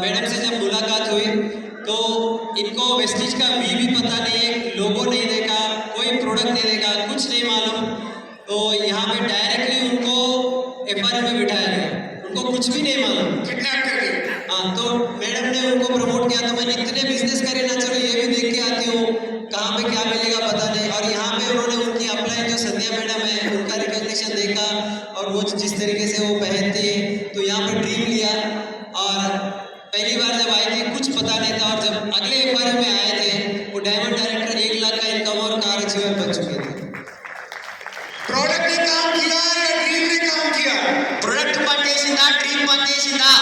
मैडम से जब मुलाकात हुई, तो इनको वेस्टीज का भी पता नहीं है, लोगो नहीं देखा, कोई प्रोडक्ट नहीं देखा, कुछ नहीं मालूम। तो यहाँ पे डायरेक्टली उनको एफआरएम में बिठाया गया, उनको कुछ भी नहीं मालूम, किडनैप कर दी। हाँ। तो मैडम ने उनको प्रमोट किया, तो मैं इतने बिजनेस करे ना, चलो ये भी देख के आती हूँ। कहाँ पे क्या मिलेगा पता नहीं। और यहाँ पे उन्होंने उनकी अपलाइन जो संध्या मैडम है उनका रिकॉग्निशन देखा और वो जिस तरीके से वो पहनती है तो यहाँ पे ड्रीम लिया। और पहली बार जब आई थी कुछ पता नहीं था और जब अगले FRU में आए थे वो डायमंड डायरेक्टर 1 लाख का इनकम और कार अचीवर बन चुके थे। प्रोडक्ट ने काम किया या ड्रीम ने काम किया? ప్రొడక్ట్ పనిచేసిందా డ్రీమ్ పనిచేసిందా?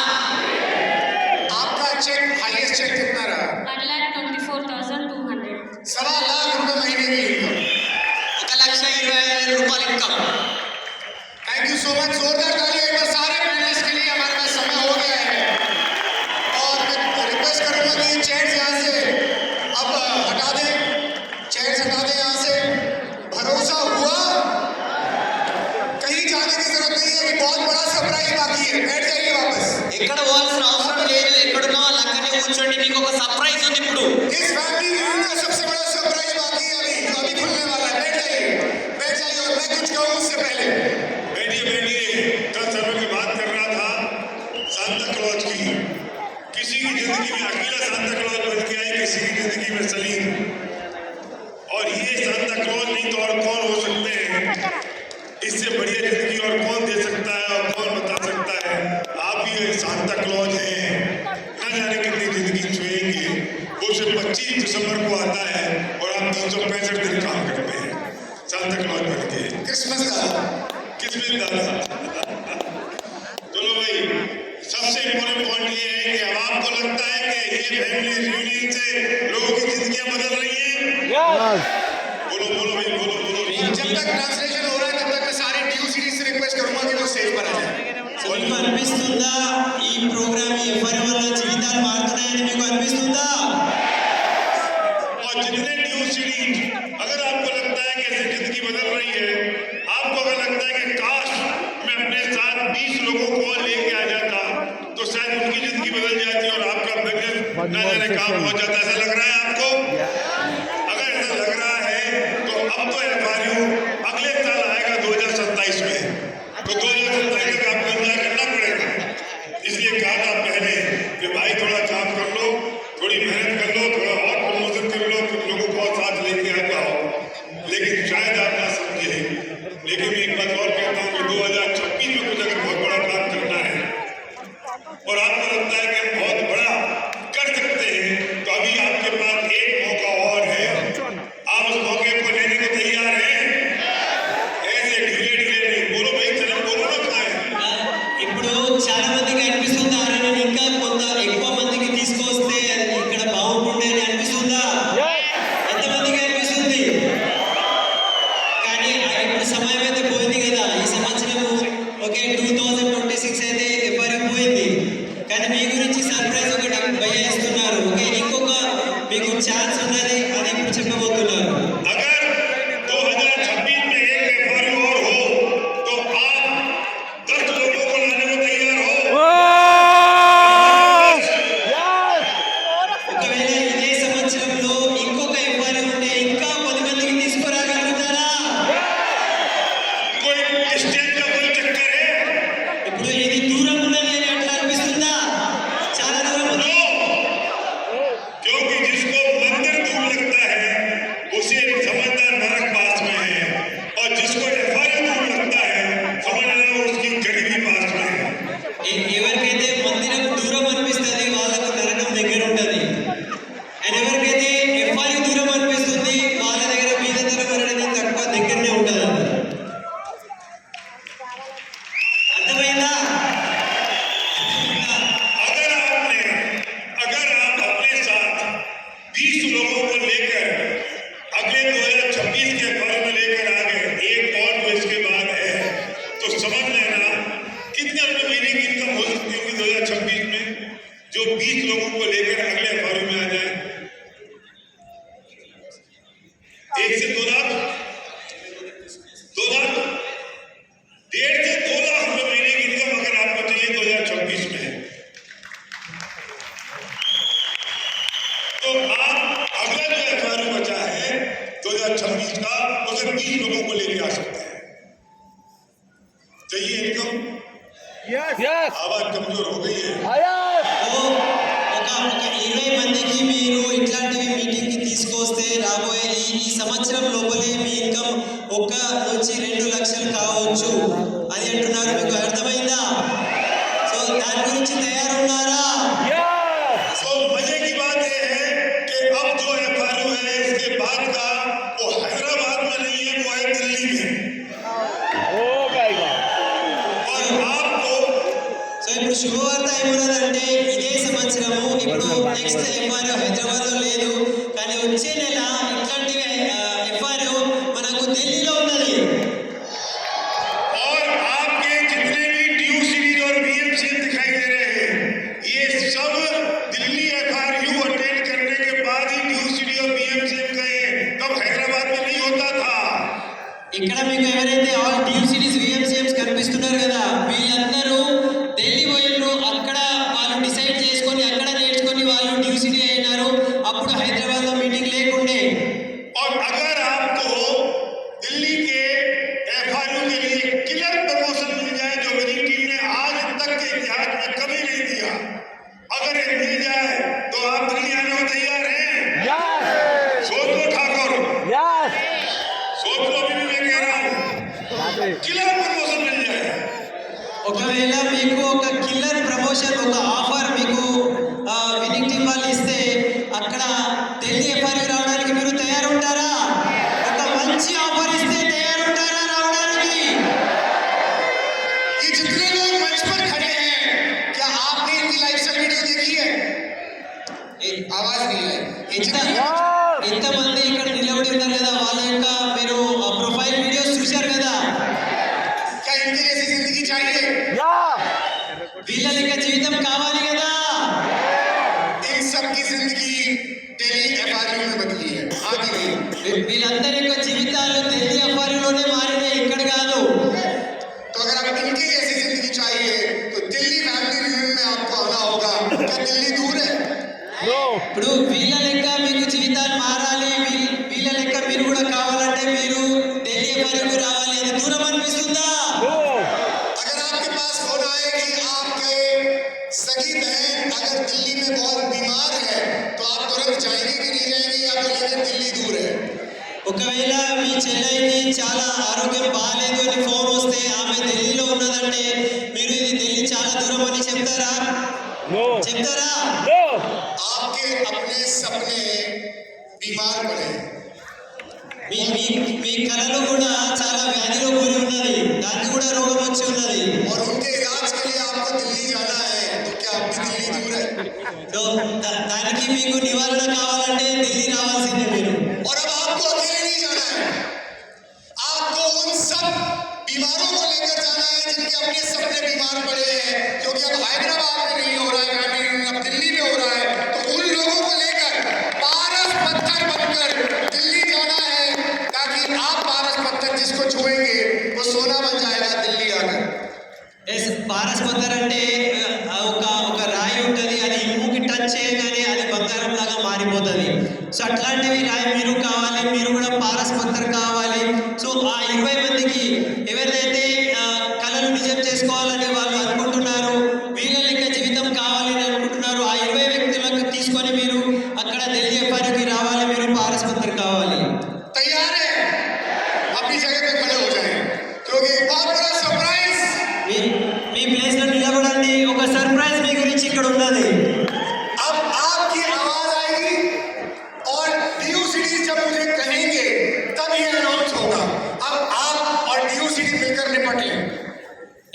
आपका चेक हाईएस्ट चेक कितना रहा? 1,24,200. 1.25 लाख रुपए महीने की इनकम। 1,25,000 రూపాయల income. Thank you so much. जोरदार ताली एक बार सारे पैनलिस्ट के लिए। हमारे पास समय हो गया है और मैं रिक्वेस्ट करूंगा कि ये चेयर्स यहाँ से अब हटा दें, चेयर्स हटा दें यहाँ से। भरोसा हुआ? कहीं जाने की जरूरत नहीं है, ये बहुत बड़ा सरप्राइज बाकी है। बैठ जाइए वापस। ఎక్కడ పోవాల్సిన అవసరం లేదు, ఎక్కడున్నా వాళ్ళు అక్కడనే కూర్చోండి, మీకు ఒక సర్ప్రైజ్ ఉంది ఇప్పుడు। इस फैमिली यूनियन का सबसे बड़ा सरप्राइज बाकी है अभी, जो अभी खुलने वाला है। बैठ जाइए और मैं कुछ कहूँ उससे पहले। बैठिए। कल सर मैं बात कर रहा था सांता क्लॉज की। किसी की जिंदगी में अकेला सांता क्लॉज बन के आए, किसी की जिंदगी में सलीम। और ये सांता क्लॉज नहीं तो और कौन हो सकते हैं? इससे बढ़िया जिंदगी और कौन दे सकता है और कौन बता सकता है? आप ही सांता क्लॉज हैं। न जाने कितनी जिंदगी छुएंगे। वो सिर्फ 25 दिसंबर को आता है और आप 365 दिन काम करते हैं सांता क्लॉज बन के। क्रिसमस दादा। किसमें दादा? चलो भाई, सबसे इम्पोर्टेंट पॉइंट ये है कि अब आपको लगता है कि ये फैमिली रियूनियन से लोगों की जिंदगियां बदल रही हैं? बोलो भाई, बोलो। जब तक ट्रांसलेशन हो रहा है तब तक मैं सारे ड्यू सीरीज से रिक्वेस्ट करूंगा कि वो स्टेज पर आ जाए। సో మీకు అనిపిస్తుందా ఈ ప్రోగ్రామ్ FRU వల్ల జీవితాలు మారుతున్నాయని మీకు అనిపిస్తుందా? और जितने ड्यू सीरीज, अगर आपको लगता है कि ऐसे जिंदगी बदल रही है, आपको अगर लगता है कि काश मैं अपने साथ 20 लोगों को और लेके आ जाता तो शायद उनकी जिंदगी बदल जाती और आपका बिजनेस न जाने कहाँ पहुंच जाता। ऐसा लग रहा है आपको? अगर ऐसा लग रहा है तो अब तो FRU अगले साल आएगा 2027 में, तो 2027 तक आपको इंतजार करना पड़ेगा। इसलिए कहा था पहले कि भाई थोड़ा काम कर लो, थोड़ी मेहनत कर लो, थोड़ा और प्रमोशन कर लो, कुछ लोगों को और साथ लेके आ जाओ। लेकिन शायद आप ना समझे, लेकिन एक बात और कहता हूँ कि 2026 में कुछ अगर बहुत बड़ा काम करना है और आपको लगता है कि हम बहुत बड़ा कर सकते हैं तो अभी आपके पास एक मौका और है। आप उस मौके को लेने को तैयार हैं? ऐसे ढीले नहीं। बोलो भाई, चलो बोलो ना खाए। ఇప్పుడు చాలా మందికి అనిపిస్తుందా అరే నేను ఇంకా కొంత ఎక్కువ మందికి తీసుకొస్తే ఇక్కడ బాగుంటుండే అని అనిపిస్తుందా? ఎంతమందికి అనిపిస్తుంది? కానీ ఇప్పుడు సమయం అయితే పోయింది కదా, ఈ సంవత్సరం ఓకే 2026 అయితే FRU పోయింది, కానీ మీ గురించి సర్ప్రైజ్ ఒకటి భయ్యా ఇస్తున్నారు. ఓకే, ఇంకొక మీకు ఛాన్స్ ఉన్నది, అది ఇప్పుడు చెప్పబోతున్నారు. अगर 2026 में एक FRU और हो तो आप 10 लोगों को लाने को तैयार हो? ఒకవేళ ఇదే సంవత్సరంలో ఇంకొక FRU ఉంటే ఇంకా 10 మందికి తీసుకురాగలుగుతారా? कोई स्टेज का कोई चक्कर है? ఇప్పుడు ఇది దూరం ఉన్నది అని అట్లా అనిపిస్తుందా? చాలా దూరం ఉంది. नो, क्योंकि जिसको मंदिर दूर लगता है उसे समझना नरक पास में है, और जिसको FRU दूर लगता है समझना उसकी गरीबी पास में है। ఎవరికైతే మందిరం దూరం అనిపిస్తుంది వాళ్ళకు నరకం దగ్గర ఉంటుంది. అండ్ ఎవరికైతే FRU దూరం అనిపిస్తుంది వాళ్ళ దగ్గర మీద తరం అనేది తక్కువ దగ్గరనే ఉంటుంది. అర్థమైందా? अगर आप अपने साथ 20 लोगों को लेकर अगले 2026 के FRU में लेकर आ गए, एक और जो इसके बाद है, तो समझ लेना कितने अपने महीने की इनकम हो सकती होगी 2026 में, जो 20 लोगों को लेकर अगले FRU में आ जाए। 1 से 2 लाख, 2 लाख, 1.5 से 2 लाख रुपए महीने की इनकम अगर आपको चाहिए 2026 में, तो आप अगला जो FRU बचा है 2026 का, उसे 20 लोगों को लेके आ सकते हैं। चाहिए इनकम? आवाज कमजोर हो गई है। ఒక 20 మందికి మీరు ఇట్లాంటివి మీటింగ్కి తీసుకొస్తే రాబోయే సంవత్సరం లోపలే మీ ఇన్కమ్ 1 నుంచి 2 లక్షలు కావచ్చు అని అంటున్నారు. మీకు అర్థమైందా? సో దాని గురించి తయారున్నారా? तो मजे की बात यह है कि अब जो एफआरयू है इसके बाद का वो हैदराबाद में नहीं है, वो है दिल्ली में। और आपको సో ఇప్పుడు శుభవార్త ఏమున్నదంటే ఇదే సంవత్సరము ఇప్పుడు నెక్స్ట్ ఎఫ్ఆర్యూ హైదరాబాద్ లో లేదు, కానీ వచ్చే నెల ఇట్లాంటి ఎఫ్ఆర్యూ మనకు ఢిల్లీలో ఉన్నది. और आपके जितने भी ड्यू सीरीज और बीएमसी दिखाई दे रहे हैं, ये सब दिल्ली एफआरयू अटेंड करने के बाद ही ड्यू सीरीज और बीएमसी का कब हैदराबाद में नहीं होता था। ఇక్కడ మీకు ఎవరైతే ఆల్ డ్యూ సిటీస్ విఎంసీఎంస్ కనిపిస్తున్నారు కదా, వీళ్ళందరూ ఢిల్లీ పోయినరు, అక్కడ వాళ్ళు డిసైడ్ చేసుకొని అక్కడ నేర్చుకొని వాళ్ళు డ్యూ సిటీ అయినారు. అప్పుడు హైదరాబాద్ లో మీటింగ్ లేకుండే. और अगर आपको दिल्ली के एफआरयू के लिए किलर प्रमोशन मिल जाए जो मेरी टीम ने आज तक के इतिहास में कभी नहीं दिया, अगर ये मिल जाए तो आप दिल्ली आने को तैयार हैं? सोच लो ठाकुर, सोच लो, अभी भी मैं कह रहा हूँ, किलर प्रमोशन मिल जाए। ఒకవేళ మీకు ఒక కిల్లర్ ప్రమోషన్ ఒక ఆఫర్ మీకు విన్నింగ్ టీం వాళ్ళు ఇస్తే అక్కడ ఢిల్లీ ఎఫ్ఆర్యూ రావడానికి మీరు తయారుంటారా? ఒక మంచి ఆఫర్ ఇస్తే తయారుంటారా రావడానికి? ये जितने लोग मंच पर खड़े हैं, क्या आपने इनकी लाइव स्टाइल वीडियो देखी है? आवाज नहीं है। ఇంతమంది ఇక్కడ నిలబడి ఉన్నారు కదా, వాళ్ళ యొక్క మీరు ప్రొఫైల్ వీడియోస్ చూశారు కదా. क्या इनके जैसी जिंदगी चाहिए? వీళ్ళ లెక్క జీవితం కావాలి కదా. इन सबकी जिंदगी दिल्ली एफआरयू में बदली है, आगे नहीं। వీళ్ళందరి యొక్క జీవితాలు ఢిల్లీ ఎఫ్ఆర్యూలోనే మారినాయి, ఇక్కడ కాదు. तो अगर आप इनकी जैसी जिंदगी चाहिए तो दिल्ली फैमिली रियूनियन में आपको आना होगा। क्या दिल्ली दूर है? ఇప్పుడు వీళ్ళ లెక్క మీకు జీవితాలు మారాలి, వీళ్ళ లెక్క మీరు కూడా కావాలంటే మీరు ఢిల్లీ ఎఫ్ఆర్యూకి రావాలి. అది దూరం అనిపిస్తుందా? अगर आपके पास फोन आए कि आपके सगी बहन अगर दिल्ली में बहुत बीमार है तो आप तुरंत जाएंगे कि नहीं जाएंगे, या बोलेंगे दिल्ली दूर है? ఒకవేళ మీ చెల్లెకి చాలా ఆరోగ్యం బాగాలేదు అని ఫోన్ వస్తే ఆమె ఢిల్లీలో ఉన్నదంటే మీరు ఇది ఢిల్లీ చాలా దూరం అని చెప్తారా? చెప్తారా? आपके अपने सपने बीमार पड़े, మీ మీ మీ కళలు కూడా చాలా వ్యాధిలో కూడి ఉన్నది, దానికి కూడా రోగం వచ్చి ఉన్నది. और उनके इलाज के लिए आपको दिल्ली जाना है, तो क्या आपकी दिल्ली दूर है? సో దానికి మీకు నివారణ కావాలంటే ఢిల్లీ రావాల్సిందే మీరు. और अब आपको अकेले नहीं जाना है, आपको उन सब बीमारों को लेकर जाना है जिनके अपने सपने बीमार पड़े हैं, क्योंकि अब हैदराबाद में नहीं हो रहा है फैमिली रियूनियन, अब दिल्ली में हो रहा है। तो उन लोगों को लेकर पारस पत्थर बनकर दिल्ली जाना है, ताकि आप पारस पत्थर जिसको छुएंगे वो सोना बन जाएगा दिल्ली आकर। ఎస్, పారస్ పత్థర్ అంటే ఒక రాయి ఉంటుంది, అది ఇనుముకి టచ్ చేయగానే అది బంగారం లాగా మారిపోతుంది. సో అట్లాంటివి రాయి మీరు కావాలి, మీరు కూడా పారస్ పత్థర్ కావాలి. సో ఆ 20 మందికి ఎవరైతే కళలు నిజం చేసుకోవాలని వాళ్ళు అనుకుంటున్నారు, వీళ్ళ లెక్క జీవితం కావాలని అనుకుంటున్నారు, ఆ 20 వ్యక్తులకు తీసుకొని మీరు అక్కడ ఢిల్లీ ఎఫ్ఆర్యూకి రావాలి, మీరు పారస్ పత్థర్ కావాలి. तैयार है? अपनी जगह पे खड़े हो जाएं, क्योंकि एक बहुत बड़ा सरप्राइज మీ ప్లేస్ లో నిలబడండి, ఒక సర్ప్రైజ్ మీ గురించి ఇక్కడ ఉన్నది. अब आपकी आवाज आएगी और ड्यू सिटी जब मुझे कहेंगे तब ये अनाउंस होगा। अब आप और ड्यू सिटी मिलकर निपट लें।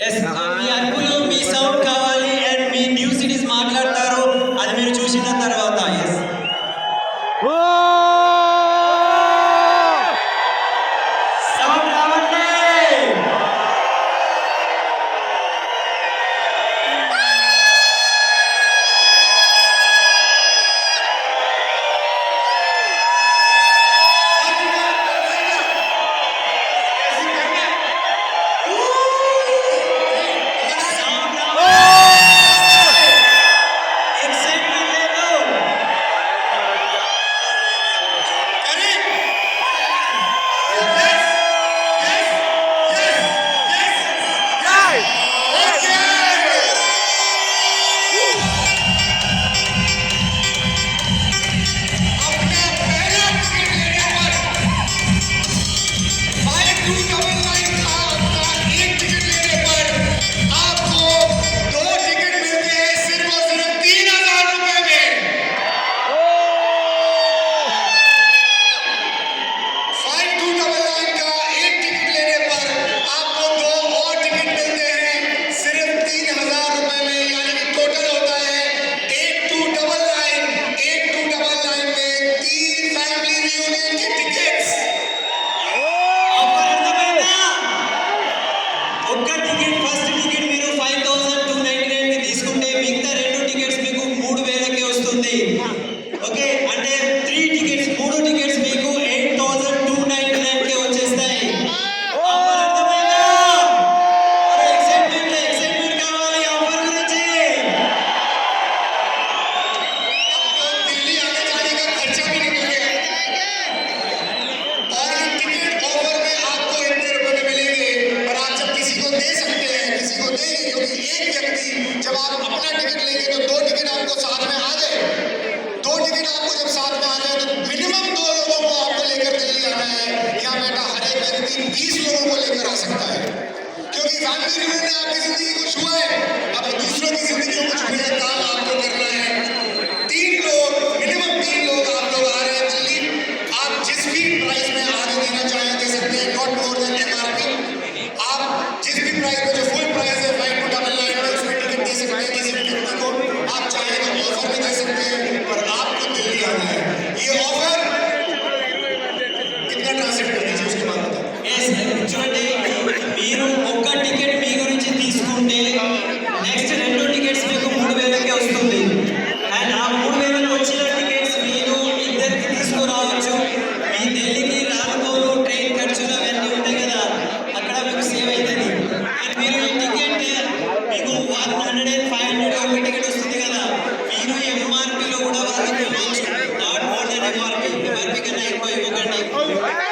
ఎస్, మీ అరుపులు మీ సౌండ్ కావాలి అండ్ మీ న్యూ సిటీస్ మాట్లాడతారు, అది మీరు చూసిన తర్వాత. ఎస్, సౌండ్ రావండి. 20 लोगों को लेकर आ सकता है, क्योंकि फैमिली रियूनियन ने आपकी जिंदगी को छुआ है, अब दूसरों की जिंदगी को छूने का काम आपको करना है। 3 लोग, मिनिमम 3 लोग आप लोग आ रहे हैं एक्चुअली। आप जिस भी प्राइस में आगे देना चाहें दे सकते हैं, नॉट मोर देन MRP। आप जिस भी प्राइस में, जो फुल प्राइस है 5299 उसमें टिकट दे सकते हैं किसी भी व्यक्ति को। आप चाहें तो ऑफर में दे सकते हैं, पर आपको दिल्ली आना है। ये ऑफर कितना ट्रांसलेट कर दीजिए उसके बाद बताओ। చూడండి మీరు ఒక్క టికెట్ మీ గురించి తీసుకుంటే నెక్స్ట్ 2 టికెట్స్ మీకు 3000కే వస్తుంది. అండ్ ఆ 3000కి వచ్చిన టికెట్స్ మీరు ఇద్దరికి తీసుకురావచ్చు. మీ ఢిల్లీకి రానుకోను ట్రైన్ ఖర్చులు అవన్నీ ఉంటాయి కదా, అక్కడ మీకు సేవ్ అవుతుంది. అండ్ మీరు ఈ టికెట్ మీకు 100 and 500 ఒక టికెట్ వస్తుంది కదా, మీరు ఎంఆర్పీలో కూడా వాళ్ళకి ఇవ్వచ్చు. నాట్ మోర్ దెన్ ఎంఆర్పీ కన్నా ఎక్కువ ఇవ్వకండి.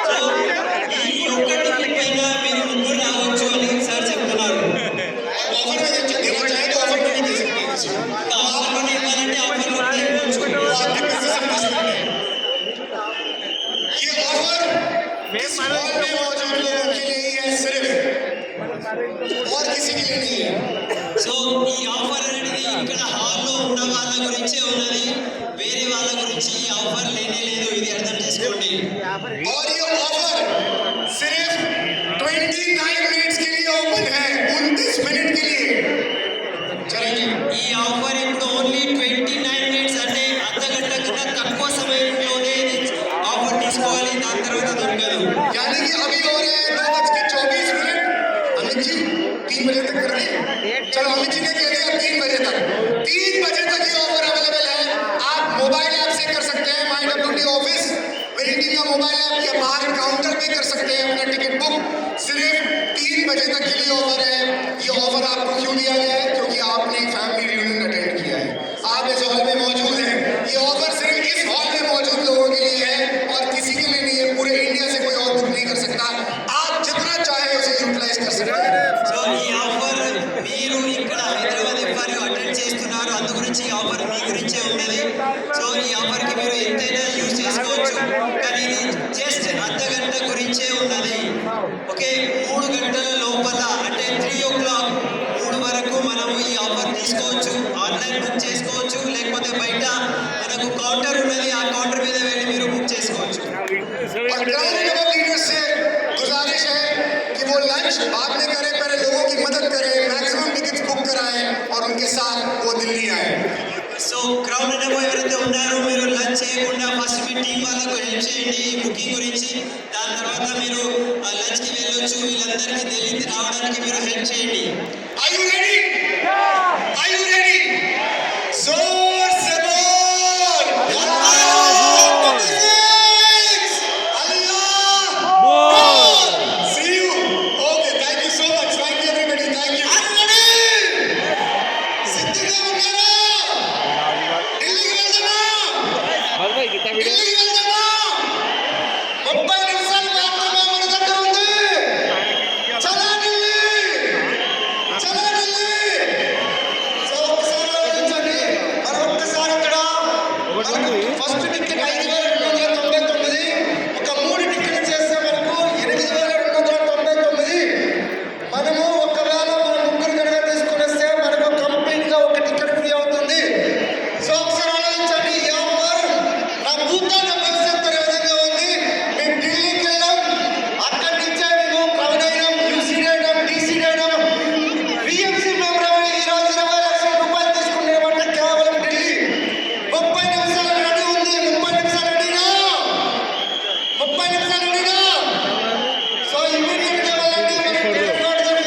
సో ఈ ఒక్క టికెట్ పైన మీరు ముగ్గురు రావచ్చు అని సార్ చెప్తున్నారు. ऑफर में देना चाहे तो ऑफर में भी दे सकते हैं किसी को। ఆఫర్లోనే ఇవ్వాలంటే ఆఫర్లో కూడా ఇవ్వచ్చు. वो आपके बिजनेस इन्वेस्टमेंट है। ये ऑफर इस हॉल में मौजूद लोगों के लिए ही है सिर्फ, और किसी के लिए नहीं है। సో ఈ ఆఫర్ అనేది ఇక్కడ హాల్లో ఉన్న వాళ్ళ గురించే ఉన్నది, వేరే వాళ్ళ గురించి ఈ ఆఫర్ లేనే లేదు, ఇది అర్థం చేసుకోండి. और ये ऑफर सिर्फ 29 मिनट्स के लिए ओपन है, 29 मिनट के लिए। चलिए ఈ ఆఫర్ ఇప్పుడు ఓన్లీ 29 మినిట్స్, అంటే అర్ధ గంట కన్నా తక్కువ సమయంలోనే ఇది ఆఫర్ తీసుకోవాలి, దాని తర్వాత దొరకదు. यानी कि अभी हो रहे हैं 2:24। अमित जी 3 बजे तक कर दें। चलो अमित जी ने कह दिया 3 बजे तक। 3 बजे तक ये ऑफर अवेलेबल है। आप मोबाइल ऐप से कर सकते हैं, MyWT ऑफिस वेरिटी का मोबाइल ऐप, या बाहर काउंटर पे कर सकते हैं अपना टिकट बुक। सिर्फ 3 बजे तक के लिए ऑफर है। ये ऑफर आपको क्यों दिया गया है? क्योंकि आपने एक फैमिली रियूनियन अटेंड किया है, आप इस हॉल में मौजूद हैं। ये ऑफर सिर्फ इस हॉल में मौजूद लोगों के लिए है और किसी के लिए नहीं है। पूरे इंडिया से कोई और बुक नहीं कर सकता। आप जितना चाहे उसे यूटिलाइज कर सकते हैं। సో ఈ ఆఫర్ మీరు ఇక్కడ హైదరాబాద్ ఎఫ్ఆర్ అటెండ్ చేస్తున్నారు, అందు గురించి ఈ ఆఫర్ మీ గురించే ఉన్నది. సో ఈ ఆఫర్కి మీరు ఎంతైనా యూజ్ చేసుకోవచ్చు, కానీ ఇది జస్ట్ అర్ధ గంట గురించే ఉన్నది. ఓకే, 3 గంటల లోపల అంటే 3 o'clock 3 వరకు మనము ఈ ఆఫర్ తీసుకోవచ్చు. ఆన్లైన్ బుక్ చేసుకోవచ్చు, లేకపోతే బయట మనకు కౌంటర్ ఉన్నది, ఆ కౌంటర్ మీద వెళ్ళి మీరు బుక్ చేసుకోవచ్చు. और क्राउन लेवल लीडर से गुजारिश है कि वो लंच बाद में करें, पहले लोगों की मदद करें, मैक्सिमम टिकट्स बुक कराएं और उनके साथ वो दिल्ली आए। సో క్రౌడ్ డెమో ఎవరైతే ఉన్నారో మీరు లంచ్ చేయకుండా ఫస్ట్ మీ టీం వాళ్ళకు హెల్ప్ చేయండి బుకింగ్ గురించి, దాని తర్వాత మీరు లంచ్కి వెళ్ళొచ్చు. వీళ్ళందరికీ ఢిల్లీకి రావడానికి మీరు హెల్ప్ చేయండి. Are you ready? Are you ready? जोर से बोल See you. Okay, thank you so much. Thank you everybody. Thank you. Are you ready? Siddharth